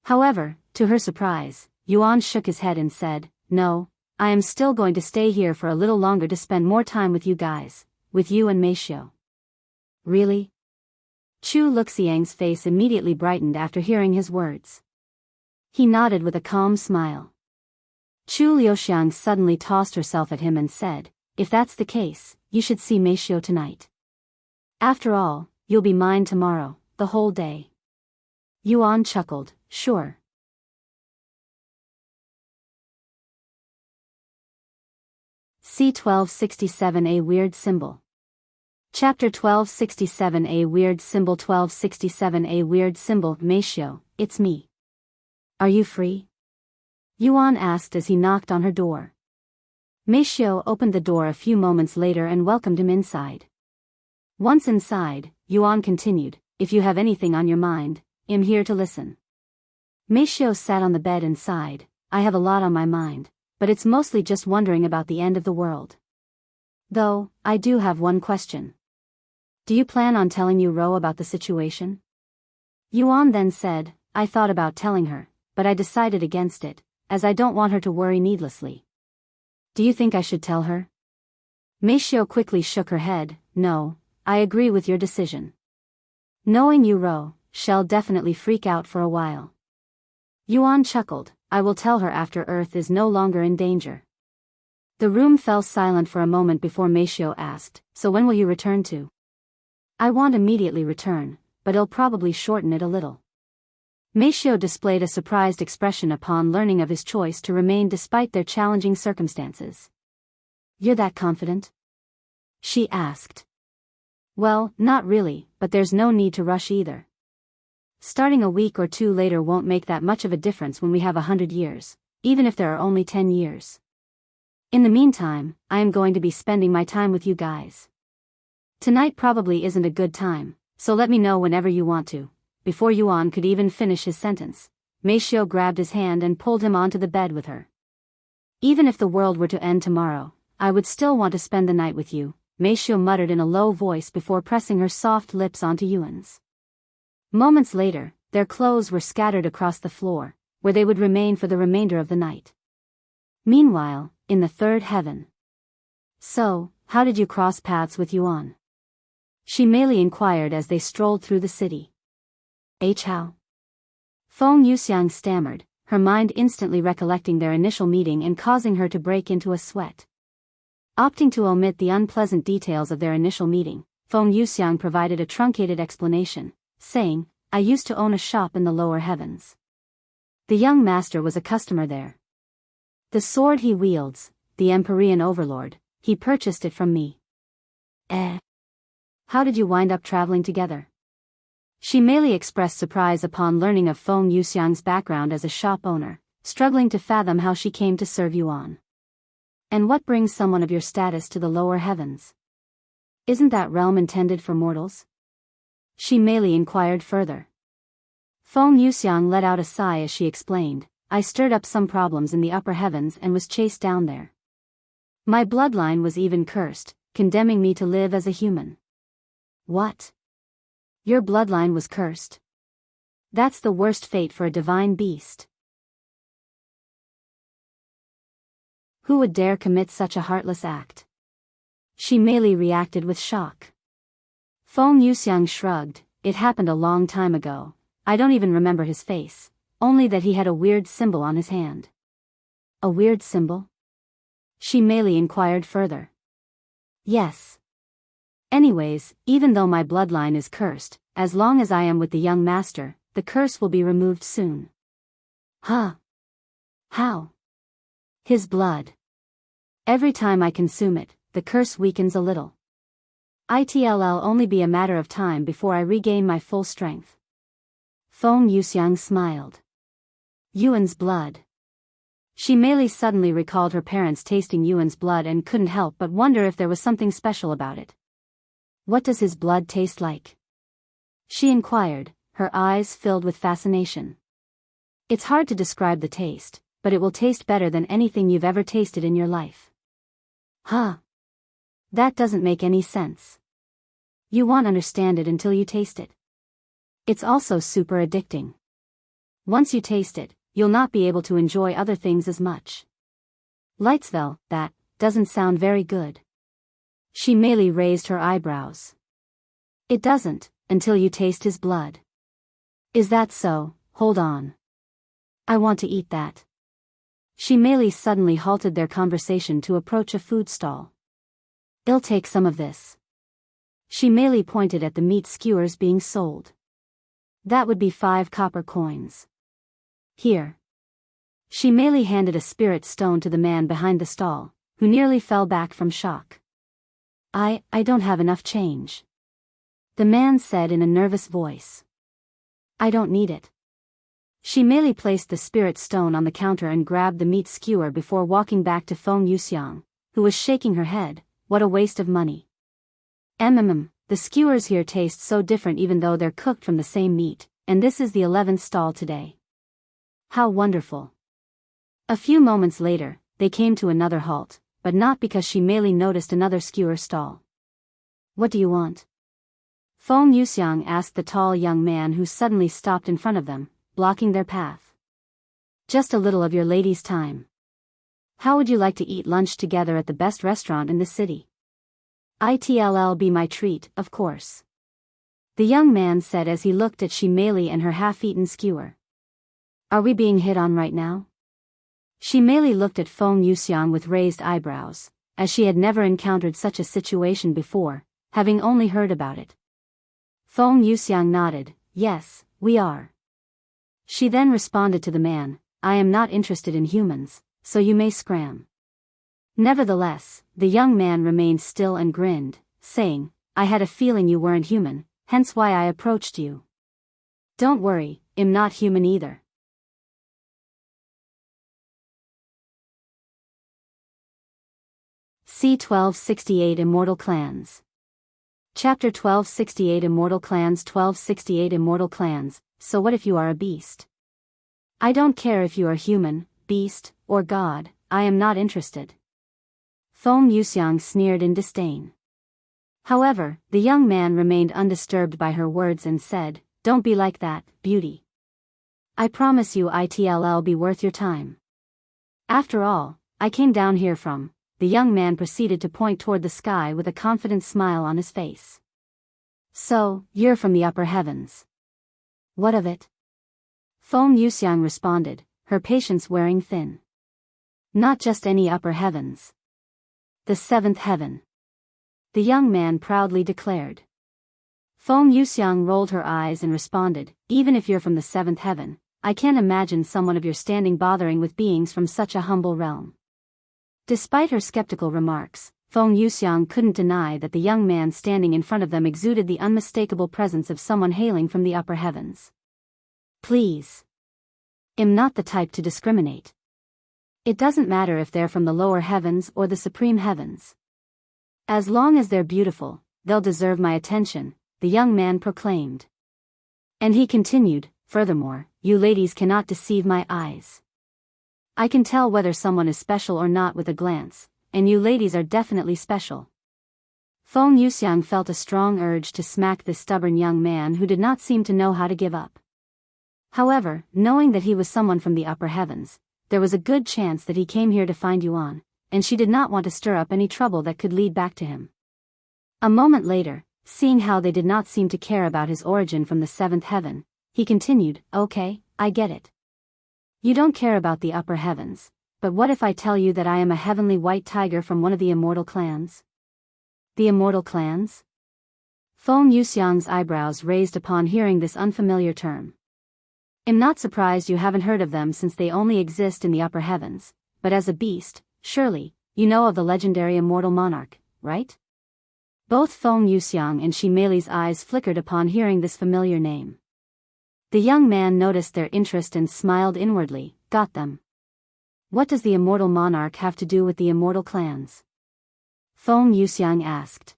However, to her surprise, Yuan shook his head and said, No, I am still going to stay here for a little longer to spend more time with you guys, with you and Meishio. Really? Chu Luxiang's face immediately brightened after hearing his words. He nodded with a calm smile. Chu Liuxiang suddenly tossed herself at him and said, If that's the case, you should see Meishio tonight. After all, you'll be mine tomorrow, the whole day. Yuan chuckled, sure. C1267 A Weird Symbol. Chapter 1267 A Weird Symbol 1267 A Weird Symbol Meishio, it's me. Are you free? Yuan asked as he knocked on her door. Meishio opened the door a few moments later and welcomed him inside. Once inside, Yuan continued, If you have anything on your mind, I'm here to listen. Meishio sat on the bed and sighed, I have a lot on my mind, but it's mostly just wondering about the end of the world. Though, I do have one question. Do you plan on telling Ro about the situation? Yuan then said, I thought about telling her, but I decided against it, as I don't want her to worry needlessly. Do you think I should tell her? Meishio quickly shook her head. No, I agree with your decision. Knowing Ro, she'll definitely freak out for a while. Yuan chuckled, I will tell her after Earth is no longer in danger. The room fell silent for a moment before Meishio asked, so when will you return to? I won't immediately return, but it'll probably shorten it a little. Meishio displayed a surprised expression upon learning of his choice to remain despite their challenging circumstances. You're that confident? She asked. Well, not really, but there's no need to rush either. Starting a week or two later won't make that much of a difference when we have 100 years, even if there are only 10 years. In the meantime, I am going to be spending my time with you guys. Tonight probably isn't a good time, so let me know whenever you want to. Before Yuan could even finish his sentence, Meishio grabbed his hand and pulled him onto the bed with her. Even if the world were to end tomorrow, I would still want to spend the night with you, Meishio muttered in a low voice before pressing her soft lips onto Yuan's. Moments later, their clothes were scattered across the floor, where they would remain for the remainder of the night. Meanwhile, in the third heaven. So, how did you cross paths with Yuan? She merely inquired as they strolled through the city. How? Feng Yuxiang stammered, her mind instantly recollecting their initial meeting and causing her to break into a sweat. Opting to omit the unpleasant details of their initial meeting, Feng Yuxiang provided a truncated explanation, saying, I used to own a shop in the lower heavens. The young master was a customer there. The sword he wields, the Empyrean Overlord, he purchased it from me. How did you wind up traveling together? She merely expressed surprise upon learning of Feng Yuxiang's background as a shop owner, struggling to fathom how she came to serve Yuan. And what brings someone of your status to the lower heavens? Isn't that realm intended for mortals? She merely inquired further. Feng Yuxiang let out a sigh as she explained, I stirred up some problems in the upper heavens and was chased down there. My bloodline was even cursed, condemning me to live as a human. What? Your bloodline was cursed? That's the worst fate for a divine beast. Who would dare commit such a heartless act? She merely reacted with shock. Feng Yuxiang shrugged, it happened a long time ago. I don't even remember his face, only that he had a weird symbol on his hand. A weird symbol? She merely inquired further. Yes. Anyways, even though my bloodline is cursed, as long as I am with the young master, the curse will be removed soon. Huh? How? His blood. Every time I consume it, the curse weakens a little. It'll only be a matter of time before I regain my full strength. Feng Yuxiang smiled. Yuan's blood. She merely suddenly recalled her parents tasting Yuan's blood and couldn't help but wonder if there was something special about it. What does his blood taste like? She inquired, her eyes filled with fascination. It's hard to describe the taste, but it will taste better than anything you've ever tasted in your life. Huh? That doesn't make any sense. You won't understand it until you taste it. It's also super addicting. Once you taste it, you'll not be able to enjoy other things as much. Lightsville, that doesn't sound very good. She merely raised her eyebrows. It doesn't, until you taste his blood. Is that so? Hold on. I want to eat that. She merely suddenly halted their conversation to approach a food stall. I'll take some of this. She merely pointed at the meat skewers being sold. That would be 5 copper coins. Here. She merely handed a spirit stone to the man behind the stall, who nearly fell back from shock. I don't have enough change. The man said in a nervous voice. I don't need it. She merely placed the spirit stone on the counter and grabbed the meat skewer before walking back to Feng Yuxiang, who was shaking her head, what a waste of money. The skewers here taste so different even though they're cooked from the same meat, and this is the 11th stall today. How wonderful. A few moments later, they came to another halt, but not because she merely noticed another skewer stall. "What do you want?" Feng Yuxiang asked the tall young man who suddenly stopped in front of them, blocking their path. "Just a little of your lady's time. How would you like to eat lunch together at the best restaurant in the city?" "It'll be my treat, of course," the young man said as he looked at Shimeli and her half-eaten skewer. "Are we being hit on right now?" Shimeli looked at Feng Yuxiang with raised eyebrows, as she had never encountered such a situation before, having only heard about it. Feng Yuxiang nodded, "Yes, we are." She then responded to the man, "I am not interested in humans, so you may scram." Nevertheless, the young man remained still and grinned, saying, "I had a feeling you weren't human, hence why I approached you." "Don't worry, I'm not human either." C1268 Immortal Clans. Chapter 1268 Immortal Clans. 1268 Immortal Clans. So what if you are a beast? I don't care if you are human, beast, or god, I am not interested. Feng Yuxiang sneered in disdain. However, the young man remained undisturbed by her words and said, "Don't be like that, beauty. I promise you it'll be worth your time. After all, I came down here from..." The young man proceeded to point toward the sky with a confident smile on his face. "So, you're from the upper heavens. What of it?" Feng Yuxiang responded, her patience wearing thin. "Not just any upper heavens. The seventh heaven," the young man proudly declared. Feng Yuxiang rolled her eyes and responded, "Even if you're from the seventh heaven, I can't imagine someone of your standing bothering with beings from such a humble realm." Despite her skeptical remarks, Feng Yuxiang couldn't deny that the young man standing in front of them exuded the unmistakable presence of someone hailing from the upper heavens. "Please. I'm not the type to discriminate. It doesn't matter if they're from the lower heavens or the supreme heavens. As long as they're beautiful, they'll deserve my attention," the young man proclaimed. And he continued, "Furthermore, you ladies cannot deceive my eyes. I can tell whether someone is special or not with a glance, and you ladies are definitely special." Feng Yuxiang felt a strong urge to smack this stubborn young man who did not seem to know how to give up. However, knowing that he was someone from the upper heavens, there was a good chance that he came here to find Yuan, and she did not want to stir up any trouble that could lead back to him. A moment later, seeing how they did not seem to care about his origin from the seventh heaven, he continued, "Okay, I get it. You don't care about the upper heavens, but what if I tell you that I am a heavenly white tiger from one of the immortal clans?" "The immortal clans?" Feng Yuxiang's eyebrows raised upon hearing this unfamiliar term. "I'm not surprised you haven't heard of them since they only exist in the upper heavens, but as a beast, surely, you know of the legendary immortal monarch, right?" Both Feng Yuxiang and Shimeli's eyes flickered upon hearing this familiar name. The young man noticed their interest and smiled inwardly, "Got them. What does the immortal monarch have to do with the immortal clans?" Feng Yuxiang asked.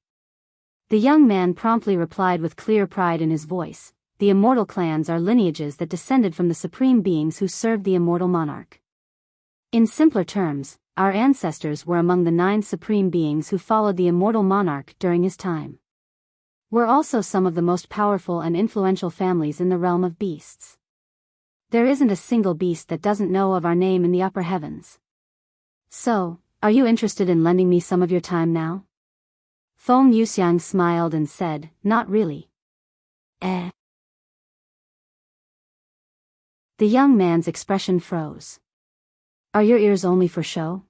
The young man promptly replied with clear pride in his voice, "The immortal clans are lineages that descended from the supreme beings who served the immortal monarch. In simpler terms, our ancestors were among the 9 supreme beings who followed the immortal monarch during his time. We're also some of the most powerful and influential families in the realm of beasts. There isn't a single beast that doesn't know of our name in the upper heavens. So, are you interested in lending me some of your time now?" Feng Yuxiang smiled and said, "Not really." The young man's expression froze. "Are your ears only for show?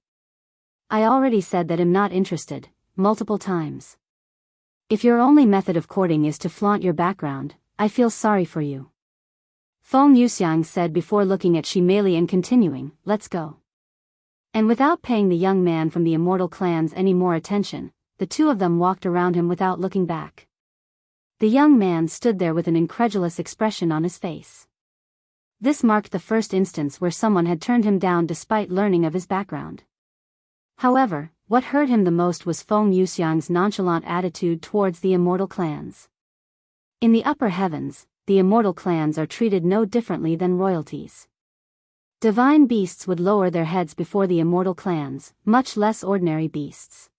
I already said that I'm not interested, multiple times. If your only method of courting is to flaunt your background, I feel sorry for you." Feng Yuxiang said before looking at Shimeli and continuing, "Let's go." And without paying the young man from the immortal clans any more attention, the two of them walked around him without looking back. The young man stood there with an incredulous expression on his face. This marked the first instance where someone had turned him down despite learning of his background. However, what hurt him the most was Feng Yuxiang's nonchalant attitude towards the immortal clans. In the upper heavens, the immortal clans are treated no differently than royalties. Divine beasts would lower their heads before the immortal clans, much less ordinary beasts.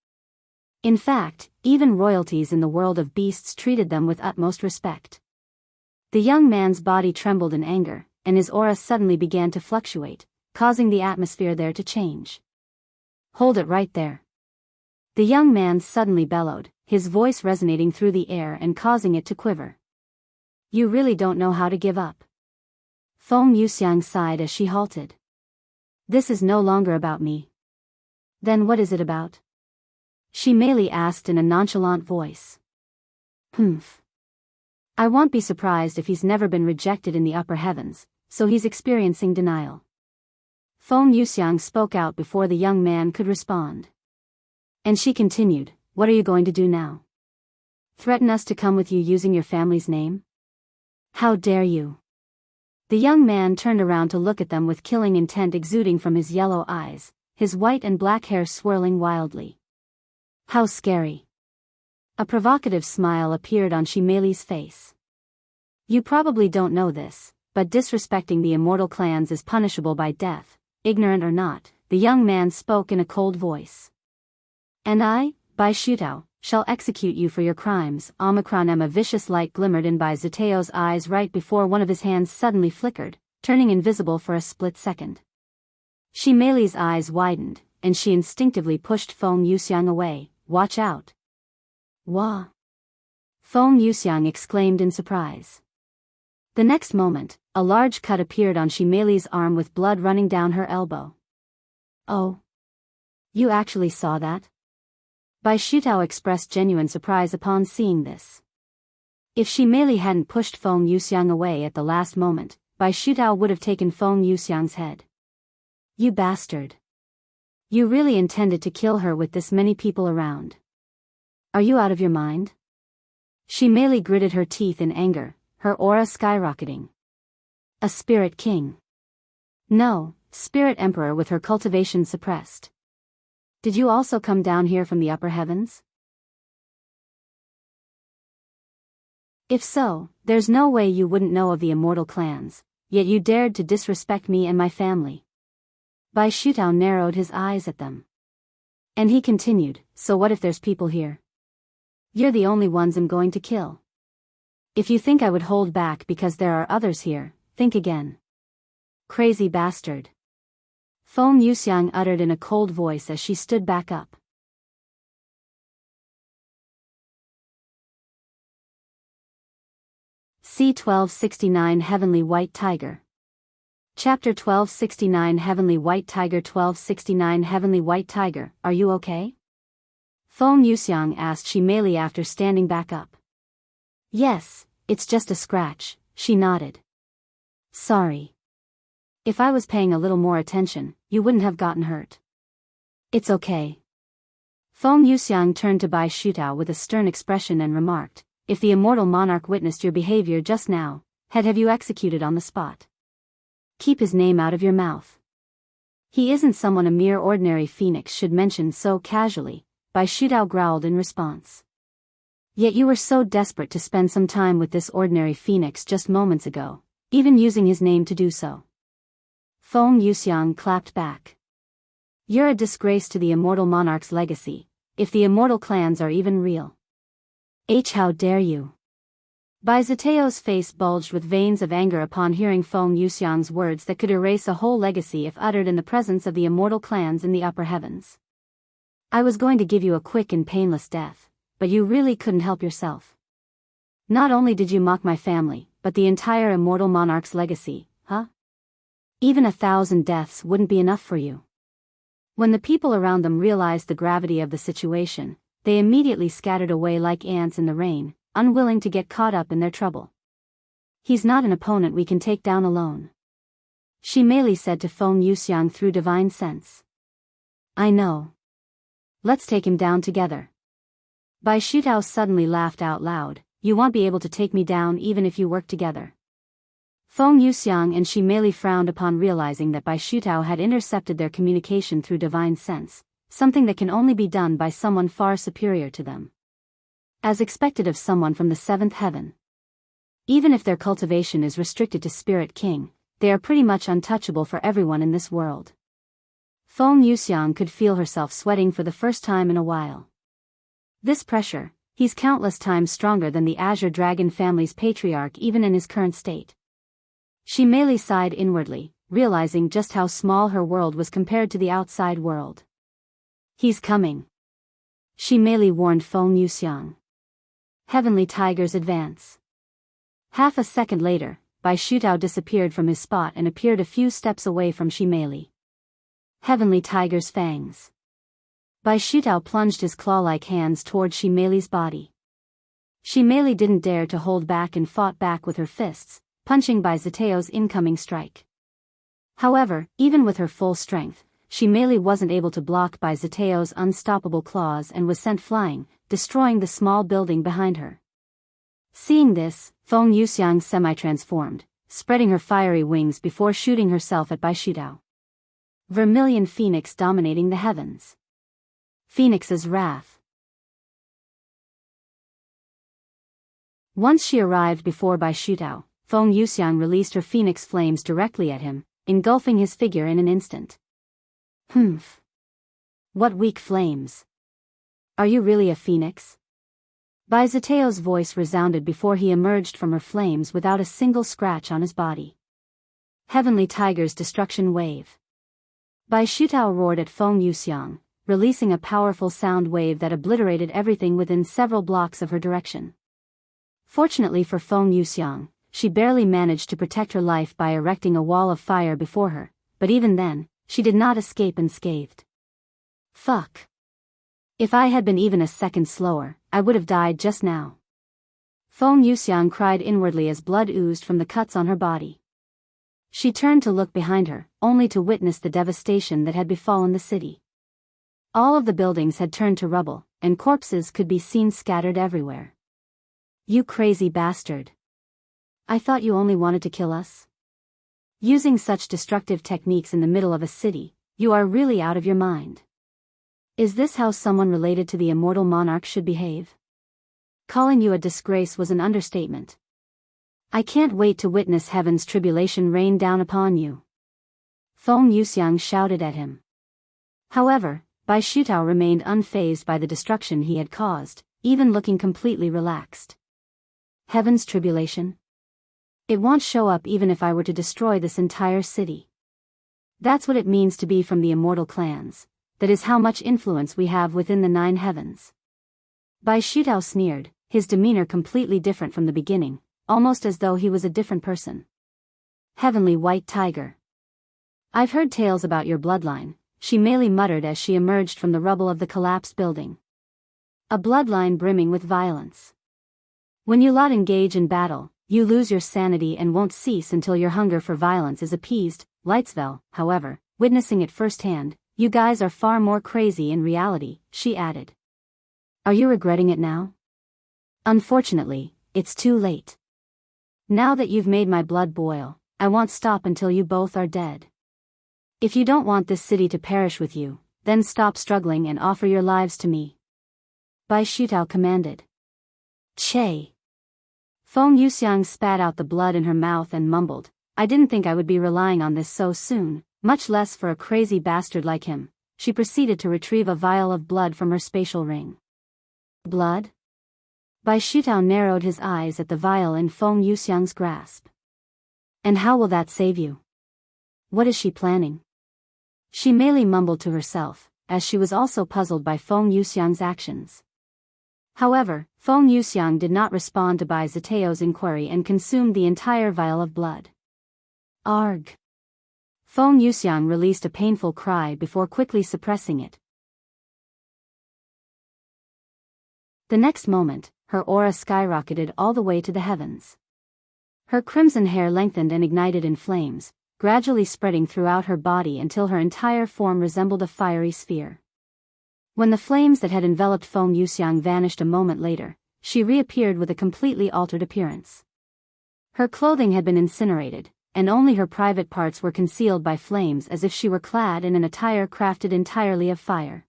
In fact, even royalties in the world of beasts treated them with utmost respect. The young man's body trembled in anger, and his aura suddenly began to fluctuate, causing the atmosphere there to change. "Hold it right there." The young man suddenly bellowed, his voice resonating through the air and causing it to quiver. "You really don't know how to give up." Feng Yuxiang sighed as she halted. "This is no longer about me." "Then what is it about?" she merely asked in a nonchalant voice. "Humph. I won't be surprised if he's never been rejected in the upper heavens, so he's experiencing denial." Feng Yuxiang spoke out before the young man could respond. And she continued, "What are you going to do now? Threaten us to come with you using your family's name? How dare you?" The young man turned around to look at them with killing intent exuding from his yellow eyes, his white and black hair swirling wildly. "How scary." A provocative smile appeared on Shimeli's face. "You probably don't know this, but disrespecting the immortal clans is punishable by death, ignorant or not," the young man spoke in a cold voice. "And I, Bai Xutao, shall execute you for your crimes." A vicious light glimmered in Bai Xutao's eyes right before one of his hands suddenly flickered, turning invisible for a split second. Shimeli's eyes widened, and she instinctively pushed Feng Yuxiang away. "Watch out." "Wah!" Feng Yuxiang exclaimed in surprise. The next moment, a large cut appeared on Shimeli's arm with blood running down her elbow. "Oh. You actually saw that?" Bai Xutao expressed genuine surprise upon seeing this. If Shimeli hadn't pushed Feng Yuxiang away at the last moment, Bai Xutao would have taken Feng Yuxiang's head. "You bastard. You really intended to kill her with this many people around? Are you out of your mind?" Shimeli gritted her teeth in anger, her aura skyrocketing. "A spirit king? No, spirit emperor with her cultivation suppressed. Did you also come down here from the upper heavens? If so, there's no way you wouldn't know of the immortal clans, yet you dared to disrespect me and my family." Bai Xutao narrowed his eyes at them. And he continued, "So what if there's people here? You're the only ones I'm going to kill. If you think I would hold back because there are others here, think again. Crazy bastard." Feng Yuxiang uttered in a cold voice as she stood back up. C1269 Heavenly White Tiger. Chapter 1269 Heavenly White Tiger. 1269 Heavenly White Tiger, are you okay? Feng Yuxiang asked Shimeli after standing back up. "Yes, it's just a scratch," she nodded. "Sorry. If I was paying a little more attention, you wouldn't have gotten hurt." "It's okay." Feng Yuxiang turned to Bai Xutao with a stern expression and remarked, "If the immortal monarch witnessed your behavior just now, have you executed on the spot? Keep his name out of your mouth. He isn't someone a mere ordinary phoenix should mention so casually," Bai Xutao growled in response. "Yet you were so desperate to spend some time with this ordinary phoenix just moments ago, even using his name to do so." Feng Yuxiang clapped back. "You're a disgrace to the immortal monarch's legacy, if the immortal clans are even real. How dare you?" Bai Xutao's face bulged with veins of anger upon hearing Feng Yuxiang's words that could erase a whole legacy if uttered in the presence of the immortal clans in the upper heavens. "I was going to give you a quick and painless death, but you really couldn't help yourself. Not only did you mock my family, but the entire immortal monarch's legacy, huh? Even 1,000 deaths wouldn't be enough for you." When the people around them realized the gravity of the situation, they immediately scattered away like ants in the rain, unwilling to get caught up in their trouble. "He's not an opponent we can take down alone," Shimeli said to Feng Yuxiang through divine sense. "I know. Let's take him down together." Bai Xutao suddenly laughed out loud. "You won't be able to take me down even if you work together." Feng Yuxiang and Shimeli frowned upon realizing that Bai Xutao had intercepted their communication through divine sense, something that can only be done by someone far superior to them. As expected of someone from the seventh heaven. Even if their cultivation is restricted to Spirit King, they are pretty much untouchable for everyone in this world. Feng Yuxiang could feel herself sweating for the first time in a while. This pressure, he's countless times stronger than the Azure Dragon family's patriarch even in his current state. She merely sighed inwardly, realizing just how small her world was compared to the outside world. He's coming. She merely warned Feng Yuxiang. Heavenly Tigers advance. Half a second later, Xutao disappeared from his spot and appeared a few steps away from Ximeli. Heavenly Tiger's fangs. Xutao plunged his claw-like hands toward Ximeli's body. Ximeli didn't dare to hold back and fought back with her fists, punching Xutao's incoming strike. However, even with her full strength, Ximeli wasn't able to block Xutao's unstoppable claws and was sent flying, destroying the small building behind her. Seeing this, Feng Yuxiang semi-transformed, spreading her fiery wings before shooting herself at Xutao. Vermilion Phoenix dominating the heavens. Phoenix's wrath. Once she arrived before Xutao, Feng Yuxiang released her phoenix flames directly at him, engulfing his figure in an instant. Humph. What weak flames. Are you really a phoenix? Xutao's voice resounded before he emerged from her flames without a single scratch on his body. Heavenly Tiger's destruction wave. Xutao roared at Feng Yuxiang, releasing a powerful sound wave that obliterated everything within several blocks of her direction. Fortunately for Feng Yuxiang, she barely managed to protect her life by erecting a wall of fire before her, but even then, she did not escape unscathed. Fuck. If I had been even a second slower, I would have died just now. Feng Yuxiang cried inwardly as blood oozed from the cuts on her body. She turned to look behind her, only to witness the devastation that had befallen the city. All of the buildings had turned to rubble, and corpses could be seen scattered everywhere. You crazy bastard. I thought you only wanted to kill us? Using such destructive techniques in the middle of a city, you are really out of your mind. Is this how someone related to the immortal monarch should behave? Calling you a disgrace was an understatement. I can't wait to witness heaven's tribulation rain down upon you. Feng Yuxiang shouted at him. However, Xutao remained unfazed by the destruction he had caused, even looking completely relaxed. Heaven's tribulation? It won't show up even if I were to destroy this entire city. That's what it means to be from the immortal clans. That is how much influence we have within the 9 heavens. Xutao sneered, his demeanor completely different from the beginning, almost as though he was a different person. Heavenly White Tiger. I've heard tales about your bloodline, she merely muttered as she emerged from the rubble of the collapsed building. A bloodline brimming with violence. When you lot engage in battle, you lose your sanity and won't cease until your hunger for violence is appeased. Lightsville, however, witnessing it firsthand, you guys are far more crazy in reality, she added. Are you regretting it now? Unfortunately, it's too late. Now that you've made my blood boil, I won't stop until you both are dead. If you don't want this city to perish with you, then stop struggling and offer your lives to me. Xutao commanded. Che. Feng Yuxiang spat out the blood in her mouth and mumbled, I didn't think I would be relying on this so soon. Much less for a crazy bastard like him. She proceeded to retrieve a vial of blood from her spatial ring. Blood? Xutao narrowed his eyes at the vial in Feng Yuxiang's grasp. And how will that save you? What is she planning? She merely mumbled to herself, as she was also puzzled by Feng Yuxiang's actions. However, Feng Yuxiang did not respond to Xutao's inquiry and consumed the entire vial of blood. Arg. Feng Yuxiang released a painful cry before quickly suppressing it. The next moment, her aura skyrocketed all the way to the heavens. Her crimson hair lengthened and ignited in flames, gradually spreading throughout her body until her entire form resembled a fiery sphere. When the flames that had enveloped Feng Yuxiang vanished a moment later, she reappeared with a completely altered appearance. Her clothing had been incinerated, and only her private parts were concealed by flames as if she were clad in an attire crafted entirely of fire.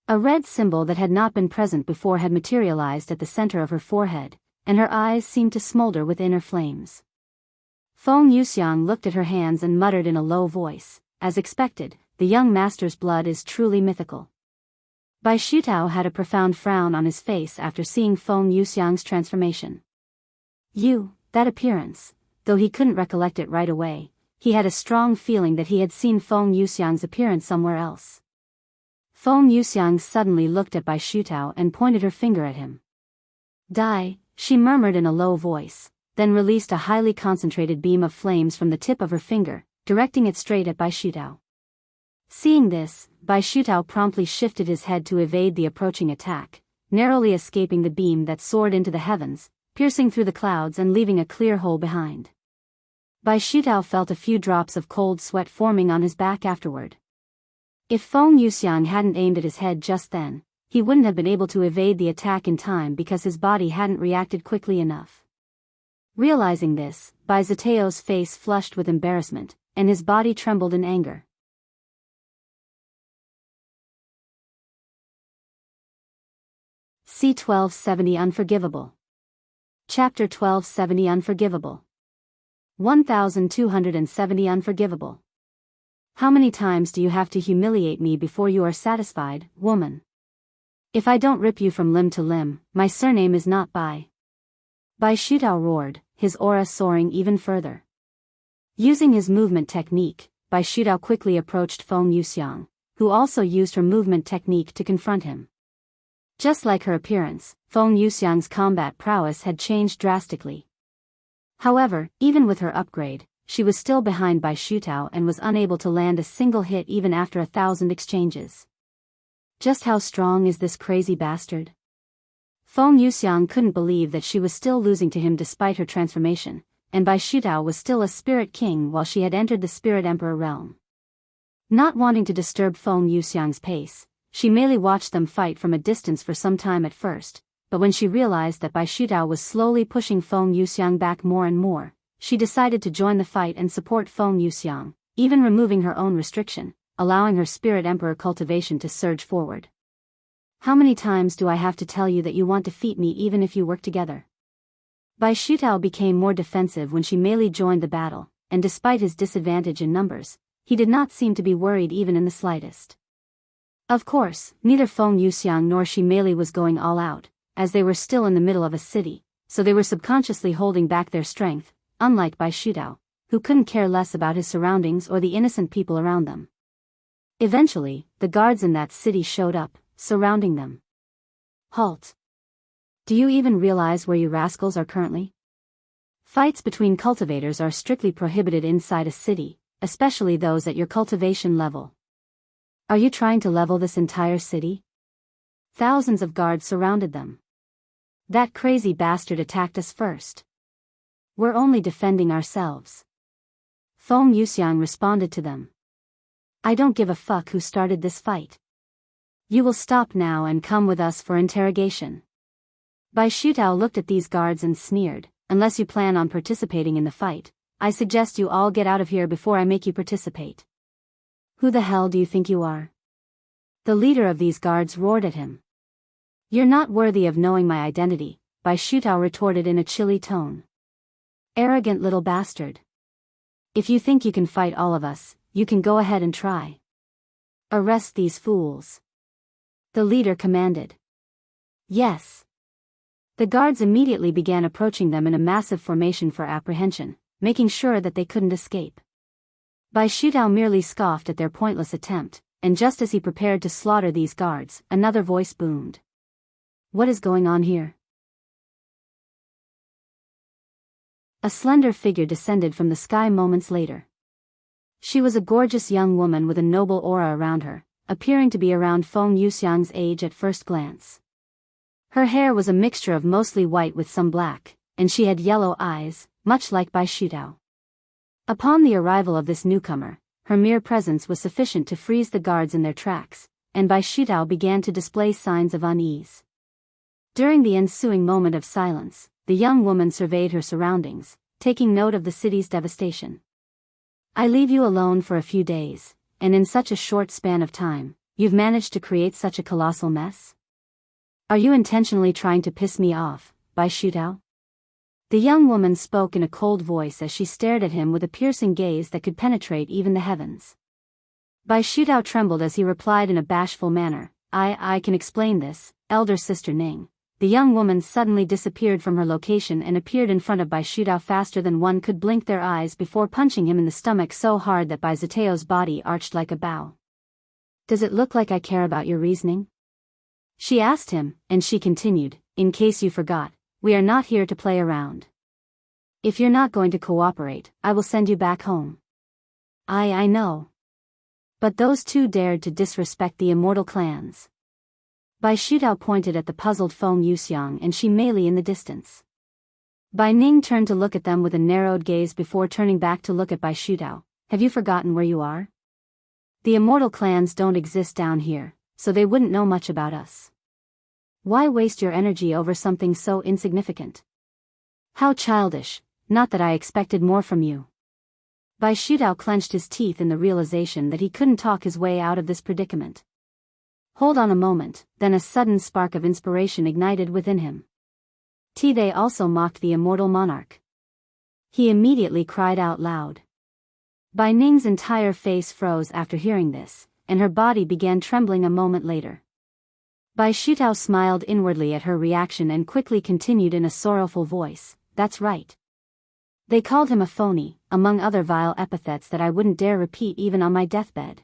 A red symbol that had not been present before had materialized at the center of her forehead, and her eyes seemed to smolder with inner flames. Feng Yuxiang looked at her hands and muttered in a low voice, as expected, the young master's blood is truly mythical. Xutao had a profound frown on his face after seeing Feng Yuxiang's transformation. That appearance, though he couldn't recollect it right away, he had a strong feeling that he had seen Feng Yuxiang's appearance somewhere else. Feng Yuxiang suddenly looked at Xutao and pointed her finger at him. Die, she murmured in a low voice, then released a highly concentrated beam of flames from the tip of her finger, directing it straight at Xutao. Seeing this, Xutao promptly shifted his head to evade the approaching attack, narrowly escaping the beam that soared into the heavens, piercing through the clouds and leaving a clear hole behind. Xutao felt a few drops of cold sweat forming on his back afterward. If Feng Yuxiang hadn't aimed at his head just then, he wouldn't have been able to evade the attack in time because his body hadn't reacted quickly enough. Realizing this, Xutao's face flushed with embarrassment, and his body trembled in anger. C1270 Unforgivable. Chapter 1270 Unforgivable. 1270 Unforgivable. How many times do you have to humiliate me before you are satisfied, woman? If I don't rip you from limb to limb, my surname is not Bai. Xutao roared, his aura soaring even further. Using his movement technique, Xutao quickly approached Feng Yuxiang, who also used her movement technique to confront him. Just like her appearance, Feng Yuxiang's combat prowess had changed drastically. However, even with her upgrade, she was still behind Xutao and was unable to land a single hit even after 1,000 exchanges. Just how strong is this crazy bastard? Feng Yuxiang couldn't believe that she was still losing to him despite her transformation, and Xutao was still a spirit king while she had entered the spirit emperor realm. Not wanting to disturb Feng Yuxiang's pace, she merely watched them fight from a distance for some time at first, but when she realized that Xutao was slowly pushing Feng Yuxiang back more and more, she decided to join the fight and support Feng Yuxiang, even removing her own restriction, allowing her spirit emperor cultivation to surge forward. How many times do I have to tell you that you want to defeat me even if you work together? Xutao became more defensive when she merely joined the battle, and despite his disadvantage in numbers, he did not seem to be worried even in the slightest. Of course, neither Feng Yuxiang nor she merely was going all out, as they were still in the middle of a city, so they were subconsciously holding back their strength, unlike Xutao, who couldn't care less about his surroundings or the innocent people around them. Eventually, the guards in that city showed up, surrounding them. Halt! Do you even realize where you rascals are currently? Fights between cultivators are strictly prohibited inside a city, especially those at your cultivation level. Are you trying to level this entire city? Thousands of guards surrounded them. That crazy bastard attacked us first. We're only defending ourselves. Feng Yuxiang responded to them. I don't give a fuck who started this fight. You will stop now and come with us for interrogation. Xutao looked at these guards and sneered, unless you plan on participating in the fight, I suggest you all get out of here before I make you participate. Who the hell do you think you are? The leader of these guards roared at him. You're not worthy of knowing my identity, Xutao retorted in a chilly tone. Arrogant little bastard. If you think you can fight all of us, you can go ahead and try. Arrest these fools. The leader commanded. Yes. The guards immediately began approaching them in a massive formation for apprehension, making sure that they couldn't escape. Xutao merely scoffed at their pointless attempt, and just as he prepared to slaughter these guards, another voice boomed. What is going on here? A slender figure descended from the sky moments later. She was a gorgeous young woman with a noble aura around her, appearing to be around Feng Yuxiang's age at first glance. Her hair was a mixture of mostly white with some black, and she had yellow eyes, much like Xutao. Upon the arrival of this newcomer, her mere presence was sufficient to freeze the guards in their tracks, and Xutao began to display signs of unease. During the ensuing moment of silence, the young woman surveyed her surroundings, taking note of the city's devastation. I leave you alone for a few days, and in such a short span of time, you've managed to create such a colossal mess? Are you intentionally trying to piss me off, Xutao? The young woman spoke in a cold voice as she stared at him with a piercing gaze that could penetrate even the heavens. Xutao trembled as he replied in a bashful manner, I can explain this, elder sister Ning. The young woman suddenly disappeared from her location and appeared in front of Xutao faster than one could blink their eyes before punching him in the stomach so hard that Xutao's body arched like a bow. Does it look like I care about your reasoning? She asked him, and she continued, in case you forgot, we are not here to play around. If you're not going to cooperate, I will send you back home. I know. But those two dared to disrespect the immortal clans. Xutao pointed at the puzzled Feng Yuxiang and Shi Meili in the distance. Bai Ning turned to look at them with a narrowed gaze before turning back to look at Xutao. Have you forgotten where you are? The immortal clans don't exist down here, so they wouldn't know much about us. Why waste your energy over something so insignificant? How childish, not that I expected more from you. Xutao clenched his teeth in the realization that he couldn't talk his way out of this predicament. Hold on a moment, then a sudden spark of inspiration ignited within him. They also mocked the immortal monarch. He immediately cried out loud. Bai Ning's entire face froze after hearing this, and her body began trembling a moment later. Xutao smiled inwardly at her reaction and quickly continued in a sorrowful voice, that's right. They called him a phony, among other vile epithets that I wouldn't dare repeat even on my deathbed.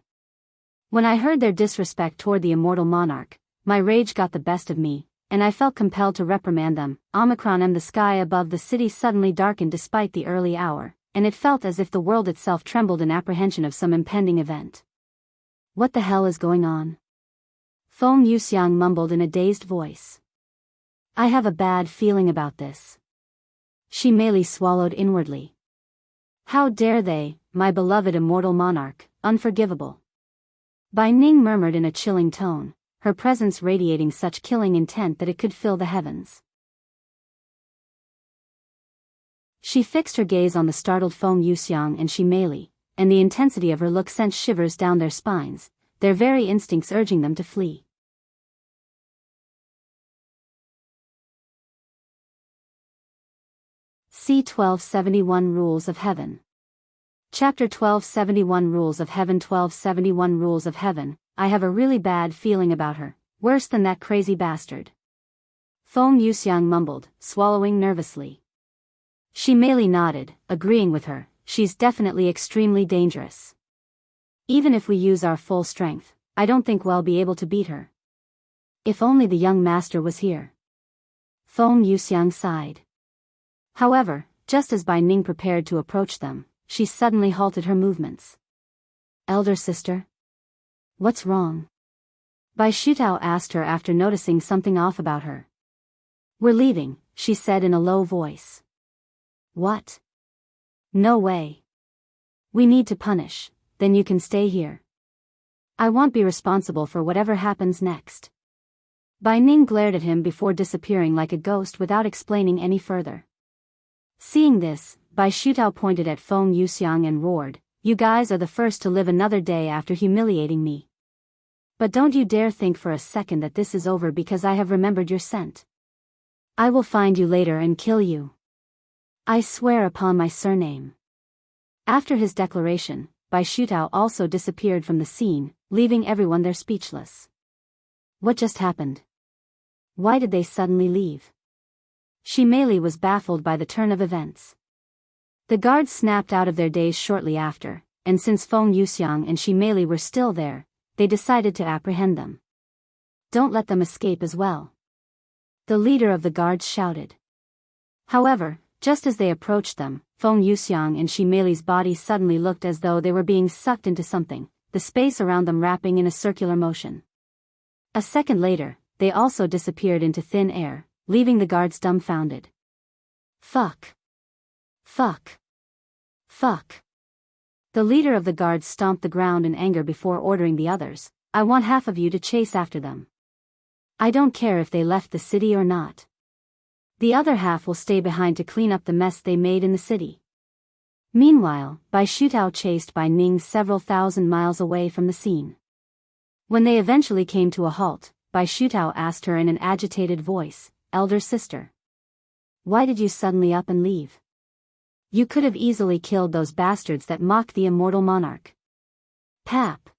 When I heard their disrespect toward the immortal monarch, my rage got the best of me, and I felt compelled to reprimand them. Omicron. The sky above the city suddenly darkened despite the early hour, and it felt as if the world itself trembled in apprehension of some impending event. What the hell is going on? Feng Yuxiang mumbled in a dazed voice. I have a bad feeling about this. Shi Meili swallowed inwardly. How dare they, my beloved immortal monarch, unforgivable. Bai Ning murmured in a chilling tone, her presence radiating such killing intent that it could fill the heavens. She fixed her gaze on the startled Feng Yuxiang and Shi Meili, and the intensity of her look sent shivers down their spines, their very instincts urging them to flee. C1271 Rules of Heaven. Chapter 1271 Rules of Heaven. 1271 Rules of Heaven. I have a really bad feeling about her, worse than that crazy bastard. Feng Yuxiang mumbled, swallowing nervously. Shi Meili nodded, agreeing with her, she's definitely extremely dangerous. Even if we use our full strength, I don't think we'll be able to beat her. If only the young master was here. Feng Yuxiang sighed. However, just as Bai Ning prepared to approach them, she suddenly halted her movements. Elder sister? What's wrong? Xutao asked her after noticing something off about her. We're leaving, she said in a low voice. What? No way. We need to punish, then you can stay here. I won't be responsible for whatever happens next. Bai Ning glared at him before disappearing like a ghost without explaining any further. Seeing this, Xutao pointed at Feng Yuxiang and roared, you guys are the first to live another day after humiliating me. But don't you dare think for a second that this is over because I have remembered your scent. I will find you later and kill you. I swear upon my surname. After his declaration, Xutao also disappeared from the scene, leaving everyone there speechless. What just happened? Why did they suddenly leave? Shi Meili was baffled by the turn of events. The guards snapped out of their daze shortly after, and since Feng Yuxiang and Shi Meili were still there, they decided to apprehend them. Don't let them escape as well. The leader of the guards shouted. However, just as they approached them, Feng Yuxiang and Shi Meili's bodies suddenly looked as though they were being sucked into something, the space around them wrapping in a circular motion. A second later, they also disappeared into thin air, leaving the guards dumbfounded. Fuck. Fuck. Fuck. The leader of the guards stomped the ground in anger before ordering the others, I want half of you to chase after them. I don't care if they left the city or not. The other half will stay behind to clean up the mess they made in the city. Meanwhile, Xutao chased Bai Ning several thousand miles away from the scene. When they eventually came to a halt, Xutao asked her in an agitated voice, Elder sister. Why did you suddenly up and leave? You could have easily killed those bastards that mocked the immortal monarch. Pap.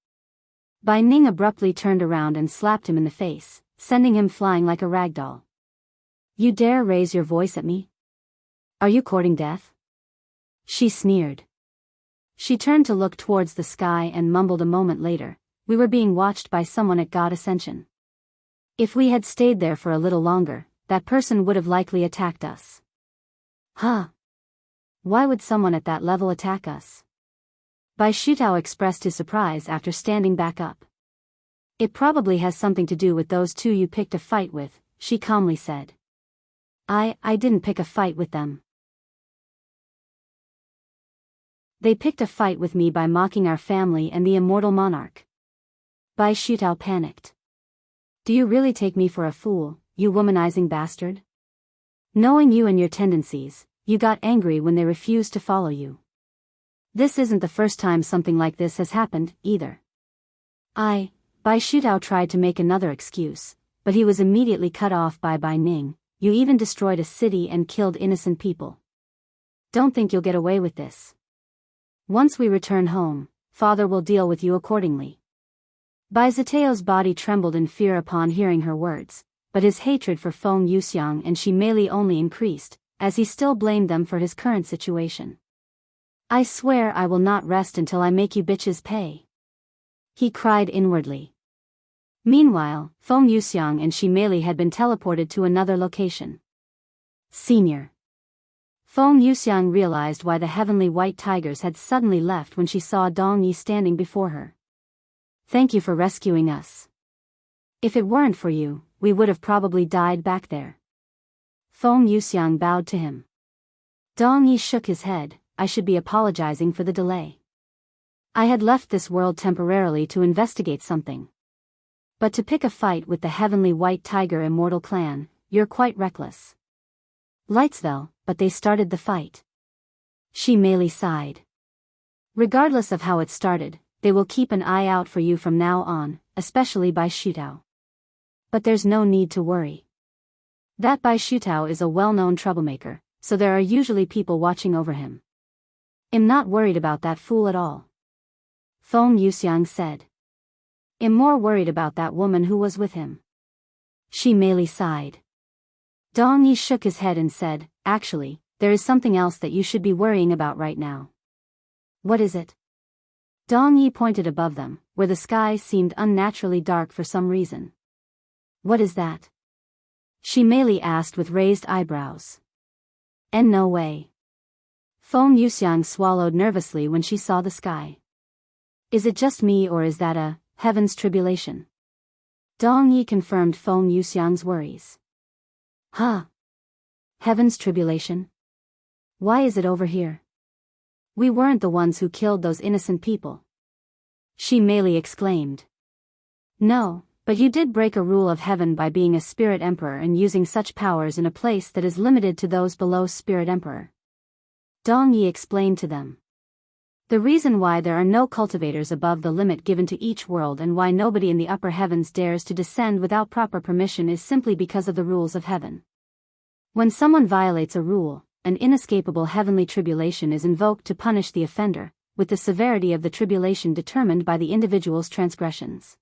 Bai Ning abruptly turned around and slapped him in the face, sending him flying like a ragdoll. You dare raise your voice at me? Are you courting death? She sneered. She turned to look towards the sky and mumbled a moment later, we were being watched by someone at God Ascension. If we had stayed there for a little longer, that person would have likely attacked us. Huh? Why would someone at that level attack us? Xutao expressed his surprise after standing back up. It probably has something to do with those two you picked a fight with, she calmly said. I didn't pick a fight with them. They picked a fight with me by mocking our family and the immortal monarch. Xutao panicked. Do you really take me for a fool, you womanizing bastard? Knowing you and your tendencies, you got angry when they refused to follow you. This isn't the first time something like this has happened, either. Xutao tried to make another excuse, but he was immediately cut off by Bai Ning. You even destroyed a city and killed innocent people. Don't think you'll get away with this. Once we return home, father will deal with you accordingly. Xutao's body trembled in fear upon hearing her words, but his hatred for Feng Yuxiang and Shi Meili only increased, as he still blamed them for his current situation. I swear I will not rest until I make you bitches pay. He cried inwardly. Meanwhile, Feng Yuxiang and Shi Meili had been teleported to another location. Senior. Feng Yuxiang realized why the heavenly white tigers had suddenly left when she saw Dong Yi standing before her. Thank you for rescuing us. If it weren't for you, we would have probably died back there. Feng Yuxiang bowed to him. Dong Yi shook his head. I should be apologizing for the delay. I had left this world temporarily to investigate something. But to pick a fight with the heavenly white tiger immortal clan, you're quite reckless. Lightsville, but they started the fight. Shi Meili sighed. Regardless of how it started, they will keep an eye out for you from now on, especially Xutao. But there's no need to worry. That Xutao is a well-known troublemaker, so there are usually people watching over him. I'm not worried about that fool at all. Feng Yuxiang said. I'm more worried about that woman who was with him. Shi Meili sighed. Dong Yi shook his head and said, actually, there is something else that you should be worrying about right now. What is it? Dong Yi pointed above them, where the sky seemed unnaturally dark for some reason. What is that? Shi Meili asked with raised eyebrows. And no way. Feng Yuxiang swallowed nervously when she saw the sky. Is it just me or is that a heaven's tribulation? Dong Yi confirmed Feng Yuxiang's worries. Huh? Heaven's tribulation? Why is it over here? We weren't the ones who killed those innocent people. Shi Meili exclaimed. No, but you did break a rule of heaven by being a spirit emperor and using such powers in a place that is limited to those below spirit emperor. Dong Yi explained to them. The reason why there are no cultivators above the limit given to each world and why nobody in the upper heavens dares to descend without proper permission is simply because of the rules of heaven. When someone violates a rule, an inescapable heavenly tribulation is invoked to punish the offender, with the severity of the tribulation determined by the individual's transgressions.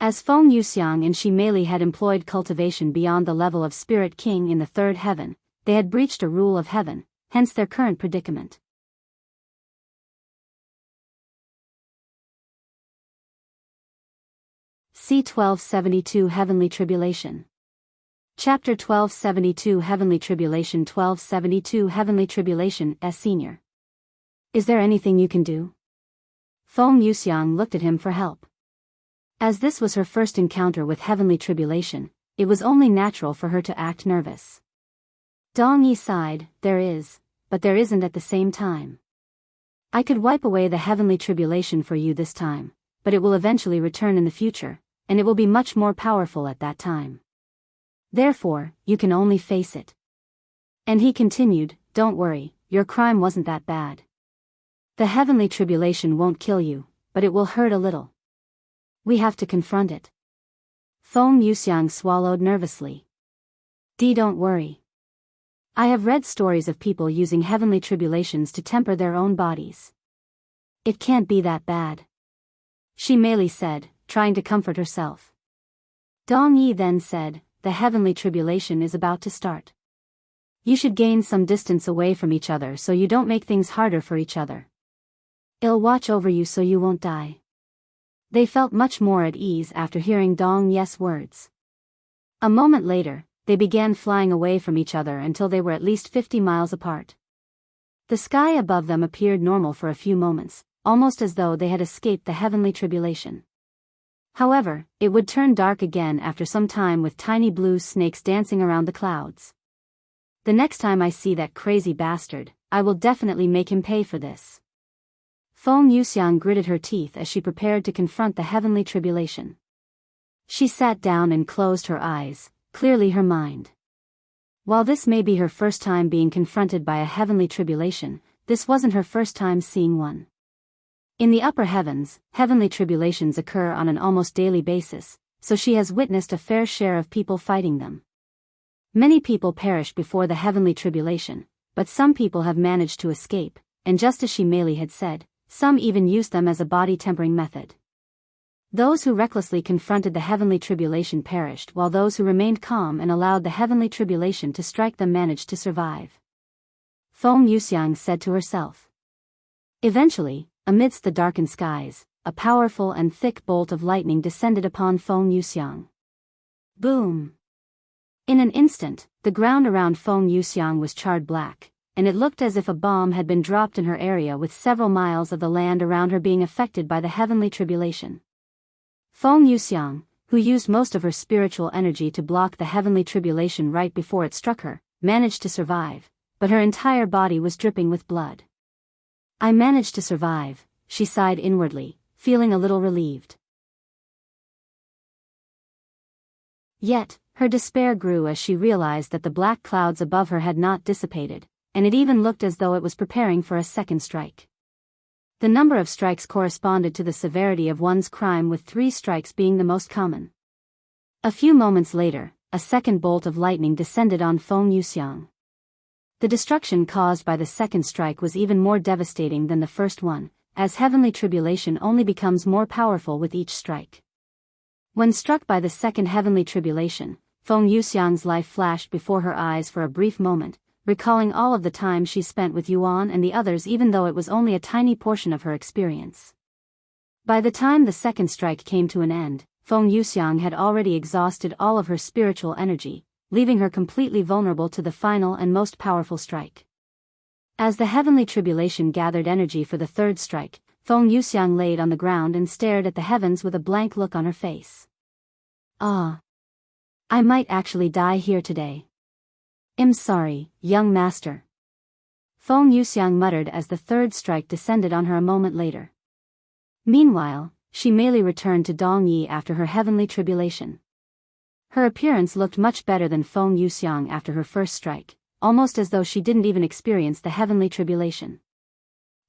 As Feng Yuxiang and Shi Meili had employed cultivation beyond the level of Spirit King in the third heaven, they had breached a rule of heaven, hence their current predicament. C1272 Heavenly Tribulation. Chapter 1272 Heavenly Tribulation 1272 Heavenly Tribulation as Senior. Is there anything you can do? Feng Yuxiang looked at him for help. As this was her first encounter with heavenly tribulation, it was only natural for her to act nervous. Dong Yi sighed, there is, but there isn't at the same time. I could wipe away the heavenly tribulation for you this time, but it will eventually return in the future, and it will be much more powerful at that time. Therefore, you can only face it. And he continued, don't worry, your crime wasn't that bad. The heavenly tribulation won't kill you, but it will hurt a little. We have to confront it. Feng Yuxiang swallowed nervously. Don't worry. I have read stories of people using heavenly tribulations to temper their own bodies. It can't be that bad. She merely said, trying to comfort herself. Dong Yi then said, the heavenly tribulation is about to start. You should gain some distance away from each other so you don't make things harder for each other. I'll watch over you so you won't die. They felt much more at ease after hearing Dong Yi's words. A moment later, they began flying away from each other until they were at least 50 miles apart. The sky above them appeared normal for a few moments, almost as though they had escaped the heavenly tribulation. However, it would turn dark again after some time with tiny blue snakes dancing around the clouds. The next time I see that crazy bastard, I will definitely make him pay for this. Feng Yuxiang gritted her teeth as she prepared to confront the heavenly tribulation. She sat down and closed her eyes, clearly her mind. While this may be her first time being confronted by a heavenly tribulation, this wasn't her first time seeing one. In the upper heavens, heavenly tribulations occur on an almost daily basis, so she has witnessed a fair share of people fighting them. Many people perish before the heavenly tribulation, but some people have managed to escape, and just as she merely had said, some even used them as a body-tempering method. Those who recklessly confronted the heavenly tribulation perished, while those who remained calm and allowed the heavenly tribulation to strike them managed to survive. Feng Yuxiang said to herself. Eventually, amidst the darkened skies, a powerful and thick bolt of lightning descended upon Feng Yuxiang. Boom! In an instant, the ground around Feng Yuxiang was charred black, and it looked as if a bomb had been dropped in her area, with several miles of the land around her being affected by the heavenly tribulation. Feng Yuxiang, who used most of her spiritual energy to block the heavenly tribulation right before it struck her, managed to survive, but her entire body was dripping with blood. I managed to survive, she sighed inwardly, feeling a little relieved. Yet, her despair grew as she realized that the black clouds above her had not dissipated, and it even looked as though it was preparing for a second strike. The number of strikes corresponded to the severity of one's crime, with 3 strikes being the most common. A few moments later, a second bolt of lightning descended on Feng Yuxiang. The destruction caused by the second strike was even more devastating than the first one, as heavenly tribulation only becomes more powerful with each strike. When struck by the second heavenly tribulation, Feng Yuxiang's life flashed before her eyes for a brief moment, recalling all of the time she spent with Yuan and the others, even though it was only a tiny portion of her experience. By the time the second strike came to an end, Feng Yuxiang had already exhausted all of her spiritual energy, leaving her completely vulnerable to the final and most powerful strike. As the heavenly tribulation gathered energy for the third strike, Feng Yuxiang laid on the ground and stared at the heavens with a blank look on her face. Ah! I might actually die here today. I'm sorry, young master. Feng Yuxiang muttered as the third strike descended on her a moment later. Meanwhile, she merely returned to Dong Yi after her heavenly tribulation. Her appearance looked much better than Feng Yuxiang after her first strike, almost as though she didn't even experience the heavenly tribulation.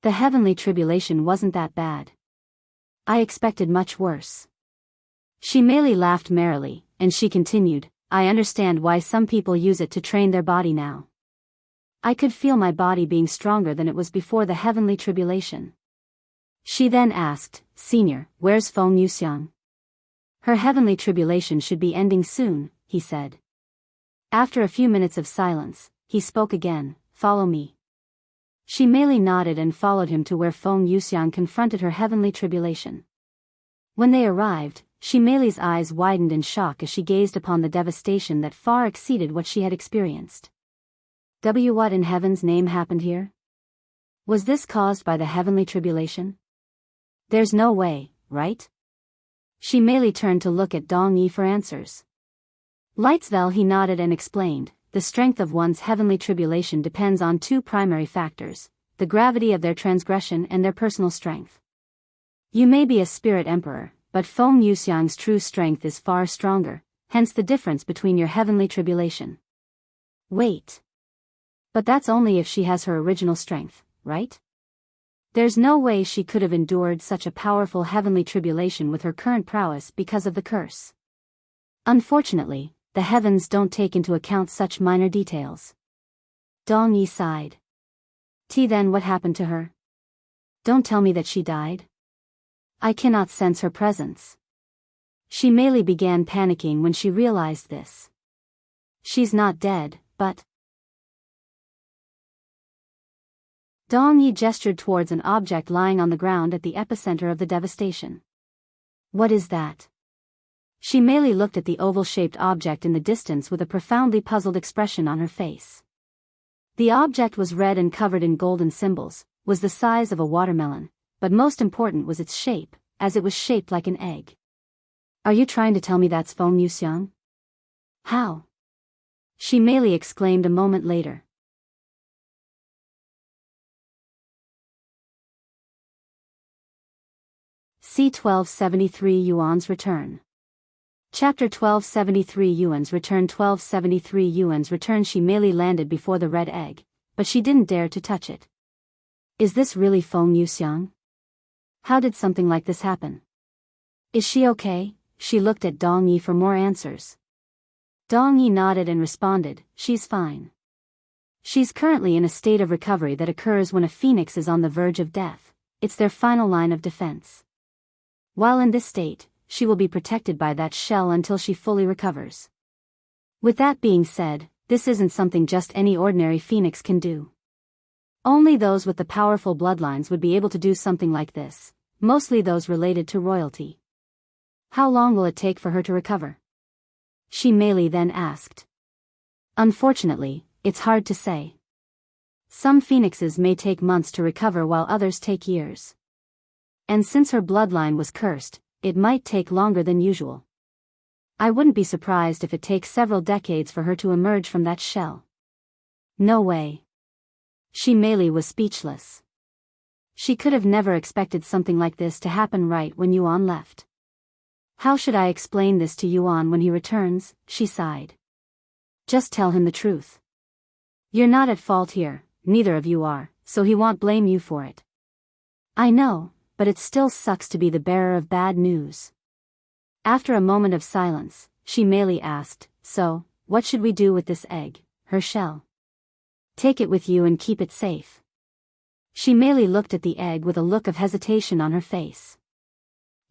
The heavenly tribulation wasn't that bad. I expected much worse. She merely laughed merrily, and she continued, I understand why some people use it to train their body now. I could feel my body being stronger than it was before the heavenly tribulation. She then asked, Senior, where's Feng Yuxiang? Her heavenly tribulation should be ending soon, he said. After a few minutes of silence, he spoke again, follow me. She merely nodded and followed him to where Feng Yuxiang confronted her heavenly tribulation. When they arrived, she merely's eyes widened in shock as she gazed upon the devastation that far exceeded what she had experienced. What in heaven's name happened here? Was this caused by the heavenly tribulation? There's no way, right? She merely turned to look at Dong Yi for answers. Lightsvel, he nodded and explained, the strength of one's heavenly tribulation depends on 2 primary factors, the gravity of their transgression and their personal strength. You may be a spirit emperor, but Feng Yuxiang's true strength is far stronger, hence the difference between your heavenly tribulation. Wait. But that's only if she has her original strength, right? There's no way she could have endured such a powerful heavenly tribulation with her current prowess because of the curse. Unfortunately, the heavens don't take into account such minor details. Dong Yi sighed. Then what happened to her? Don't tell me that she died. I cannot sense her presence. She merely began panicking when she realized this. She's not dead, but... Dong Yi gestured towards an object lying on the ground at the epicenter of the devastation. What is that? She merely looked at the oval-shaped object in the distance with a profoundly puzzled expression on her face. The object was red and covered in golden symbols, was the size of a watermelon, but most important was its shape, as it was shaped like an egg. Are you trying to tell me that's Feng Yuxiang? How? She merely exclaimed a moment later. C1273 Yuan's Return. Chapter 1273 Yuan's Return. 1273 Yuan's Return. She merely landed before the red egg, but she didn't dare to touch it. Is this really Feng Yuxiang? How did something like this happen? Is she okay? She looked at Dong Yi for more answers. Dong Yi nodded and responded, she's fine. She's currently in a state of recovery that occurs when a phoenix is on the verge of death. It's their final line of defense. While in this state, she will be protected by that shell until she fully recovers. With that being said, this isn't something just any ordinary phoenix can do. Only those with the powerful bloodlines would be able to do something like this, mostly those related to royalty. How long will it take for her to recover? She merely then asked. Unfortunately, it's hard to say. Some phoenixes may take months to recover while others take years. And since her bloodline was cursed, it might take longer than usual. I wouldn't be surprised if it takes several decades for her to emerge from that shell. No way. She merely was speechless. She could have never expected something like this to happen right when Yuan left. How should I explain this to Yuan when he returns? She sighed. Just tell him the truth. You're not at fault here, neither of you are, so he won't blame you for it. I know, but it still sucks to be the bearer of bad news. After a moment of silence, she merely asked, so, what should we do with this egg, her shell? Take it with you and keep it safe. She merely looked at the egg with a look of hesitation on her face.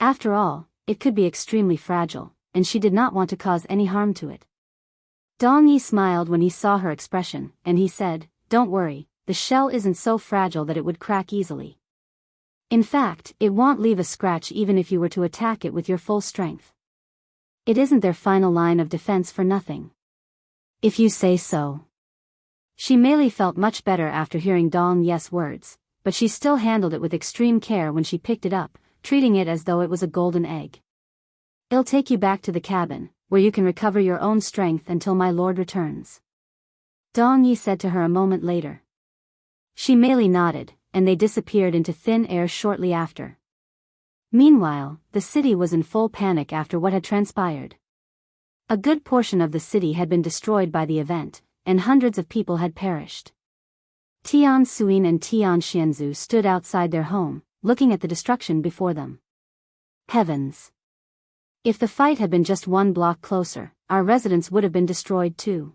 After all, it could be extremely fragile, and she did not want to cause any harm to it. Dong Yi smiled when he saw her expression, and he said, don't worry, the shell isn't so fragile that it would crack easily. In fact, it won't leave a scratch even if you were to attack it with your full strength. It isn't their final line of defense for nothing. If you say so. She merely felt much better after hearing Dong Yi's words, but she still handled it with extreme care when she picked it up, treating it as though it was a golden egg. It'll take you back to the cabin, where you can recover your own strength until my lord returns. Dong Yi said to her a moment later. She merely nodded, and they disappeared into thin air shortly after. Meanwhile, the city was in full panic after what had transpired. A good portion of the city had been destroyed by the event, and hundreds of people had perished. Tian Suin and Tian Xianzu stood outside their home, looking at the destruction before them. Heavens! If the fight had been just one block closer, our residence would have been destroyed too.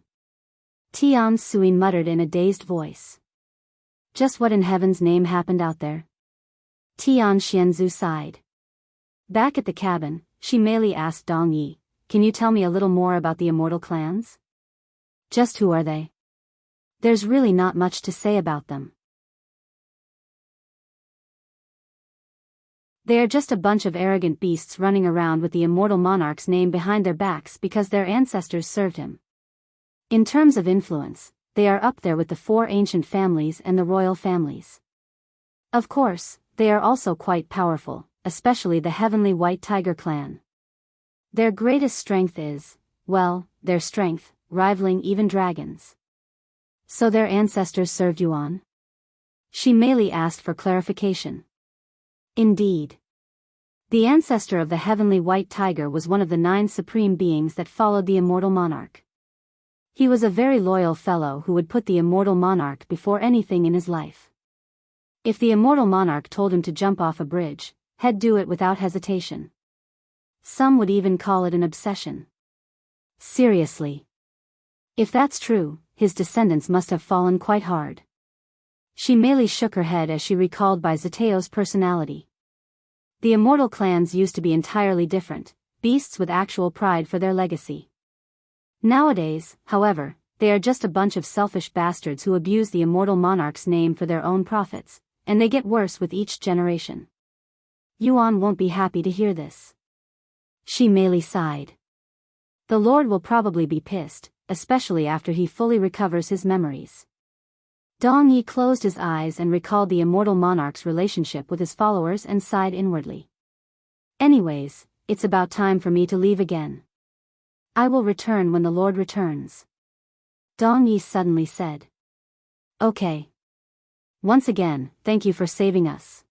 Tian Suin muttered in a dazed voice. Just what in heaven's name happened out there? Tian Xianzu sighed. Back at the cabin, she merely asked Dong Yi, can you tell me a little more about the Immortal clans? Just who are they? There's really not much to say about them. They are just a bunch of arrogant beasts running around with the Immortal Monarch's name behind their backs because their ancestors served him. In terms of influence, they are up there with the four ancient families and the royal families. Of course, they are also quite powerful, especially the Heavenly White Tiger clan. Their greatest strength is, well, their strength, rivaling even dragons. So their ancestors served Yuan? She merely asked for clarification. Indeed. The ancestor of the Heavenly White Tiger was one of the 9 supreme beings that followed the Immortal Monarch. He was a very loyal fellow who would put the Immortal Monarch before anything in his life. If the Immortal Monarch told him to jump off a bridge, he'd do it without hesitation. Some would even call it an obsession. Seriously. If that's true, his descendants must have fallen quite hard. She merely shook her head as she recalled Xutao's personality. The Immortal clans used to be entirely different, beasts with actual pride for their legacy. Nowadays, however, they are just a bunch of selfish bastards who abuse the Immortal monarch's name for their own profits, and they get worse with each generation. Yuan won't be happy to hear this. She merely sighed. The Lord will probably be pissed, especially after he fully recovers his memories. Dong Yi closed his eyes and recalled the Immortal monarch's relationship with his followers and sighed inwardly. Anyways, it's about time for me to leave again. I will return when the Lord returns. Dong Yi suddenly said. Okay. Once again, thank you for saving us.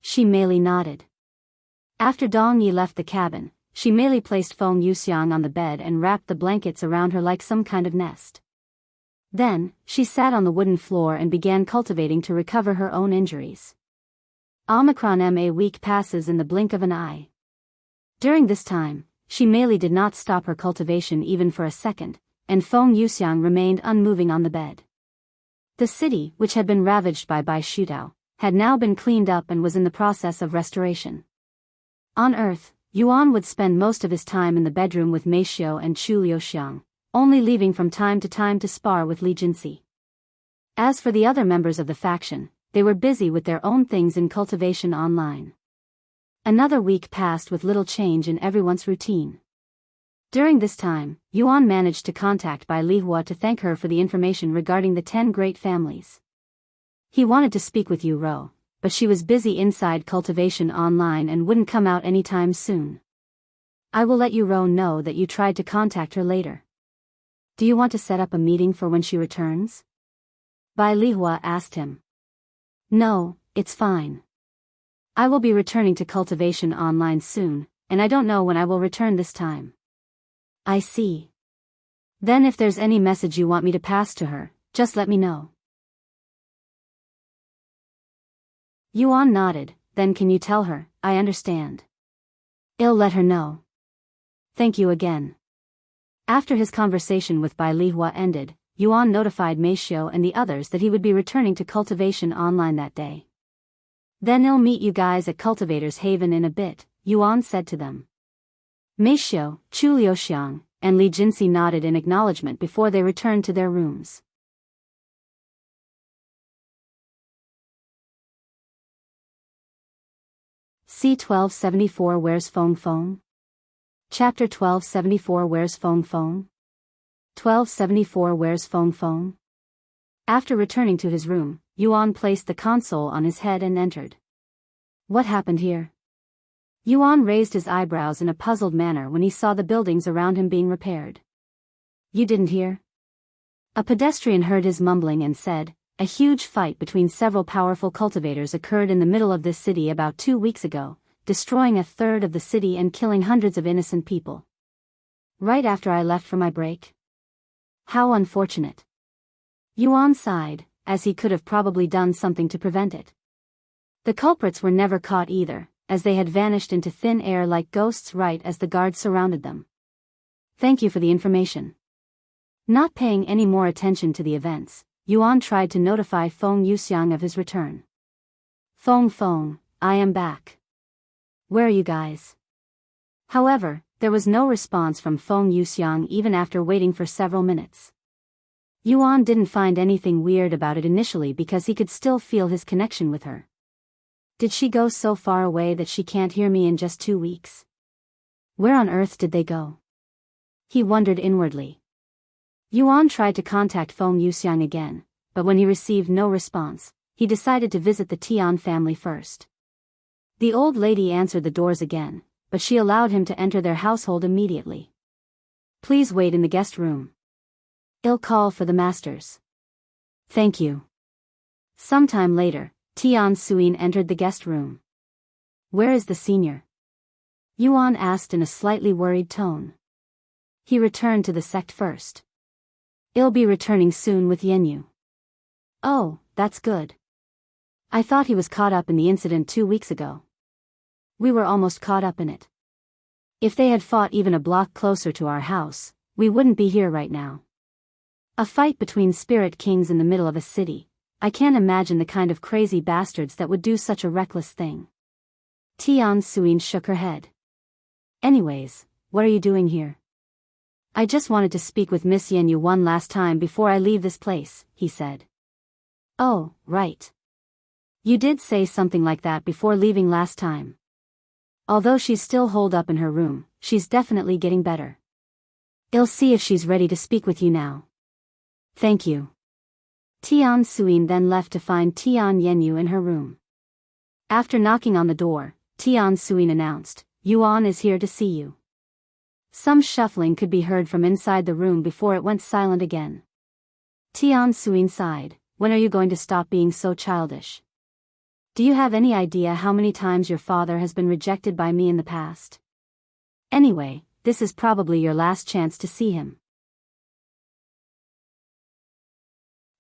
She merely nodded. After Dong Yi left the cabin, she merely placed Feng Yuxiang on the bed and wrapped the blankets around her like some kind of nest. Then, she sat on the wooden floor and began cultivating to recover her own injuries. A week passes in the blink of an eye. During this time, she merely did not stop her cultivation even for a second, and Feng Yuxiang remained unmoving on the bed. The city, which had been ravaged by Xutao, had now been cleaned up and was in the process of restoration. On Earth, Yuan would spend most of his time in the bedroom with Meishio and Chu Liuxiang, only leaving from time to spar with Li Jinsi. As for the other members of the faction, they were busy with their own things in cultivation online. Another week passed with little change in everyone's routine. During this time, Yuan managed to contact Liya to thank her for the information regarding the 10 great families. He wanted to speak with Yu Rou, but she was busy inside cultivation online and wouldn't come out anytime soon. I will let Yu Rou know that you tried to contact her later. Do you want to set up a meeting for when she returns? Liya asked him. No, it's fine. I will be returning to cultivation online soon, and I don't know when I will return this time. I see. Then if there's any message you want me to pass to her, just let me know. Yuan nodded, then can you tell her, I understand. I'll let her know. Thank you again. After his conversation with Liya ended, Yuan notified Meishio and the others that he would be returning to cultivation online that day. Then I'll meet you guys at Cultivator's Haven in a bit, Yuan said to them. Meishio, Chu Liuxiang, and Li Jinsi nodded in acknowledgement before they returned to their rooms. C1274 Where's Feng? Chapter 1274 Where's Feng? 1274 Where's Feng? After returning to his room, Yuan placed the console on his head and entered. What happened here? Yuan raised his eyebrows in a puzzled manner when he saw the buildings around him being repaired. You didn't hear? A pedestrian heard his mumbling and said, a huge fight between several powerful cultivators occurred in the middle of this city about 2 weeks ago, destroying a third of the city and killing hundreds of innocent people. Right after I left for my break? How unfortunate. Yuan sighed, as he could have probably done something to prevent it. The culprits were never caught either, as they had vanished into thin air like ghosts right as the guards surrounded them. Thank you for the information. Not paying any more attention to the events, Yuan tried to notify Feng Yuxiang of his return. Feng, I am back. Where are you guys? However, there was no response from Feng Yuxiang even after waiting for several minutes. Yuan didn't find anything weird about it initially because he could still feel his connection with her. Did she go so far away that she can't hear me in just 2 weeks? Where on earth did they go? He wondered inwardly. Yuan tried to contact Feng Yuxiang again, but when he received no response, he decided to visit the Tian family first. The old lady answered the doors again, but she allowed him to enter their household immediately. Please wait in the guest room. I'll call for the masters. Thank you. Sometime later, Tian Suin entered the guest room. Where is the senior? Yuan asked in a slightly worried tone. He returned to the sect first. I'll be returning soon with Yanyu. Oh, that's good. I thought he was caught up in the incident 2 weeks ago. We were almost caught up in it. If they had fought even a block closer to our house, we wouldn't be here right now. A fight between spirit kings in the middle of a city. I can't imagine the kind of crazy bastards that would do such a reckless thing. Tian Suyin shook her head. Anyways, what are you doing here? I just wanted to speak with Miss Yanyu one last time before I leave this place, he said. Oh, right. You did say something like that before leaving last time. Although she's still holed up in her room, she's definitely getting better. I'll see if she's ready to speak with you now. Thank you. Tian Suyin then left to find Tian Yanyu in her room. After knocking on the door, Tian Suyin announced, Yuan is here to see you. Some shuffling could be heard from inside the room before it went silent again. Tian Suyin sighed, when are you going to stop being so childish? Do you have any idea how many times your father has been rejected by me in the past? Anyway, this is probably your last chance to see him.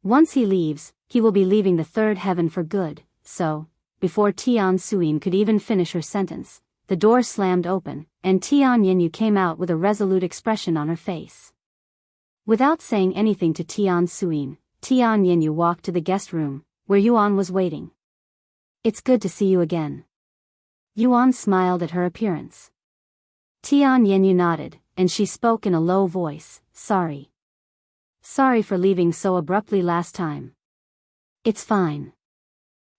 Once he leaves, he will be leaving the third heaven for good, so, before Tian Suyin could even finish her sentence, the door slammed open, and Tian Yanyu came out with a resolute expression on her face. Without saying anything to Tian Suyin, Tian Yanyu walked to the guest room, where Yuan was waiting. It's good to see you again. Yuan smiled at her appearance. Tian Yanyu nodded, and she spoke in a low voice, sorry. Sorry for leaving so abruptly last time. It's fine.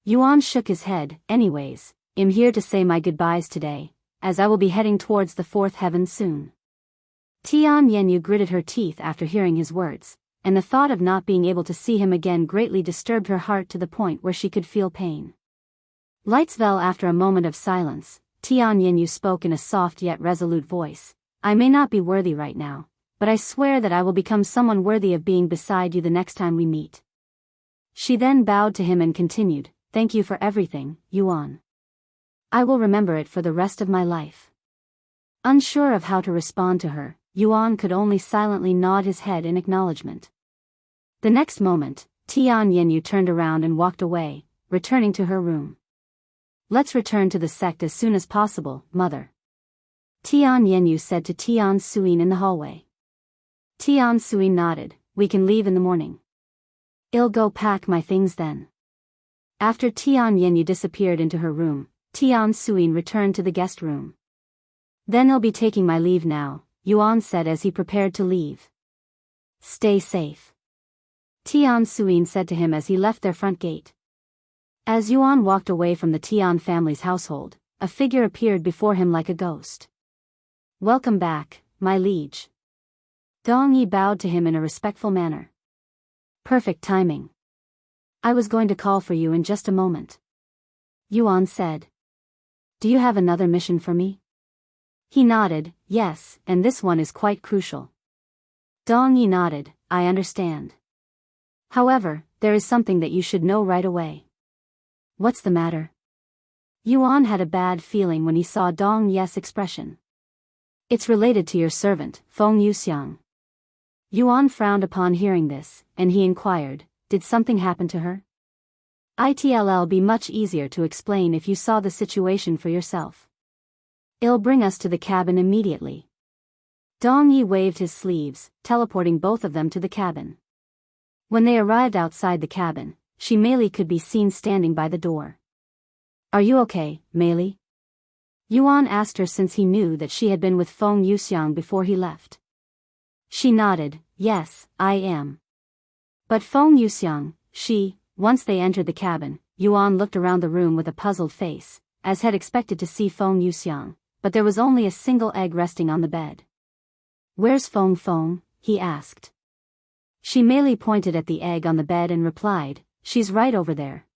Yuan shook his head, anyways, I'm here to say my goodbyes today, as I will be heading towards the fourth heaven soon. Tian Yanyu gritted her teeth after hearing his words, and the thought of not being able to see him again greatly disturbed her heart to the point where she could feel pain. Lights fell after a moment of silence. Tian Yanyu spoke in a soft yet resolute voice, I may not be worthy right now, but I swear that I will become someone worthy of being beside you the next time we meet. She then bowed to him and continued, thank you for everything, Yuan. I will remember it for the rest of my life. Unsure of how to respond to her, Yuan could only silently nod his head in acknowledgement. The next moment, Tian Yanyu turned around and walked away, returning to her room. Let's return to the sect as soon as possible, mother. Tian Yanyu said to Tian Suyin in the hallway. Tian Suyin nodded, we can leave in the morning. I'll go pack my things then. After Tian Yanyu disappeared into her room, Tian Suyin returned to the guest room. Then I'll be taking my leave now, Yuan said as he prepared to leave. Stay safe. Tian Suyin said to him as he left their front gate. As Yuan walked away from the Tian family's household, a figure appeared before him like a ghost. Welcome back, my liege. Dong Yi bowed to him in a respectful manner. Perfect timing. I was going to call for you in just a moment. Yuan said. Do you have another mission for me? He nodded, yes, and this one is quite crucial. Dong Yi nodded, I understand. However, there is something that you should know right away. What's the matter? Yuan had a bad feeling when he saw Dong Yi's expression. It's related to your servant, Feng Yuxiang. Yuan frowned upon hearing this, and he inquired, did something happen to her? It'll be much easier to explain if you saw the situation for yourself. It'll bring us to the cabin immediately. Dong Yi waved his sleeves, teleporting both of them to the cabin. When they arrived outside the cabin, Meili could be seen standing by the door. Are you okay, Meili? Yuan asked her since he knew that she had been with Feng Yuxiang before he left. She nodded, yes, I am. But Feng Yuxiang, once they entered the cabin, Yuan looked around the room with a puzzled face, as had expected to see Feng Yuxiang, but there was only a single egg resting on the bed. Where's Feng? He asked. Meili pointed at the egg on the bed and replied, she's right over there.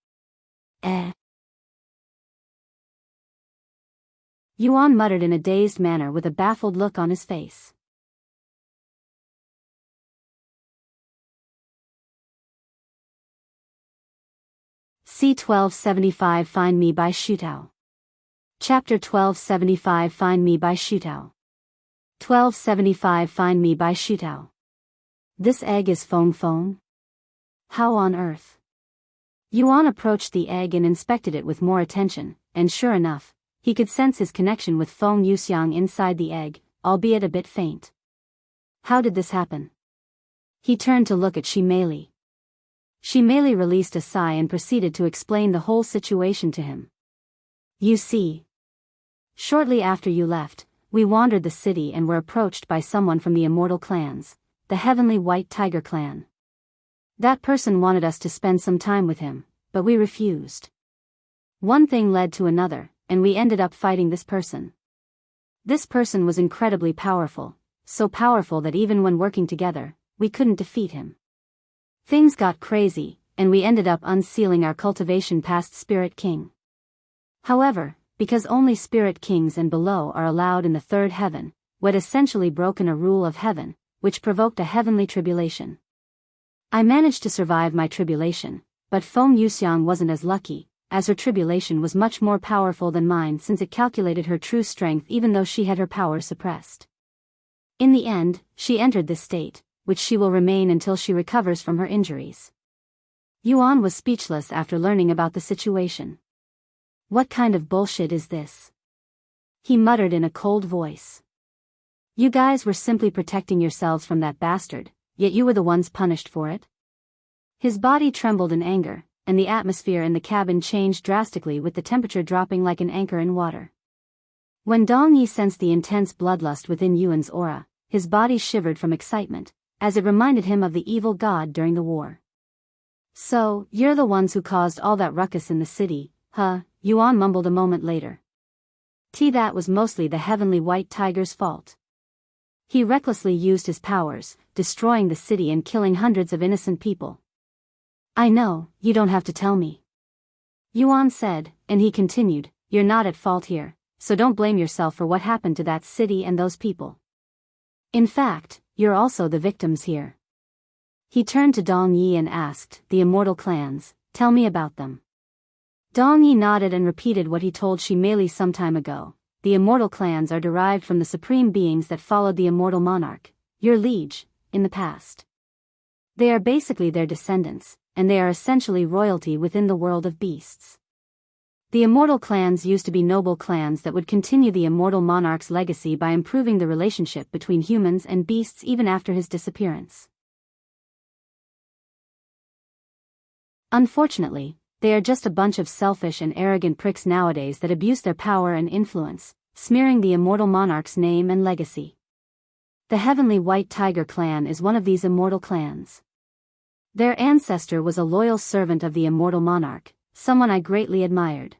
Yuan muttered in a dazed manner with a baffled look on his face. C1275 Find Me by Xutao. Chapter 1275 Find Me by Xutao. 1275 Find Me by Xutao. This egg is Feng? How on earth? Yuan approached the egg and inspected it with more attention, and sure enough, he He could sense his connection with Feng Yuxiang inside the egg, albeit a bit faint. How did this happen? He turned to look at Shimei. Shimei released a sigh and proceeded to explain the whole situation to him. You see. Shortly after you left, we wandered the city and were approached by someone from the Immortal clans, the Heavenly White Tiger clan. That person wanted us to spend some time with him, but we refused. One thing led to another, and we ended up fighting this person. This person was incredibly powerful, so powerful that even when working together, we couldn't defeat him. Things got crazy, and we ended up unsealing our cultivation past Spirit King. However, because only Spirit Kings and below are allowed in the third heaven, we'd essentially broken a rule of heaven, which provoked a heavenly tribulation. I managed to survive my tribulation, but Feng Yuxiang wasn't as lucky, as her tribulation was much more powerful than mine since it calculated her true strength even though she had her power suppressed. In the end, she entered this state, which she will remain until she recovers from her injuries. Yuan was speechless after learning about the situation. What kind of bullshit is this? He muttered in a cold voice. You guys were simply protecting yourselves from that bastard, yet you were the ones punished for it? His body trembled in anger, and the atmosphere in the cabin changed drastically with the temperature dropping like an anchor in water. When Dong Yi sensed the intense bloodlust within Yuan's aura, his body shivered from excitement, as it reminded him of the evil god during the war. So, you're the ones who caused all that ruckus in the city, huh? Yuan mumbled a moment later. That was mostly the Heavenly White Tiger's fault. He recklessly used his powers, destroying the city and killing hundreds of innocent people. I know, you don't have to tell me. Yuan said, and he continued, you're not at fault here, so don't blame yourself for what happened to that city and those people. In fact, you're also the victims here. He turned to Dong Yi and asked, the Immortal clans, tell me about them. Dong Yi nodded and repeated what he told Shimei some time ago. The Immortal clans are derived from the supreme beings that followed the Immortal Monarch, your liege, in the past. They are basically their descendants, and they are essentially royalty within the world of beasts. The Immortal clans used to be noble clans that would continue the Immortal Monarch's legacy by improving the relationship between humans and beasts even after his disappearance. Unfortunately, they are just a bunch of selfish and arrogant pricks nowadays that abuse their power and influence, smearing the Immortal Monarch's name and legacy. The Heavenly White Tiger clan is one of these Immortal clans. Their ancestor was a loyal servant of the Immortal Monarch, someone I greatly admired.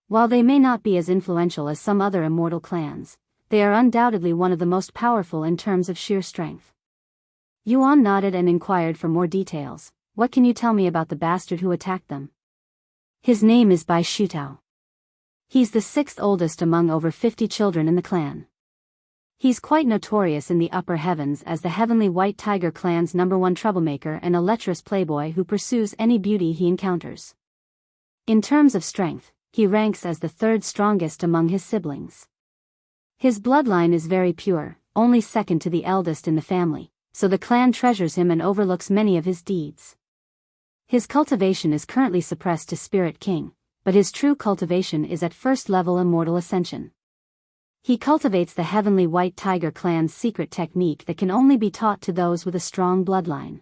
While they may not be as influential as some other Immortal clans, they are undoubtedly one of the most powerful in terms of sheer strength. Yuan nodded and inquired for more details. What can you tell me about the bastard who attacked them? His name is Xutao. He's the sixth oldest among over 50 children in the clan. He's quite notorious in the upper heavens as the Heavenly White Tiger clan's #1 troublemaker and a lecherous playboy who pursues any beauty he encounters. In terms of strength, he ranks as the third strongest among his siblings. His bloodline is very pure, only second to the eldest in the family, so the clan treasures him and overlooks many of his deeds. His cultivation is currently suppressed to Spirit King, but his true cultivation is at first level Immortal Ascension. He cultivates the Heavenly White Tiger clan's secret technique that can only be taught to those with a strong bloodline.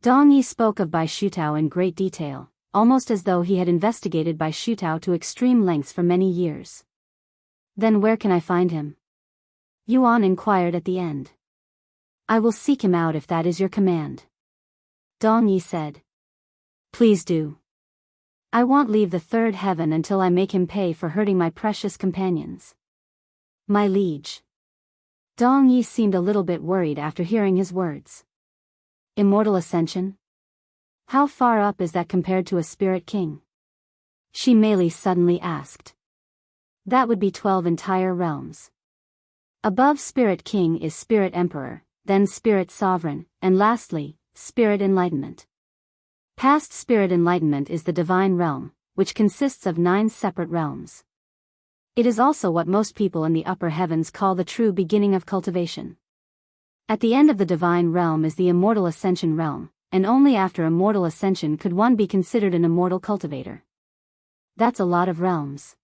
Dong Yi spoke of Xutao in great detail, almost as though he had investigated Xutao to extreme lengths for many years. Then where can I find him? Yuan inquired at the end. I will seek him out if that is your command. Dong Yi said. Please do. I won't leave the third heaven until I make him pay for hurting my precious companions. My liege. Dong Yi seemed a little bit worried after hearing his words. Immortal Ascension? How far up is that compared to a Spirit King? Shimei suddenly asked. That would be 12 entire realms. Above Spirit King is Spirit Emperor, then Spirit Sovereign, and lastly, Spirit Enlightenment. Past Spirit Enlightenment is the Divine Realm, which consists of 9 separate realms. It is also what most people in the upper heavens call the true beginning of cultivation. At the end of the Divine Realm is the Immortal Ascension Realm, and only after Immortal Ascension could one be considered an Immortal Cultivator. That's a lot of realms.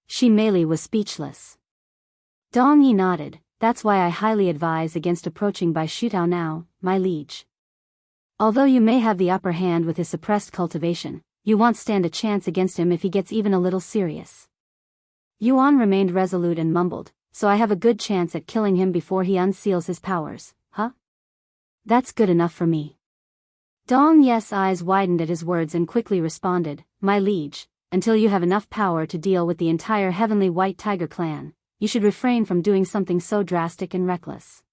Shi Meili was speechless. Dong Yi nodded. That's why I highly advise against approaching by Xutao now, my liege. Although you may have the upper hand with his suppressed cultivation, you won't stand a chance against him if he gets even a little serious. Yuan remained resolute and mumbled, so I have a good chance at killing him before he unseals his powers, huh? That's good enough for me. Dong Yi's eyes widened at his words and quickly responded, my liege, until you have enough power to deal with the entire Heavenly White Tiger clan, you should refrain from doing something so drastic and reckless.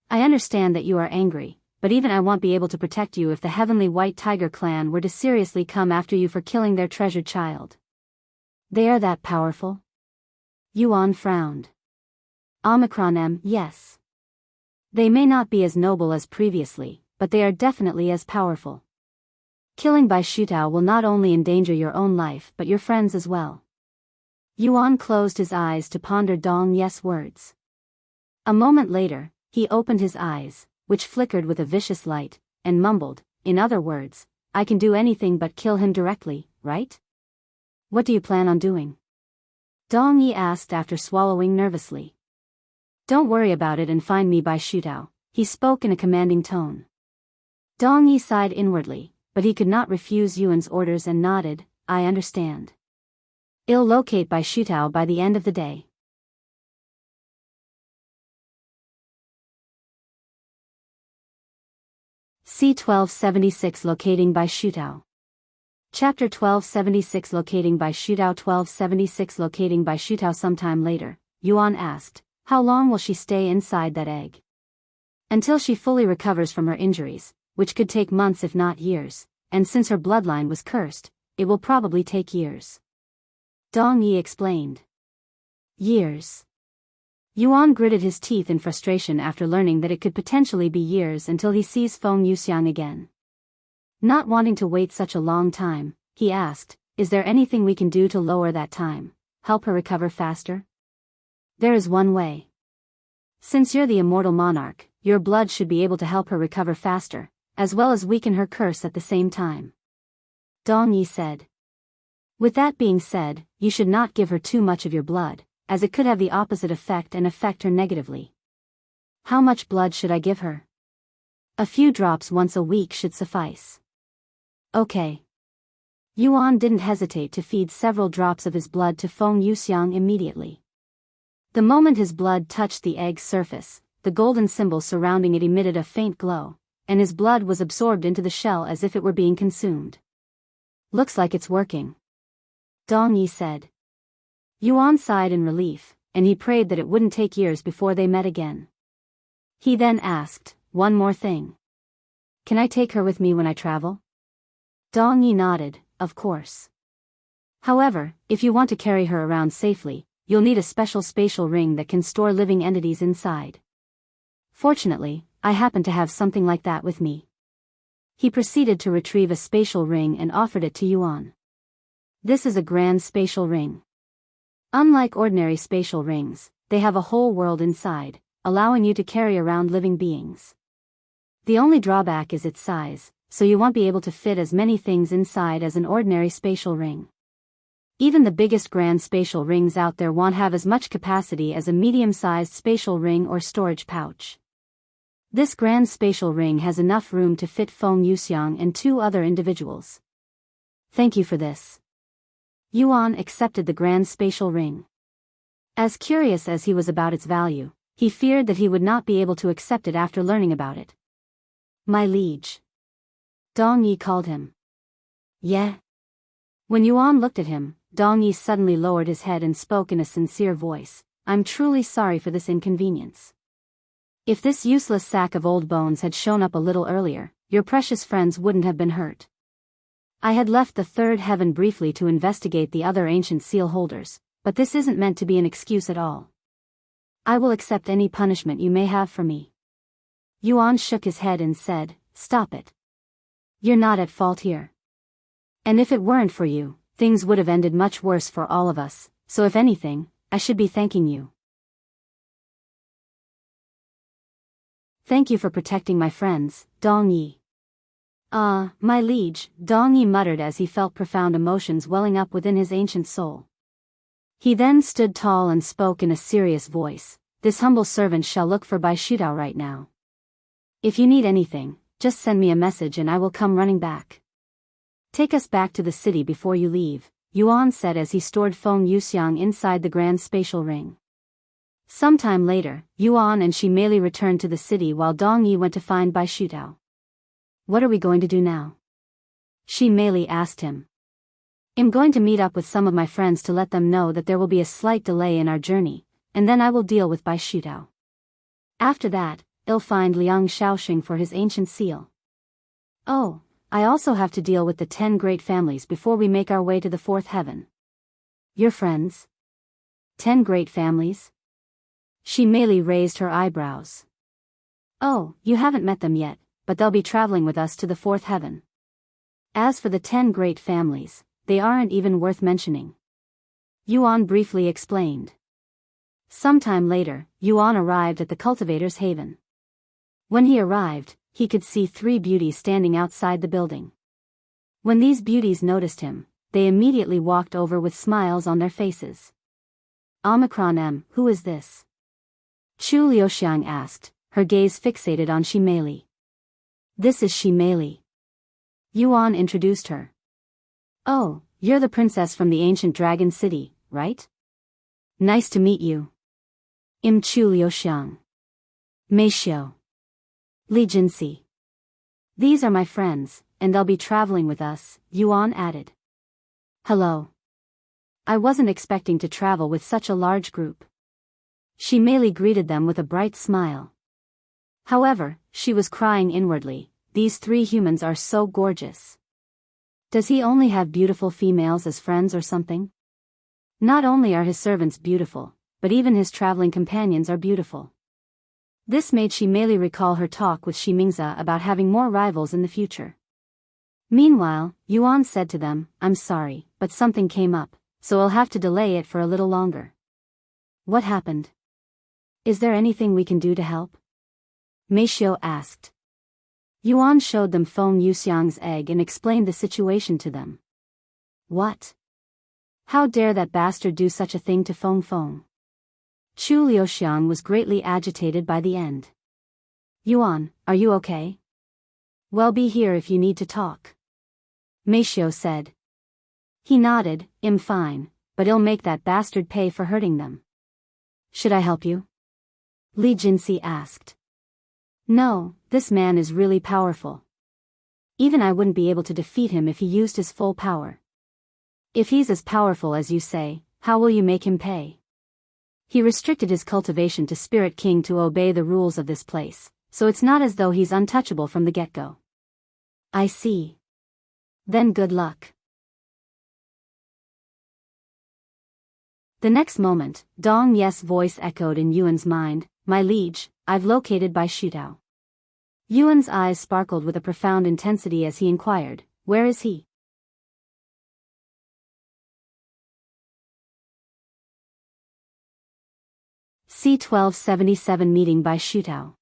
I understand that you are angry, but even I won't be able to protect you if the Heavenly White Tiger clan were to seriously come after you for killing their treasured child. They are that powerful? Yuan frowned. Yes. They may not be as noble as previously, but they are definitely as powerful. Killing by Xutao will not only endanger your own life but your friends as well. Yuan closed his eyes to ponder Dong Yi's words. A moment later, he opened his eyes, which flickered with a vicious light, and mumbled, in other words, I can do anything but kill him directly, right? What do you plan on doing? Dong Yi asked after swallowing nervously. Don't worry about it and find me by Xutao, he spoke in a commanding tone. Dong Yi sighed inwardly, but he could not refuse Yuan's orders and nodded, I understand. I'll locate by Xutao by the end of the day. C1276 Locating by Xutao. Chapter 1276 Locating by Xutao. 1276 Locating by Xutao. Sometime later, Yuan asked, how long will she stay inside that egg? Until she fully recovers from her injuries, which could take months if not years, and since her bloodline was cursed, it will probably take years. Dong Yi explained. Years. Yuan gritted his teeth in frustration after learning that it could potentially be years until he sees Feng Yuxiang again. Not wanting to wait such a long time, he asked, is there anything we can do to lower that time, help her recover faster? There is one way. Since you're the immortal monarch, your blood should be able to help her recover faster, as well as weaken her curse at the same time. Dong Yi said. With that being said, you should not give her too much of your blood, as it could have the opposite effect and affect her negatively. How much blood should I give her? A few drops once a week should suffice. Okay. Yuan didn't hesitate to feed several drops of his blood to Feng Yuxiang immediately. The moment his blood touched the egg's surface, the golden symbol surrounding it emitted a faint glow, and his blood was absorbed into the shell as if it were being consumed. Looks like it's working. Dong Yi said. Yuan sighed in relief, and he prayed that it wouldn't take years before they met again. He then asked, one more thing. Can I take her with me when I travel? Dong Yi nodded, of course. However, if you want to carry her around safely, you'll need a special spatial ring that can store living entities inside. Fortunately, I happen to have something like that with me. He proceeded to retrieve a spatial ring and offered it to Yuan. This is a grand spatial ring. Unlike ordinary spatial rings, they have a whole world inside, allowing you to carry around living beings. The only drawback is its size, so you won't be able to fit as many things inside as an ordinary spatial ring. Even the biggest grand spatial rings out there won't have as much capacity as a medium-sized spatial ring or storage pouch. This grand spatial ring has enough room to fit Feng Yuxiang and 2 other individuals. Thank you for this. Yuan accepted the grand spatial ring. As curious as he was about its value, he feared that he would not be able to accept it after learning about it. My liege. Dong Yi called him. Yeah. When Yuan looked at him, Dong Yi suddenly lowered his head and spoke in a sincere voice, I'm truly sorry for this inconvenience. If this useless sack of old bones had shown up a little earlier, your precious friends wouldn't have been hurt. I had left the third heaven briefly to investigate the other ancient seal holders, but this isn't meant to be an excuse at all. I will accept any punishment you may have for me. Yuan shook his head and said, stop it. You're not at fault here. And if it weren't for you, things would have ended much worse for all of us, so if anything, I should be thanking you. Thank you for protecting my friends, Dong Yi. My liege, Dong Yi muttered as he felt profound emotions welling up within his ancient soul. He then stood tall and spoke in a serious voice. This humble servant shall look for Xutao right now. If you need anything, just send me a message and I will come running back. Take us back to the city before you leave, Yuan said as he stored Feng Yuxiang inside the grand spatial ring. Sometime later, Yuan and Shimeli returned to the city while Dong Yi went to find Xutao. What are we going to do now? Shimeli asked him. I'm going to meet up with some of my friends to let them know that there will be a slight delay in our journey, and then I will deal with Xutao. After that, I'll find Liang Shaoxing for his ancient seal. Oh, I also have to deal with the 10 great families before we make our way to the 4th heaven. Your friends? 10 great families? Shimeli raised her eyebrows. Oh, you haven't met them yet, but they'll be traveling with us to the 4th heaven. As for the 10 great families, they aren't even worth mentioning. Yuan briefly explained. Sometime later, Yuan arrived at the Cultivator's haven. When he arrived, he could see 3 beauties standing outside the building. When these beauties noticed him, they immediately walked over with smiles on their faces. Omicron M, who is this? Chu Liuxiang asked, her gaze fixated on Shimeli. This is Shimeli. Yuan introduced her. Oh, you're the princess from the ancient dragon city, right? Nice to meet you. Chu Liuxiang. Meishio. Li Jinxi. These are my friends, and they'll be traveling with us, Yuan added. Hello. I wasn't expecting to travel with such a large group. Shimeli greeted them with a bright smile. However, she was crying inwardly. These 3 humans are so gorgeous. Does he only have beautiful females as friends or something? Not only are his servants beautiful, but even his traveling companions are beautiful. This made Shimeli recall her talk with Shimingza about having more rivals in the future. Meanwhile, Yuan said to them, I'm sorry, but something came up, so I'll have to delay it for a little longer. What happened? Is there anything we can do to help? Meishio asked. Yuan showed them Feng Yuxiang's egg and explained the situation to them. What? How dare that bastard do such a thing to Feng? Chu Liuxiang was greatly agitated by the end. Yuan, are you okay? Well, be here if you need to talk. Meishio said. He nodded, I'm fine, but I'll make that bastard pay for hurting them. Should I help you? Li Jinxi asked. No, this man is really powerful. Even I wouldn't be able to defeat him if he used his full power. If he's as powerful as you say, how will you make him pay? He restricted his cultivation to Spirit King to obey the rules of this place, so it's not as though he's untouchable from the get-go. I see. Then good luck. The next moment, Dong Ye's voice echoed in Yuan's mind, My liege, I've located Xutao. Yuan's eyes sparkled with a profound intensity as he inquired, where is he? C1277 Meeting Xutao.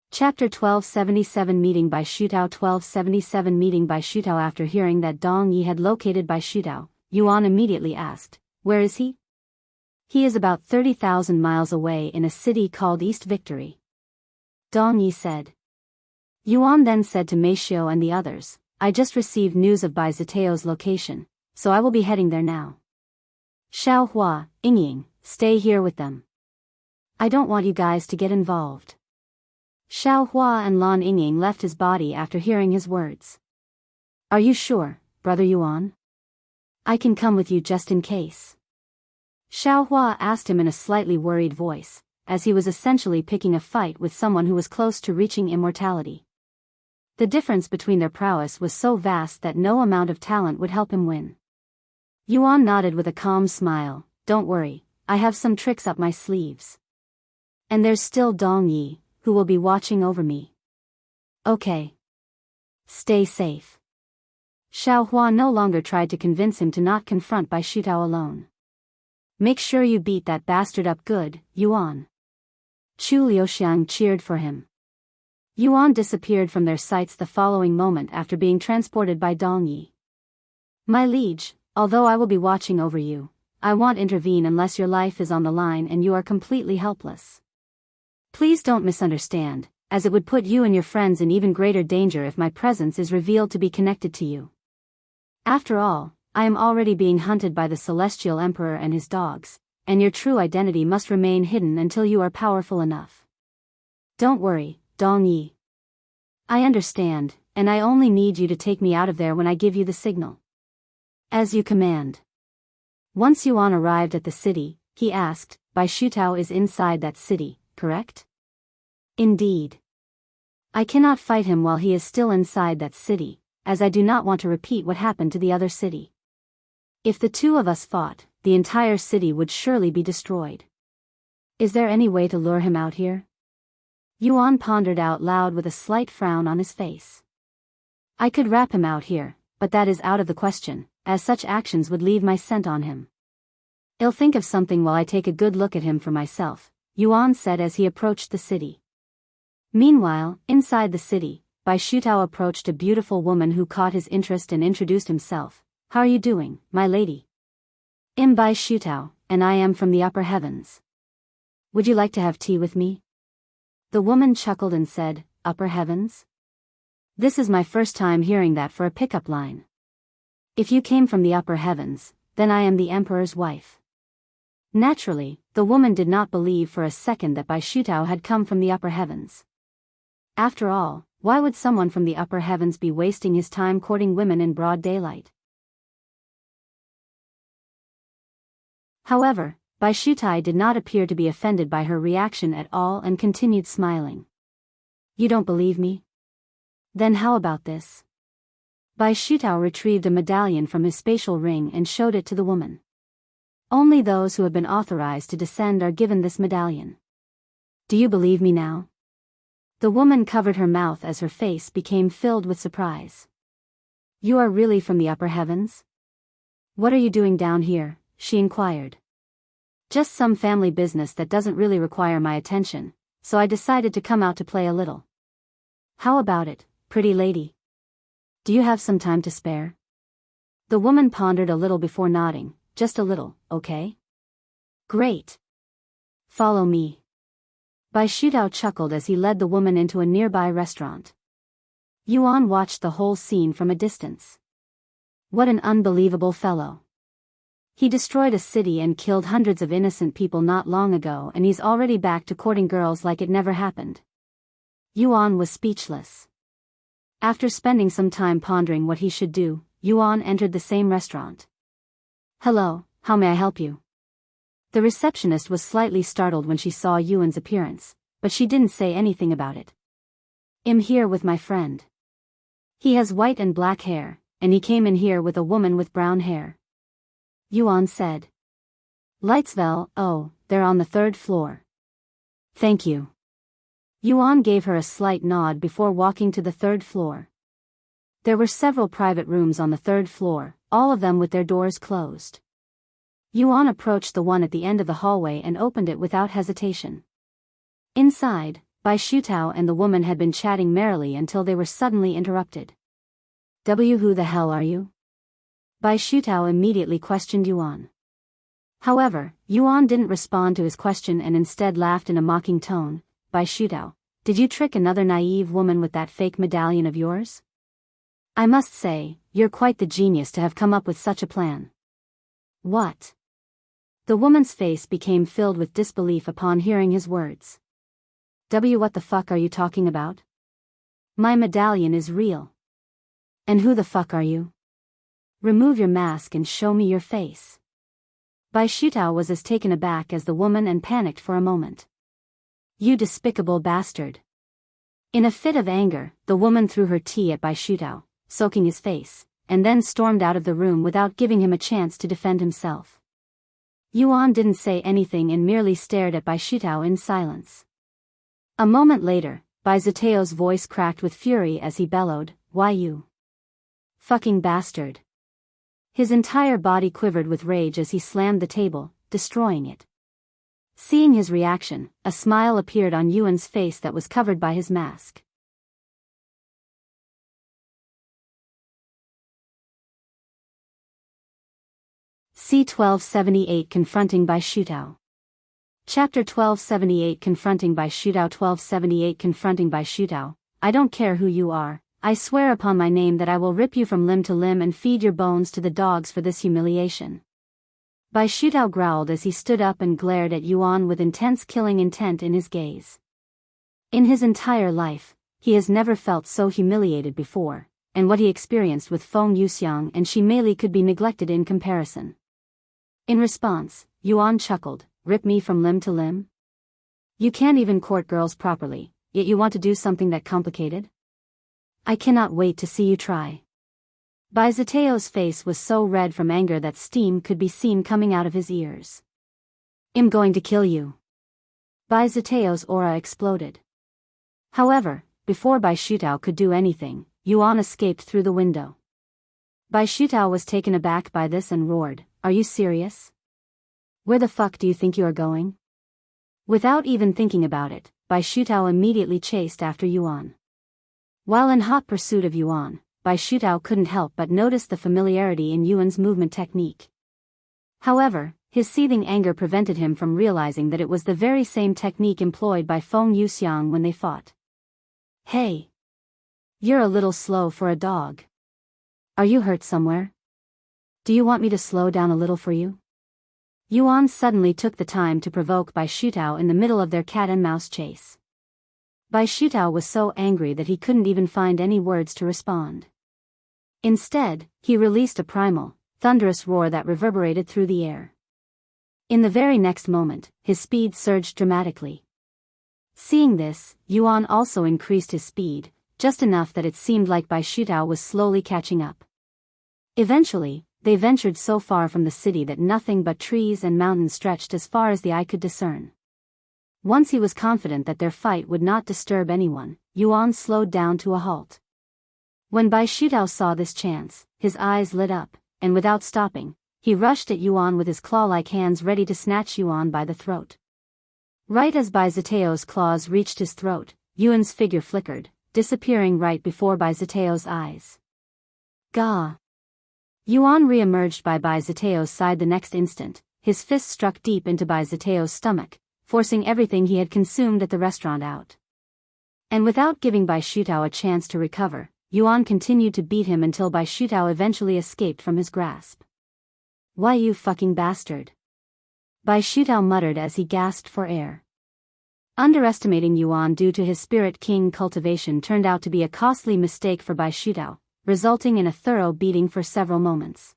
Chapter 1277 Meeting Xutao. 1277 Meeting Xutao. After hearing that Dong Yi had located Xutao, Yuan immediately asked, where is he? He is about 30,000 miles away in a city called East Victory. Dong Yi said. Yuan then said to Meishio and the others, I just received news of Xutao's location, so I will be heading there now. Xiao Hua, Yingying, stay here with them. I don't want you guys to get involved. Xiao Hua and Lan Yingying left his body after hearing his words. Are you sure, Brother Yuan? I can come with you just in case. Xiao Hua asked him in a slightly worried voice, as he was essentially picking a fight with someone who was close to reaching immortality. The difference between their prowess was so vast that no amount of talent would help him win. Yuan nodded with a calm smile, don't worry, I have some tricks up my sleeves. And there's still Dong Yi, who will be watching over me. Okay. Stay safe. Xiao Hua no longer tried to convince him to not confront Xutao alone. Make sure you beat that bastard up good, Yuan. Chu Liuxiang cheered for him. Yuan disappeared from their sights the following moment after being transported by Dongyi. My liege, although I will be watching over you, I won't intervene unless your life is on the line and you are completely helpless. Please don't misunderstand, as it would put you and your friends in even greater danger if my presence is revealed to be connected to you. After all, I am already being hunted by the Celestial Emperor and his dogs, and your true identity must remain hidden until you are powerful enough. Don't worry, Dongyi. I understand, and I only need you to take me out of there when I give you the signal. As you command. Once Yuan arrived at the city, he asked, Xutao is inside that city, correct? Indeed. I cannot fight him while he is still inside that city, as I do not want to repeat what happened to the other city. If the two of us fought, the entire city would surely be destroyed. Is there any way to lure him out here? Yuan pondered out loud with a slight frown on his face. I could wrap him out here, but that is out of the question, as such actions would leave my scent on him. I'll think of something while I take a good look at him for myself, Yuan said as he approached the city. Meanwhile, inside the city, Xutao approached a beautiful woman who caught his interest and introduced himself. How are you doing, my lady? I'm Xutao, and I am from the upper heavens. Would you like to have tea with me? The woman chuckled and said, Upper heavens? This is my first time hearing that for a pickup line. If you came from the upper heavens, then I am the emperor's wife. Naturally, the woman did not believe for a second that Xutao had come from the upper heavens. After all, why would someone from the upper heavens be wasting his time courting women in broad daylight? However, Xutao did not appear to be offended by her reaction at all and continued smiling. You don't believe me? Then how about this? Xutao retrieved a medallion from his spatial ring and showed it to the woman. Only those who have been authorized to descend are given this medallion. Do you believe me now? The woman covered her mouth as her face became filled with surprise. You are really from the upper heavens? What are you doing down here? She inquired. Just some family business that doesn't really require my attention, so I decided to come out to play a little. How about it, pretty lady? Do you have some time to spare? The woman pondered a little before nodding, just a little, okay? Great. Follow me. Xutao chuckled as he led the woman into a nearby restaurant. Yuan watched the whole scene from a distance. What an unbelievable fellow. He destroyed a city and killed hundreds of innocent people not long ago, and he's already back to courting girls like it never happened. Yuan was speechless. After spending some time pondering what he should do, Yuan entered the same restaurant. Hello, how may I help you? The receptionist was slightly startled when she saw Yuan's appearance, but she didn't say anything about it. I'm here with my friend. He has white and black hair, and he came in here with a woman with brown hair. Yuan said. Lightsville, oh, they're on the 3rd floor. Thank you. Yuan gave her a slight nod before walking to the 3rd floor. There were several private rooms on the 3rd floor, all of them with their doors closed. Yuan approached the one at the end of the hallway and opened it without hesitation. Inside, Xutao and the woman had been chatting merrily until they were suddenly interrupted. Who the hell are you? Xutao immediately questioned Yuan. However, Yuan didn't respond to his question and instead laughed in a mocking tone. Xutao, did you trick another naive woman with that fake medallion of yours? I must say, you're quite the genius to have come up with such a plan. What? The woman's face became filled with disbelief upon hearing his words. What the fuck are you talking about? My medallion is real. And who the fuck are you? Remove your mask and show me your face. Xutao was as taken aback as the woman and panicked for a moment. You despicable bastard. In a fit of anger, the woman threw her tea at Xutao, soaking his face, and then stormed out of the room without giving him a chance to defend himself. Yuan didn't say anything and merely stared at Xutao in silence. A moment later, Xutao's voice cracked with fury as he bellowed, Why you? Fucking bastard. His entire body quivered with rage as he slammed the table, destroying it. Seeing his reaction, a smile appeared on Yuan's face that was covered by his mask. C1278 Confronting by Xutao. Chapter 1278 Confronting by Xutao. 1278 Confronting by Xutao. I don't care who you are, I swear upon my name that I will rip you from limb to limb and feed your bones to the dogs for this humiliation. Bai Xutao growled as he stood up and glared at Yuan with intense killing intent in his gaze. In his entire life, he has never felt so humiliated before, and what he experienced with Feng Yuxiang and Shi Meili could be neglected in comparison. In response, Yuan chuckled, "Rip me from limb to limb? You can't even court girls properly, yet you want to do something that complicated? I cannot wait to see you try." Bai Xutao's face was so red from anger that steam could be seen coming out of his ears. "I'm going to kill you." Bai Xutao's aura exploded. However, before Bai Xutao could do anything, Yuan escaped through the window. Bai Xutao was taken aback by this and roared, "Are you serious? Where the fuck do you think you are going?" Without even thinking about it, Bai Xutao immediately chased after Yuan. While in hot pursuit of Yuan, Bai Xutao couldn't help but notice the familiarity in Yuan's movement technique. However, his seething anger prevented him from realizing that it was the very same technique employed by Feng Yuxiang when they fought. "Hey! You're a little slow for a dog. Are you hurt somewhere? Do you want me to slow down a little for you?" Yuan suddenly took the time to provoke Bai Xutao in the middle of their cat-and-mouse chase. Bai Xutao was so angry that he couldn't even find any words to respond. Instead, he released a primal, thunderous roar that reverberated through the air. In the very next moment, his speed surged dramatically. Seeing this, Yuan also increased his speed, just enough that it seemed like Bai Xutao was slowly catching up. Eventually, they ventured so far from the city that nothing but trees and mountains stretched as far as the eye could discern. Once he was confident that their fight would not disturb anyone, Yuan slowed down to a halt. When Bai Xutao saw this chance, his eyes lit up, and without stopping, he rushed at Yuan with his claw-like hands ready to snatch Yuan by the throat. Right as Bai Xutao's claws reached his throat, Yuan's figure flickered, disappearing right before Bai Xutao's eyes. Gah! Yuan re-emerged by Bai Xutao's side the next instant, his fist struck deep into Bai Xutao's stomach, forcing everything he had consumed at the restaurant out. And without giving Bai Xutao a chance to recover, Yuan continued to beat him until Bai Xutao eventually escaped from his grasp. "Why, you fucking bastard!" Bai Xutao muttered as he gasped for air. Underestimating Yuan due to his Spirit King cultivation turned out to be a costly mistake for Bai Xutao, resulting in a thorough beating for several moments.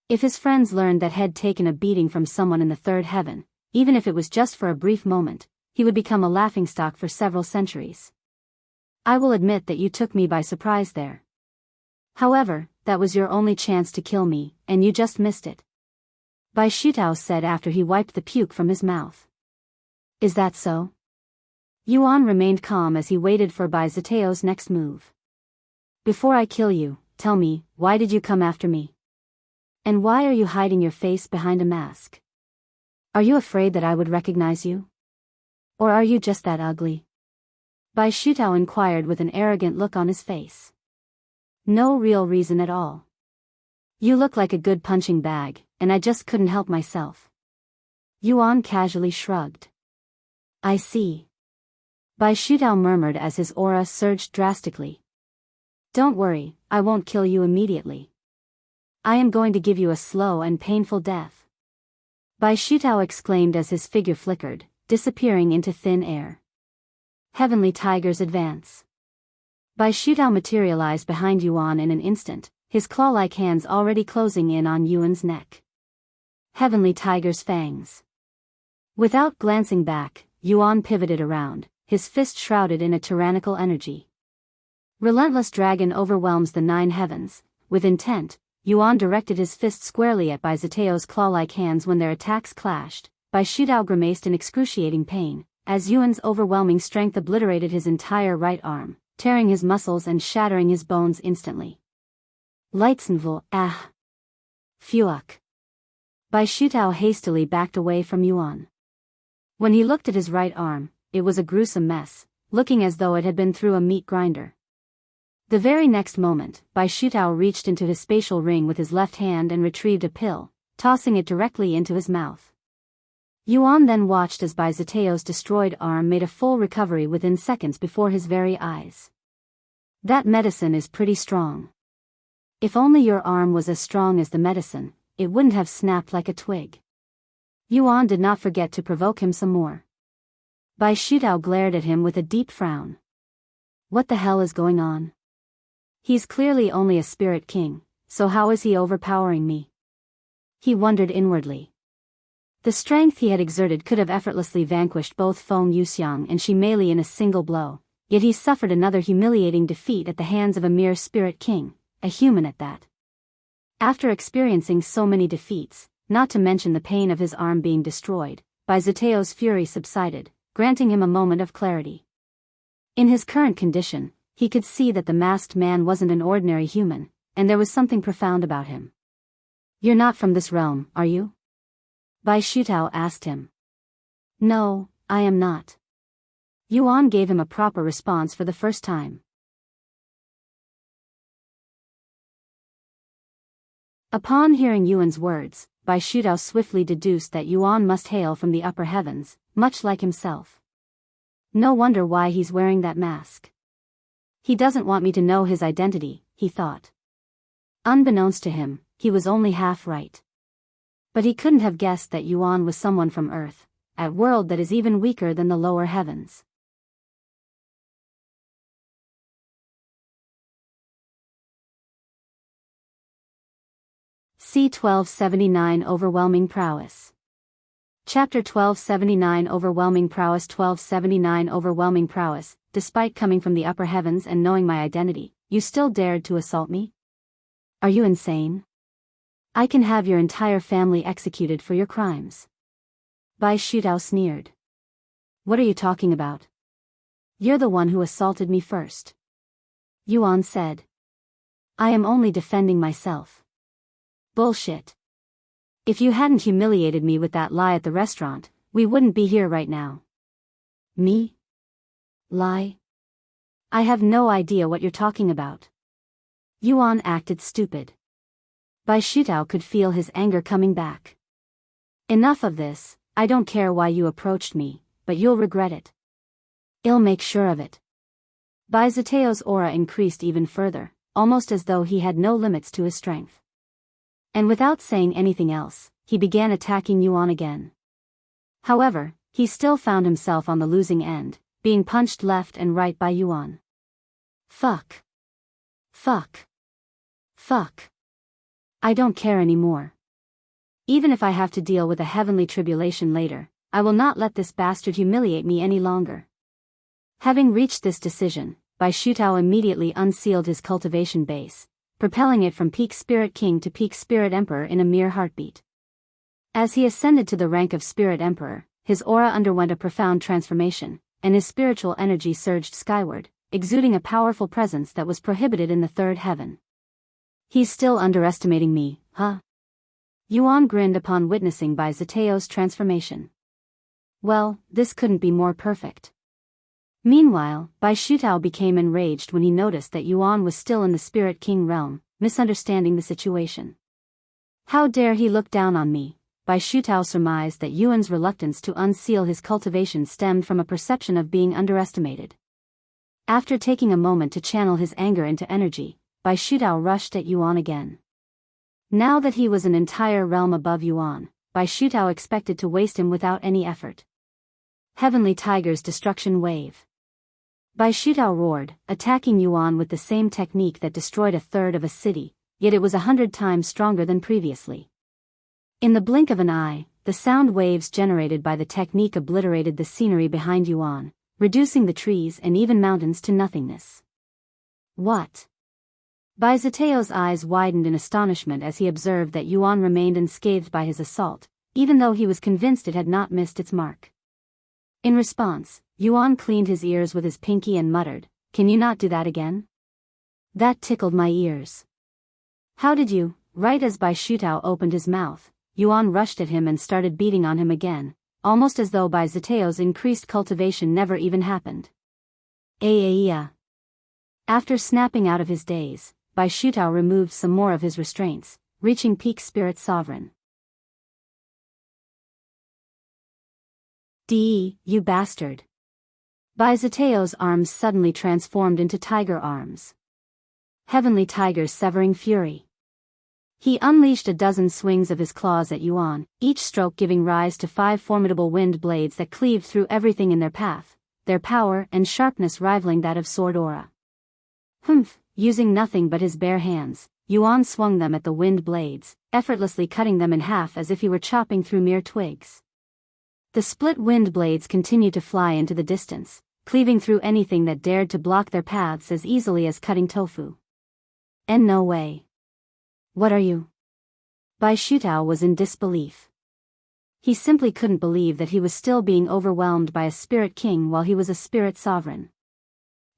If his friends learned that he'd taken a beating from someone in the third heaven, even if it was just for a brief moment, he would become a laughingstock for several centuries. "I will admit that you took me by surprise there. However, that was your only chance to kill me, and you just missed it," Bai Xutao said after he wiped the puke from his mouth. "Is that so?" Yuan remained calm as he waited for Bai Xutao's next move. "Before I kill you, tell me, why did you come after me? And why are you hiding your face behind a mask? Are you afraid that I would recognize you? Or are you just that ugly?" Bai Xutao inquired with an arrogant look on his face. "No real reason at all. You look like a good punching bag, and I just couldn't help myself." Yuan casually shrugged. "I see." Bai Xutao murmured as his aura surged drastically. "Don't worry, I won't kill you immediately. I am going to give you a slow and painful death," Bai Xutao exclaimed as his figure flickered, disappearing into thin air. Heavenly Tigers advance. Bai Xutao materialized behind Yuan in an instant, his claw-like hands already closing in on Yuan's neck. Heavenly Tiger's fangs. Without glancing back, Yuan pivoted around, his fist shrouded in a tyrannical energy. Relentless dragon overwhelms the 9 heavens. With intent, Yuan directed his fist squarely at Bai Xutao's claw-like hands. When their attacks clashed, Bai Xutao grimaced in excruciating pain, as Yuan's overwhelming strength obliterated his entire right arm, tearing his muscles and shattering his bones instantly. Lightsenvul, ah! Fuck! Bai Xutao hastily backed away from Yuan. When he looked at his right arm, it was a gruesome mess, looking as though it had been through a meat grinder. The very next moment, Xutao reached into his spatial ring with his left hand and retrieved a pill, tossing it directly into his mouth. Yuan then watched as Xutao's destroyed arm made a full recovery within seconds before his very eyes. That medicine is pretty strong. If only your arm was as strong as the medicine, it wouldn't have snapped like a twig. Yuan did not forget to provoke him some more. Xutao glared at him with a deep frown. What the hell is going on? He's clearly only a spirit king, so how is he overpowering me? He wondered inwardly. The strength he had exerted could have effortlessly vanquished both Feng Yuxiang and Shi Meili in a single blow, yet he suffered another humiliating defeat at the hands of a mere spirit king, a human at that. After experiencing so many defeats, not to mention the pain of his arm being destroyed, Xutao's fury subsided, granting him a moment of clarity. In his current condition, he could see that the masked man wasn't an ordinary human, and there was something profound about him. You're not from this realm, are you? Xutao asked him. No, I am not. Yuan gave him a proper response for the first time. Upon hearing Yuan's words, Xutao swiftly deduced that Yuan must hail from the upper heavens, much like himself. No wonder why he's wearing that mask. He doesn't want me to know his identity, he thought. Unbeknownst to him, he was only half right. But he couldn't have guessed that Yuan was someone from Earth, a world that is even weaker than the lower heavens. C1279 Overwhelming Prowess. Chapter 1279 Overwhelming Prowess. 1279 Overwhelming Prowess. Despite coming from the upper heavens and knowing my identity, you still dared to assault me? Are you insane? I can have your entire family executed for your crimes. Xutao sneered. What are you talking about? You're the one who assaulted me first. Yuan said. I am only defending myself. Bullshit. If you hadn't humiliated me with that lie at the restaurant, we wouldn't be here right now. Me? Lie? I have no idea what you're talking about. Yuan acted stupid. Xutao could feel his anger coming back. Enough of this, I don't care why you approached me, but you'll regret it. I'll make sure of it. Xutao's aura increased even further, almost as though he had no limits to his strength. And without saying anything else, he began attacking Yuan again. However, he still found himself on the losing end, being punched left and right by Yuan. Fuck. Fuck. Fuck. I don't care anymore. Even if I have to deal with a heavenly tribulation later, I will not let this bastard humiliate me any longer. Having reached this decision, Xutao immediately unsealed his cultivation base, propelling it from peak Spirit King to peak Spirit Emperor in a mere heartbeat. As he ascended to the rank of Spirit Emperor, his aura underwent a profound transformation, and his spiritual energy surged skyward, exuding a powerful presence that was prohibited in the third heaven. He's still underestimating me, huh? Yuan grinned upon witnessing Xutao's transformation. Well, this couldn't be more perfect. Meanwhile, Xutao became enraged when he noticed that Yuan was still in the Spirit King realm, misunderstanding the situation. How dare he look down on me? Xutao surmised that Yuan's reluctance to unseal his cultivation stemmed from a perception of being underestimated. After taking a moment to channel his anger into energy, Xutao rushed at Yuan again. Now that he was an entire realm above Yuan, Xutao expected to waste him without any effort. Heavenly Tiger's Destruction Wave. Xutao roared, attacking Yuan with the same technique that destroyed a third of a city, yet it was 100 times stronger than previously. In the blink of an eye, the sound waves generated by the technique obliterated the scenery behind Yuan, reducing the trees and even mountains to nothingness. What? Xutao's eyes widened in astonishment as he observed that Yuan remained unscathed by his assault, even though he was convinced it had not missed its mark. In response, Yuan cleaned his ears with his pinky and muttered, "Can you not do that again? That tickled my ears." "How did you?" Right as Xutao opened his mouth, Yuan rushed at him and started beating on him again, almost as though Xutao's increased cultivation never even happened. After snapping out of his daze, Xutao removed some more of his restraints, reaching peak spirit sovereign. You bastard. Xutao's arms suddenly transformed into tiger arms. Heavenly tigers severing fury. He unleashed a dozen swings of his claws at Yuan, each stroke giving rise to 5 formidable wind blades that cleaved through everything in their path, their power and sharpness rivaling that of sword aura. Using nothing but his bare hands, Yuan swung them at the wind blades, effortlessly cutting them in half as if he were chopping through mere twigs. The split wind blades continued to fly into the distance, cleaving through anything that dared to block their paths as easily as cutting tofu. And no way. What are you? Xutao was in disbelief. He simply couldn't believe that he was still being overwhelmed by a spirit king while he was a spirit sovereign.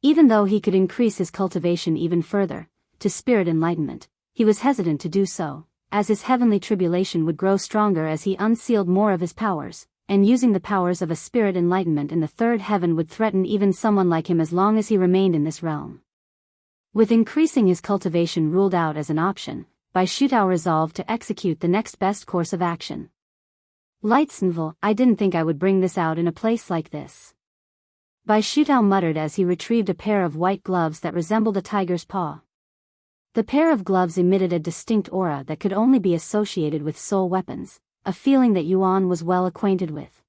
Even though he could increase his cultivation even further, to spirit enlightenment, he was hesitant to do so, as his heavenly tribulation would grow stronger as he unsealed more of his powers, and using the powers of a spirit enlightenment in the third heaven would threaten even someone like him as long as he remained in this realm. With increasing his cultivation ruled out as an option, Xutao resolved to execute the next best course of action. Lightsenville, I didn't think I would bring this out in a place like this. Xutao muttered as he retrieved a pair of white gloves that resembled a tiger's paw. The pair of gloves emitted a distinct aura that could only be associated with soul weapons, a feeling that Yuan was well acquainted with.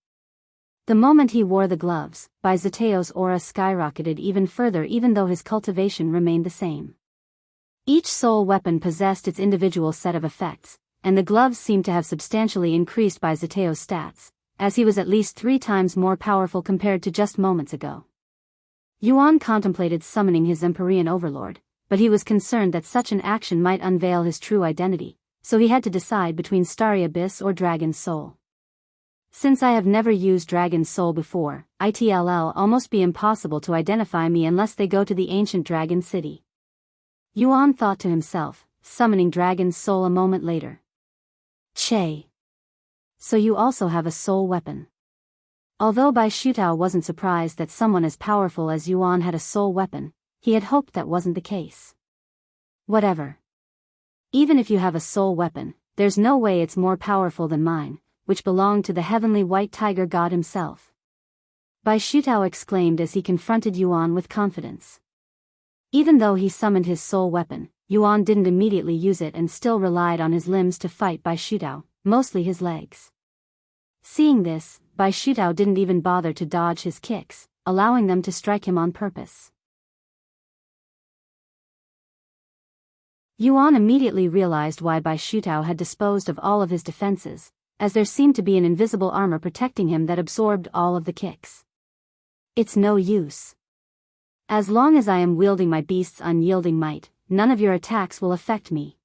The moment he wore the gloves, Xutao's aura skyrocketed even further even though his cultivation remained the same. Each soul weapon possessed its individual set of effects, and the gloves seemed to have substantially increased Xutao's stats, as he was at least 3 times more powerful compared to just moments ago. Yuan contemplated summoning his Empyrean overlord, but he was concerned that such an action might unveil his true identity, so he had to decide between Starry Abyss or Dragon's Soul. Since I have never used Dragon's Soul before, it'll almost be impossible to identify me unless they go to the ancient Dragon City. Yuan thought to himself, summoning Dragon's Soul a moment later. Che. So you also have a soul weapon. Although Xutao wasn't surprised that someone as powerful as Yuan had a soul weapon, he had hoped that wasn't the case. Whatever. Even if you have a soul weapon, there's no way it's more powerful than mine, which belonged to the heavenly white tiger god himself. Xutao exclaimed as he confronted Yuan with confidence. Even though he summoned his soul weapon, Yuan didn't immediately use it and still relied on his limbs to fight Xutao, mostly his legs. Seeing this, Xutao didn't even bother to dodge his kicks, allowing them to strike him on purpose. Yuan immediately realized why Xutao had disposed of all of his defenses, as there seemed to be an invisible armor protecting him that absorbed all of the kicks. It's no use. As long as I am wielding my beast's unyielding might, none of your attacks will affect me.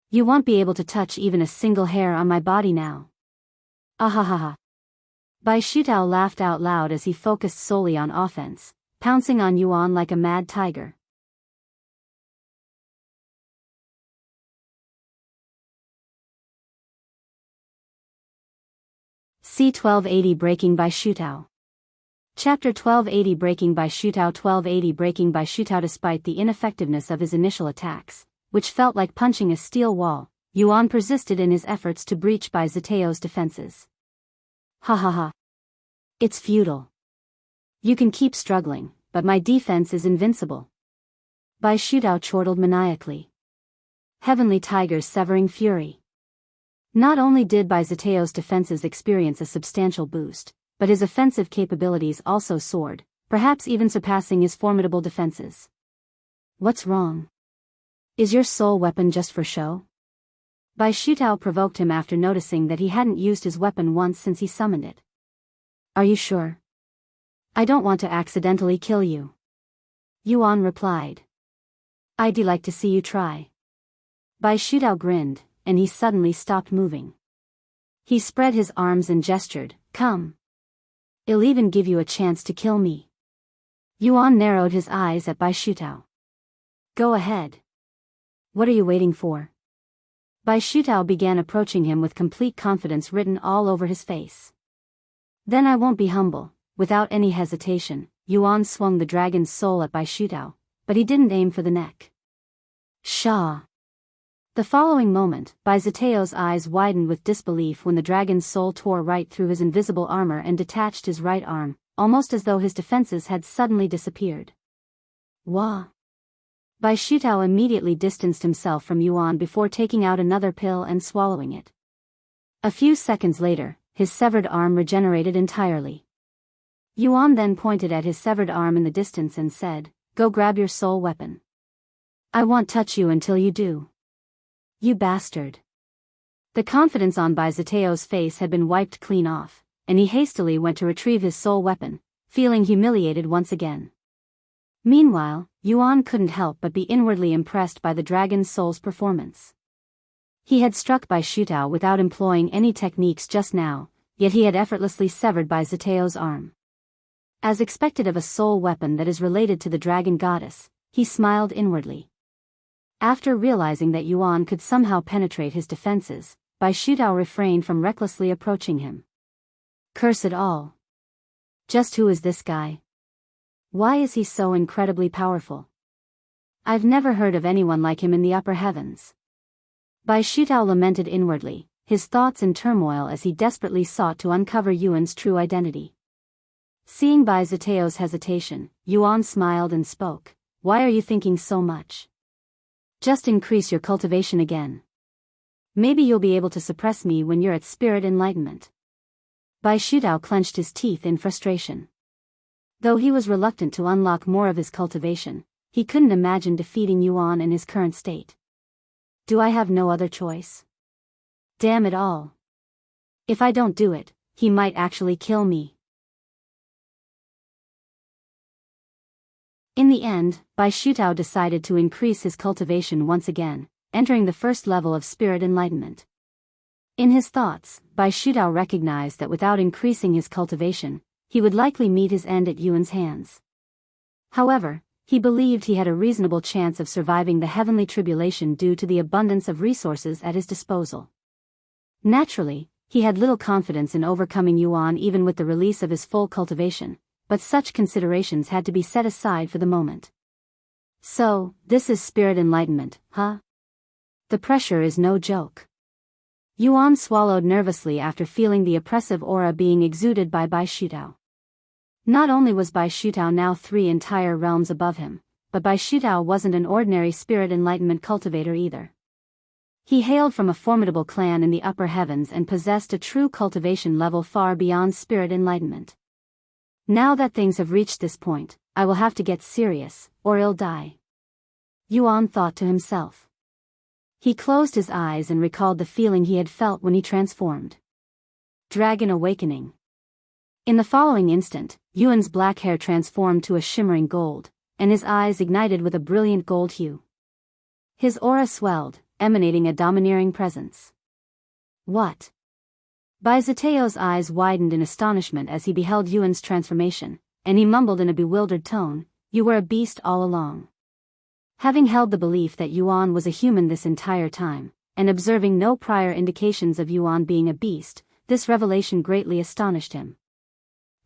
You won't be able to touch even a single hair on my body now. Ahahaha. Xutao laughed out loud as he focused solely on offense, pouncing on Yuan like a mad tiger. C1280 Breaking Xutao. Chapter 1280 Breaking Xutao. 1280 Breaking Xutao. Despite the ineffectiveness of his initial attacks, which felt like punching a steel wall, Yuan persisted in his efforts to breach Xutao's defenses. Ha ha ha. It's futile. You can keep struggling, but my defense is invincible. Xutao chortled maniacally. Heavenly tigers severing fury. Not only did Xutao's defenses experience a substantial boost, but his offensive capabilities also soared, perhaps even surpassing his formidable defenses. What's wrong? Is your soul weapon just for show? Xutao provoked him after noticing that he hadn't used his weapon once since he summoned it. Are you sure? I don't want to accidentally kill you. Yuan replied. I'd like to see you try. Xutao grinned, and he suddenly stopped moving. He spread his arms and gestured, come. I'll even give you a chance to kill me. Yuan narrowed his eyes at Xutao. Go ahead. What are you waiting for? Xutao began approaching him with complete confidence written all over his face. Then I won't be humble. Without any hesitation, Yuan swung the dragon's soul at Xutao, but he didn't aim for the neck. Shaw. The following moment, Xutao's eyes widened with disbelief when the dragon's soul tore right through his invisible armor and detached his right arm, almost as though his defenses had suddenly disappeared. Wah! Xutao immediately distanced himself from Yuan before taking out another pill and swallowing it. A few seconds later, his severed arm regenerated entirely. Yuan then pointed at his severed arm in the distance and said, "Go grab your soul weapon. I won't touch you until you do. You bastard." The confidence on Xutao's face had been wiped clean off, and he hastily went to retrieve his soul weapon, feeling humiliated once again. Meanwhile, Yuan couldn't help but be inwardly impressed by the dragon's soul's performance. He had struck Xutao without employing any techniques just now, yet he had effortlessly severed Xutao's arm. As expected of a soul weapon that is related to the dragon goddess, he smiled inwardly. After realizing that Yuan could somehow penetrate his defenses, Xutao refrained from recklessly approaching him. Curse it all. Just who is this guy? Why is he so incredibly powerful? I've never heard of anyone like him in the upper heavens. Xutao lamented inwardly, his thoughts in turmoil as he desperately sought to uncover Yuan's true identity. Seeing Xutao's hesitation, Yuan smiled and spoke, "Why are you thinking so much? Just increase your cultivation again. Maybe you'll be able to suppress me when you're at spirit enlightenment." Xutao clenched his teeth in frustration. Though he was reluctant to unlock more of his cultivation, he couldn't imagine defeating Yuan in his current state. Do I have no other choice? Damn it all. If I don't do it, he might actually kill me. In the end, Xutao decided to increase his cultivation once again, entering the first level of spirit enlightenment. In his thoughts, Xutao recognized that without increasing his cultivation, he would likely meet his end at Yuan's hands. However, he believed he had a reasonable chance of surviving the heavenly tribulation due to the abundance of resources at his disposal. Naturally, he had little confidence in overcoming Yuan even with the release of his full cultivation, but such considerations had to be set aside for the moment. So, this is spirit enlightenment, huh? The pressure is no joke. Yuan swallowed nervously after feeling the oppressive aura being exuded by Xutao. Not only was Xutao now 3 entire realms above him, but Xutao wasn't an ordinary spirit enlightenment cultivator either. He hailed from a formidable clan in the upper heavens and possessed a true cultivation level far beyond spirit enlightenment. Now that things have reached this point, I will have to get serious, or I'll die. Yuan thought to himself. He closed his eyes and recalled the feeling he had felt when he transformed. Dragon Awakening. In the following instant, Yuan's black hair transformed to a shimmering gold, and his eyes ignited with a brilliant gold hue. His aura swelled, emanating a domineering presence. What? Xutao's eyes widened in astonishment as he beheld Yuan's transformation, and he mumbled in a bewildered tone, "You were a beast all along." Having held the belief that Yuan was a human this entire time, and observing no prior indications of Yuan being a beast, this revelation greatly astonished him.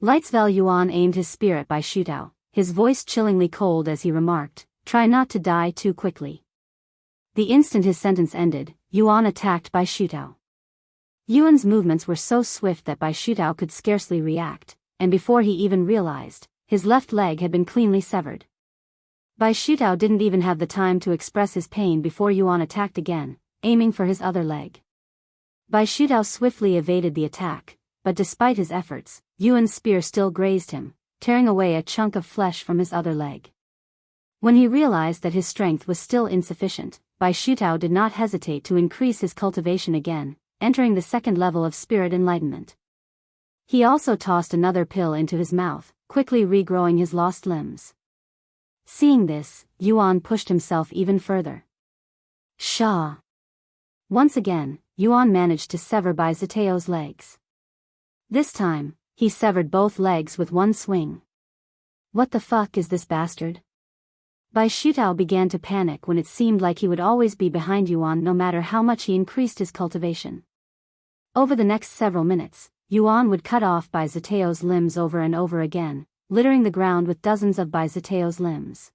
Lightsvel Yuan aimed his spirit by Xutao, his voice chillingly cold as he remarked, "Try not to die too quickly." The instant his sentence ended, Yuan attacked by Xutao. Yuan's movements were so swift that Xutao could scarcely react, and before he even realized, his left leg had been cleanly severed. Xutao didn't even have the time to express his pain before Yuan attacked again, aiming for his other leg. Xutao swiftly evaded the attack, but despite his efforts, Yuan's spear still grazed him, tearing away a chunk of flesh from his other leg. When he realized that his strength was still insufficient, Xutao did not hesitate to increase his cultivation again, entering the second level of spirit enlightenment. He also tossed another pill into his mouth, quickly regrowing his lost limbs. Seeing this, Yuan pushed himself even further. Shaw! Once again, Yuan managed to sever Xutao's legs. This time, he severed both legs with one swing. What the fuck is this bastard? Xutao began to panic when it seemed like he would always be behind Yuan no matter how much he increased his cultivation. Over the next several minutes, Yuan would cut off Xutao's limbs over and over again, littering the ground with dozens of Xutao's limbs.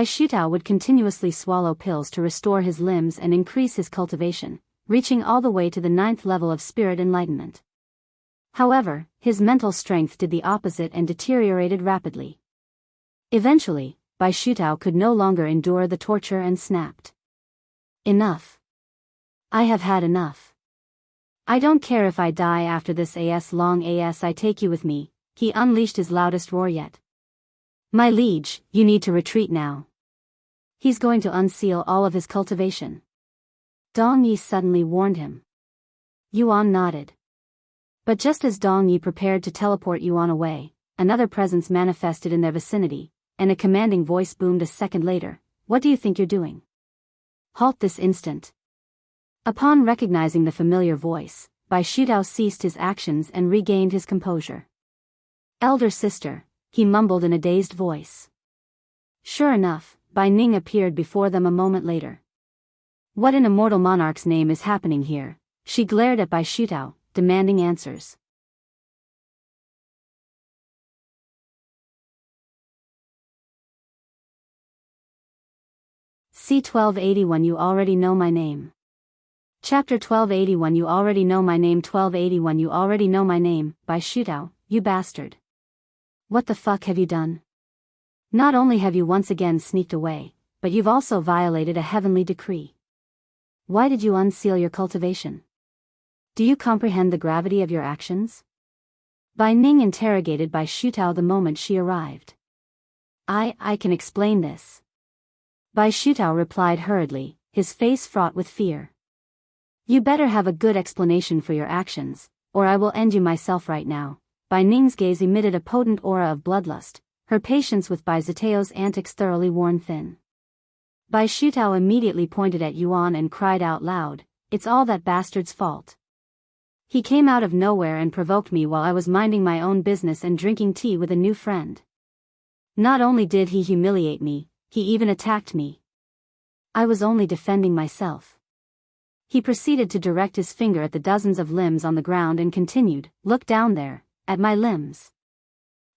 Xutao would continuously swallow pills to restore his limbs and increase his cultivation, reaching all the way to the 9th level of spirit enlightenment. However, his mental strength did the opposite and deteriorated rapidly. Eventually, Xutao could no longer endure the torture and snapped. Enough. I have had enough. I don't care if I die after this as long as I take you with me. He unleashed his loudest roar yet. My liege, you need to retreat now. He's going to unseal all of his cultivation. Dong Yi suddenly warned him. Yuan nodded. But just as Dong Yi prepared to teleport Yuan away, another presence manifested in their vicinity, and a commanding voice boomed a second later. What do you think you're doing? Halt this instant. Upon recognizing the familiar voice, Xutao ceased his actions and regained his composure. Elder sister, he mumbled in a dazed voice. Sure enough, Bai Ning appeared before them a moment later. What in Immortal Monarch's name is happening here? She glared at Xutao, demanding answers. C1281 You already know my name. Chapter 1281 You already know my name 1281 You already know my name, Xutao, you bastard. What the fuck have you done? Not only have you once again sneaked away, but you've also violated a heavenly decree. Why did you unseal your cultivation? Do you comprehend the gravity of your actions? Bai Ning interrogated Xutao the moment she arrived. I can explain this. Xutao replied hurriedly, his face fraught with fear. You better have a good explanation for your actions, or I will end you myself right now. Bai Ning's gaze emitted a potent aura of bloodlust, her patience with Xutao's antics thoroughly worn thin. Xutao immediately pointed at Yuan and cried out loud, "It's all that bastard's fault. He came out of nowhere and provoked me while I was minding my own business and drinking tea with a new friend. Not only did he humiliate me, he even attacked me. I was only defending myself." He proceeded to direct his finger at the dozens of limbs on the ground and continued, "Look down there, at my limbs.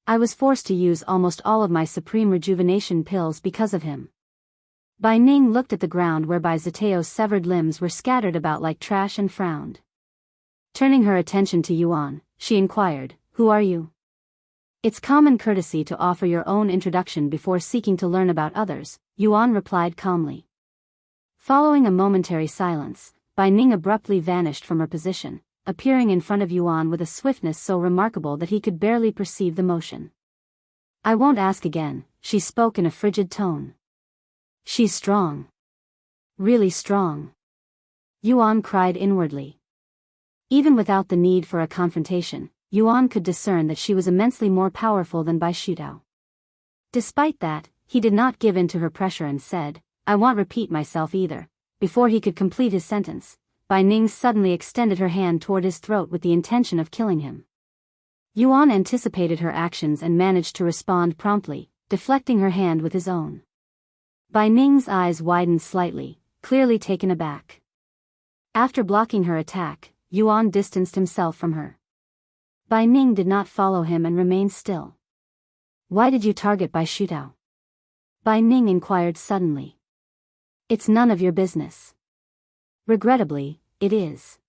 I was forced to use almost all of my supreme rejuvenation pills because of him." Bai Ning looked at the ground whereby Xutao's severed limbs were scattered about like trash and frowned. Turning her attention to Yuan, she inquired, "Who are you?" "It's common courtesy to offer your own introduction before seeking to learn about others," Yuan replied calmly. Following a momentary silence, Bai Ning abruptly vanished from her position, appearing in front of Yuan with a swiftness so remarkable that he could barely perceive the motion. "I won't ask again," she spoke in a frigid tone. "She's strong. Really strong." Yuan cried inwardly. Even without the need for a confrontation, Yuan could discern that she was immensely more powerful than Xutao. Despite that, he did not give in to her pressure and said, "I won't repeat myself either." Before he could complete his sentence, Bai Ning suddenly extended her hand toward his throat with the intention of killing him. Yuan anticipated her actions and managed to respond promptly, deflecting her hand with his own. Bai Ning's eyes widened slightly, clearly taken aback. After blocking her attack, Yuan distanced himself from her. Bai Ning did not follow him and remained still. "Why did you target Xutao?" Bai Ning inquired suddenly. "It's none of your business." "Regrettably, it is.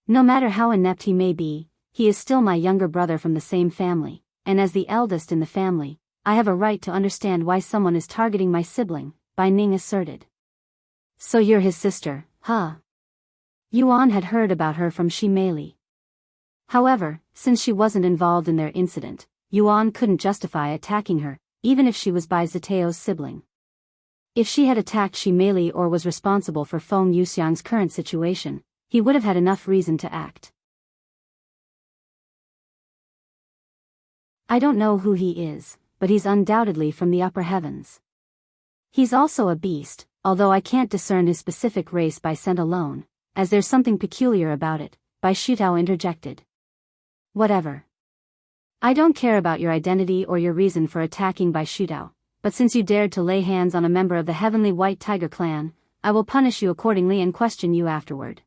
No matter how inept he may be, he is still my younger brother from the same family, and as the eldest in the family, I have a right to understand why someone is targeting my sibling," Bai Ning asserted. "So you're his sister, huh?" Yuan had heard about her from Shi Meili. However, since she wasn't involved in their incident, Yuan couldn't justify attacking her, even if she was Xutao's sibling. If she had attacked Shi Meili or was responsible for Feng Yuxiang's current situation, he would have had enough reason to act. "I don't know who he is, but he's undoubtedly from the upper heavens. He's also a beast, although I can't discern his specific race by scent alone, as there's something peculiar about it," Xutao interjected. "Whatever. I don't care about your identity or your reason for attacking Xutao, but since you dared to lay hands on a member of the Heavenly White Tiger clan, I will punish you accordingly and question you afterward."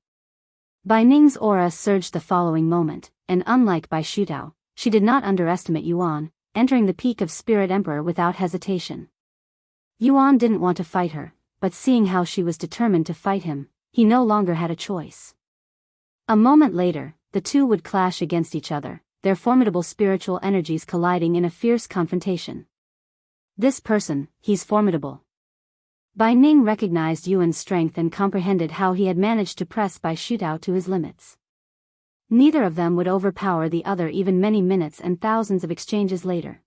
Bai Ning's aura surged the following moment, and unlike Xutao, she did not underestimate Yuan, entering the peak of Spirit Emperor without hesitation. Yuan didn't want to fight her, but seeing how she was determined to fight him, he no longer had a choice. A moment later, the two would clash against each other, their formidable spiritual energies colliding in a fierce confrontation. This person, he's formidable. Bai Ning recognized Yuan's strength and comprehended how he had managed to press Xutao to his limits. Neither of them would overpower the other even many minutes and thousands of exchanges later.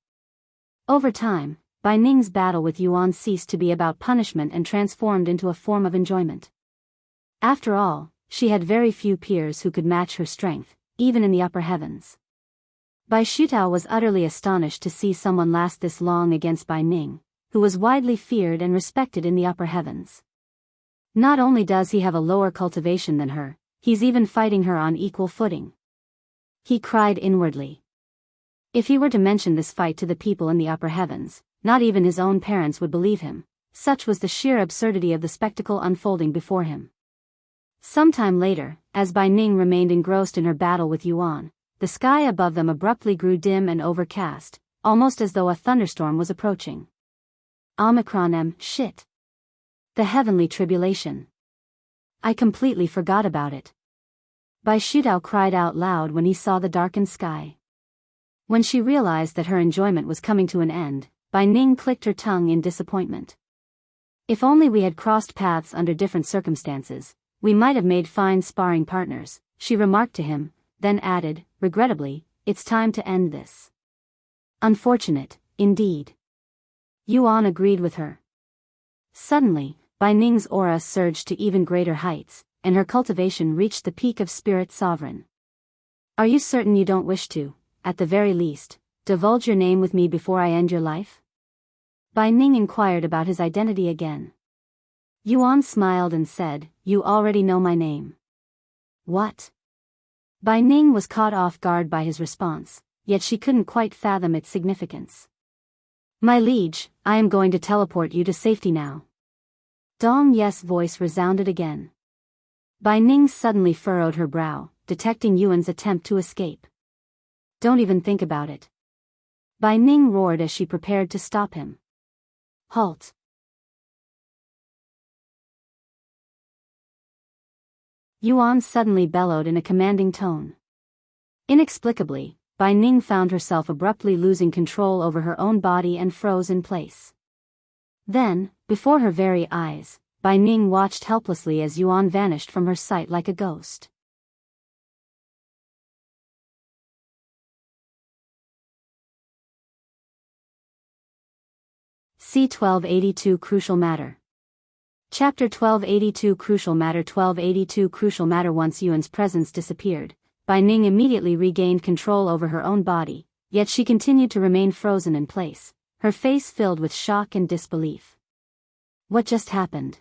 Over time, Bai Ning's battle with Yuan ceased to be about punishment and transformed into a form of enjoyment. After all, she had very few peers who could match her strength, even in the upper heavens. Xutao was utterly astonished to see someone last this long against Bai Ning, who was widely feared and respected in the upper heavens. Not only does he have a lower cultivation than her, he's even fighting her on equal footing. He cried inwardly. If he were to mention this fight to the people in the upper heavens, not even his own parents would believe him, such was the sheer absurdity of the spectacle unfolding before him. Sometime later, as Bai Ning remained engrossed in her battle with Yuan, the sky above them abruptly grew dim and overcast, almost as though a thunderstorm was approaching. Shit. The heavenly tribulation. I completely forgot about it. Xutao cried out loud when he saw the darkened sky. When she realized that her enjoyment was coming to an end, Bai Ning clicked her tongue in disappointment. If only we had crossed paths under different circumstances, we might have made fine sparring partners, she remarked to him, then added, regrettably, it's time to end this. Unfortunate, indeed. Yuan agreed with her. Suddenly, Bai Ning's aura surged to even greater heights, and her cultivation reached the peak of spirit sovereign. Are you certain you don't wish to, at the very least, divulge your name with me before I end your life? Bai Ning inquired about his identity again. Yuan smiled and said, you already know my name. What? Bai Ning was caught off guard by his response, yet she couldn't quite fathom its significance. My liege, I am going to teleport you to safety now. Dong Ye's voice resounded again. Bai Ning suddenly furrowed her brow, detecting Yuan's attempt to escape. Don't even think about it. Bai Ning roared as she prepared to stop him. Halt. Yuan suddenly bellowed in a commanding tone. Inexplicably, Bai Ning found herself abruptly losing control over her own body and froze in place. Then, before her very eyes, Bai Ning watched helplessly as Yuan vanished from her sight like a ghost. C1282 Crucial Matter. Chapter 1282 Crucial Matter. 1282 Crucial Matter. Once Yuan's presence disappeared, Bai Ning immediately regained control over her own body, yet she continued to remain frozen in place, her face filled with shock and disbelief. What just happened?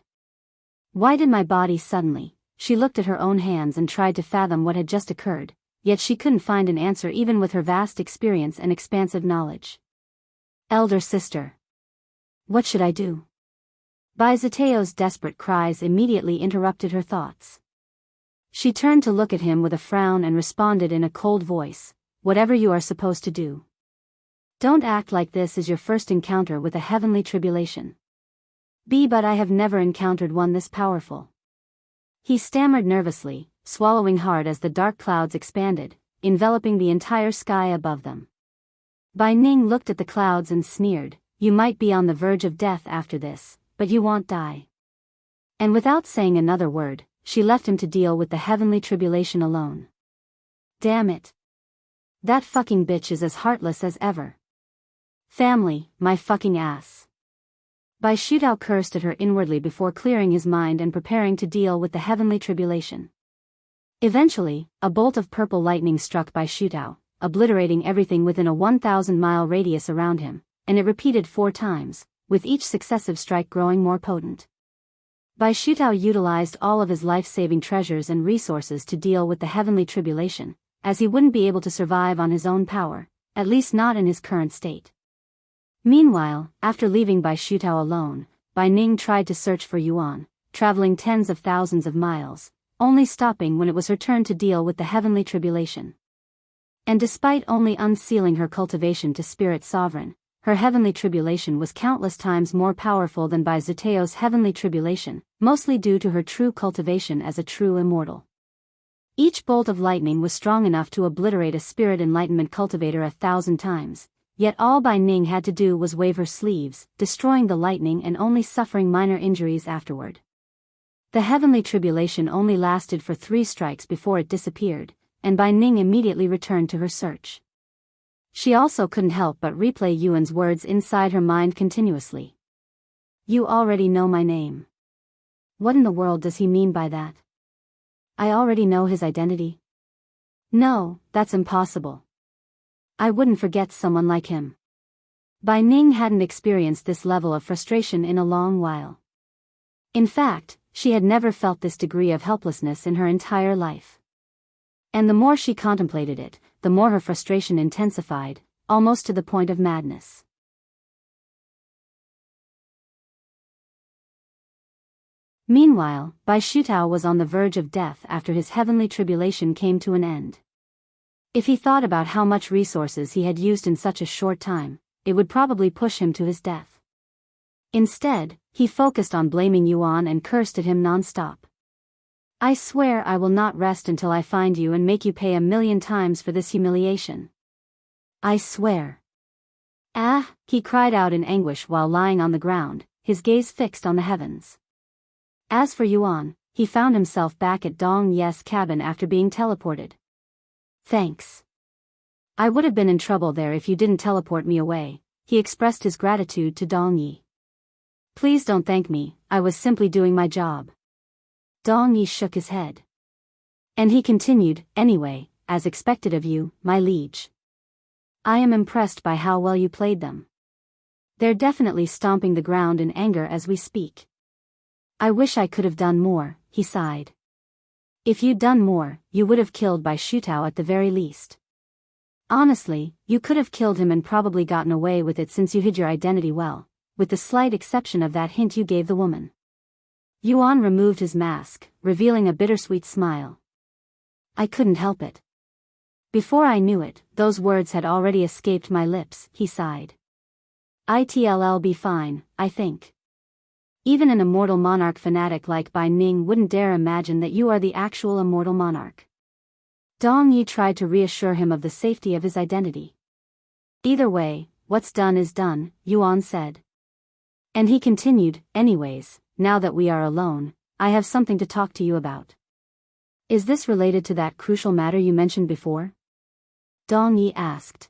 Why did my body suddenly? She looked at her own hands and tried to fathom what had just occurred, yet she couldn't find an answer even with her vast experience and expansive knowledge. Elder sister. What should I do? Xutao's desperate cries immediately interrupted her thoughts. She turned to look at him with a frown and responded in a cold voice, whatever you are supposed to do. Don't act like this is your first encounter with a heavenly tribulation. But I have never encountered one this powerful. He stammered nervously, swallowing hard as the dark clouds expanded, enveloping the entire sky above them. Bai Ning looked at the clouds and sneered, you might be on the verge of death after this, but you won't die. And without saying another word, she left him to deal with the heavenly tribulation alone. Damn it. That fucking bitch is as heartless as ever. Family, my fucking ass. Xutao cursed at her inwardly before clearing his mind and preparing to deal with the heavenly tribulation. Eventually, a bolt of purple lightning struck Xutao, obliterating everything within a 1,000-mile radius around him, and it repeated 4 times, with each successive strike growing more potent. Xutao utilized all of his life-saving treasures and resources to deal with the heavenly tribulation, as he wouldn't be able to survive on his own power, at least not in his current state. Meanwhile, after leaving Xutao alone, Bai Ning tried to search for Yuan, traveling tens of thousands of miles, only stopping when it was her turn to deal with the heavenly tribulation. And despite only unsealing her cultivation to spirit sovereign, her heavenly tribulation was countless times more powerful than by Xutao's heavenly tribulation, mostly due to her true cultivation as a true immortal. Each bolt of lightning was strong enough to obliterate a spirit enlightenment cultivator 1,000 times, yet all Bai Ning had to do was wave her sleeves, destroying the lightning and only suffering minor injuries afterward. The heavenly tribulation only lasted for 3 strikes before it disappeared, and Bai Ning immediately returned to her search. She also couldn't help but replay Yuan's words inside her mind continuously. You already know my name. What in the world does he mean by that? I already know his identity. No, that's impossible. I wouldn't forget someone like him. Bai Ning hadn't experienced this level of frustration in a long while. In fact, she had never felt this degree of helplessness in her entire life. And the more she contemplated it, the more her frustration intensified, almost to the point of madness. Meanwhile, Xutao was on the verge of death after his heavenly tribulation came to an end. If he thought about how much resources he had used in such a short time, it would probably push him to his death. Instead, he focused on blaming Yuan and cursed at him non-stop. I swear I will not rest until I find you and make you pay 1,000,000 times for this humiliation. I swear. Ah, he cried out in anguish while lying on the ground, his gaze fixed on the heavens. As for Yuan, he found himself back at Dong Ye's cabin after being teleported. Thanks. I would have been in trouble there if you didn't teleport me away, he expressed his gratitude to Dong Yi. Please don't thank me, I was simply doing my job. Dong Yi shook his head. And he continued, anyway, as expected of you, my liege. I am impressed by how well you played them. They're definitely stomping the ground in anger as we speak. I wish I could have done more, he sighed. If you'd done more, you would have killed Xutao at the very least. Honestly, you could have killed him and probably gotten away with it since you hid your identity well, with the slight exception of that hint you gave the woman. Yuan removed his mask, revealing a bittersweet smile. I couldn't help it. Before I knew it, those words had already escaped my lips, he sighed. It'll be fine, I think. Even an immortal monarch fanatic like Bai Ning wouldn't dare imagine that you are the actual immortal monarch. Dong Yi tried to reassure him of the safety of his identity. Either way, what's done is done, Yuan said. And he continued, anyways, now that we are alone, I have something to talk to you about. Is this related to that crucial matter you mentioned before? Dong Yi asked.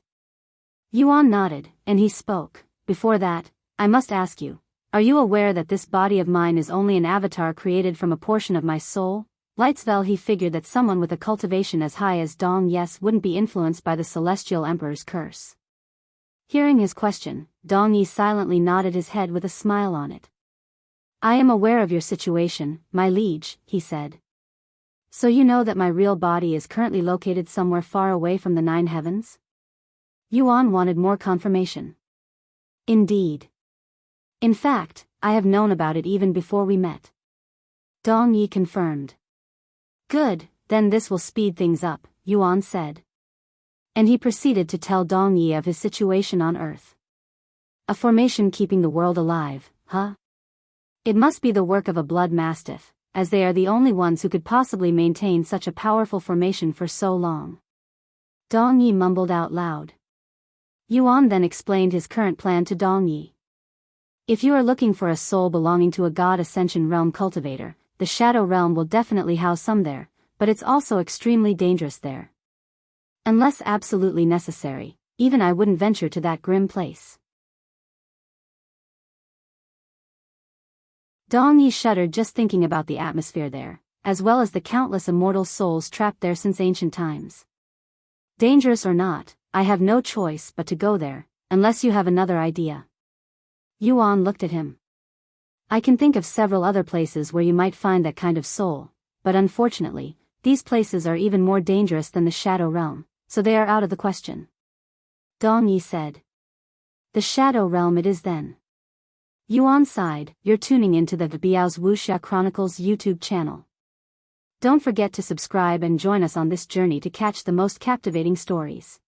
Yuan nodded, and he spoke. Before that, I must ask you, are you aware that this body of mine is only an avatar created from a portion of my soul? Lightsvel he figured that someone with a cultivation as high as Dong Yes wouldn't be influenced by the Celestial Emperor's curse. Hearing his question, Dong Yi silently nodded his head with a smile on it. I am aware of your situation, my liege, he said. So you know that my real body is currently located somewhere far away from the 9 heavens? Yuan wanted more confirmation. Indeed. In fact, I have known about it even before we met. Dong Yi confirmed. Good, then this will speed things up, Yuan said. And he proceeded to tell Dong Yi of his situation on Earth. A formation keeping the world alive, huh? It must be the work of a blood mastiff, as they are the only ones who could possibly maintain such a powerful formation for so long. Dong Yi mumbled out loud. Yuan then explained his current plan to Dong Yi. If you are looking for a soul belonging to a god Ascension realm cultivator, the Shadow Realm will definitely house some there, but it's also extremely dangerous there. Unless absolutely necessary, even I wouldn't venture to that grim place. Dong Yi shuddered just thinking about the atmosphere there, as well as the countless immortal souls trapped there since ancient times. Dangerous or not, I have no choice but to go there, unless you have another idea. Yuan looked at him. I can think of several other places where you might find that kind of soul, but unfortunately, these places are even more dangerous than the Shadow Realm, so they are out of the question. Dong Yi said. The Shadow Realm it is then. Yuan sighed. You're tuning into the Biyao's Wuxia Chronicles YouTube channel. Don't forget to subscribe and join us on this journey to catch the most captivating stories.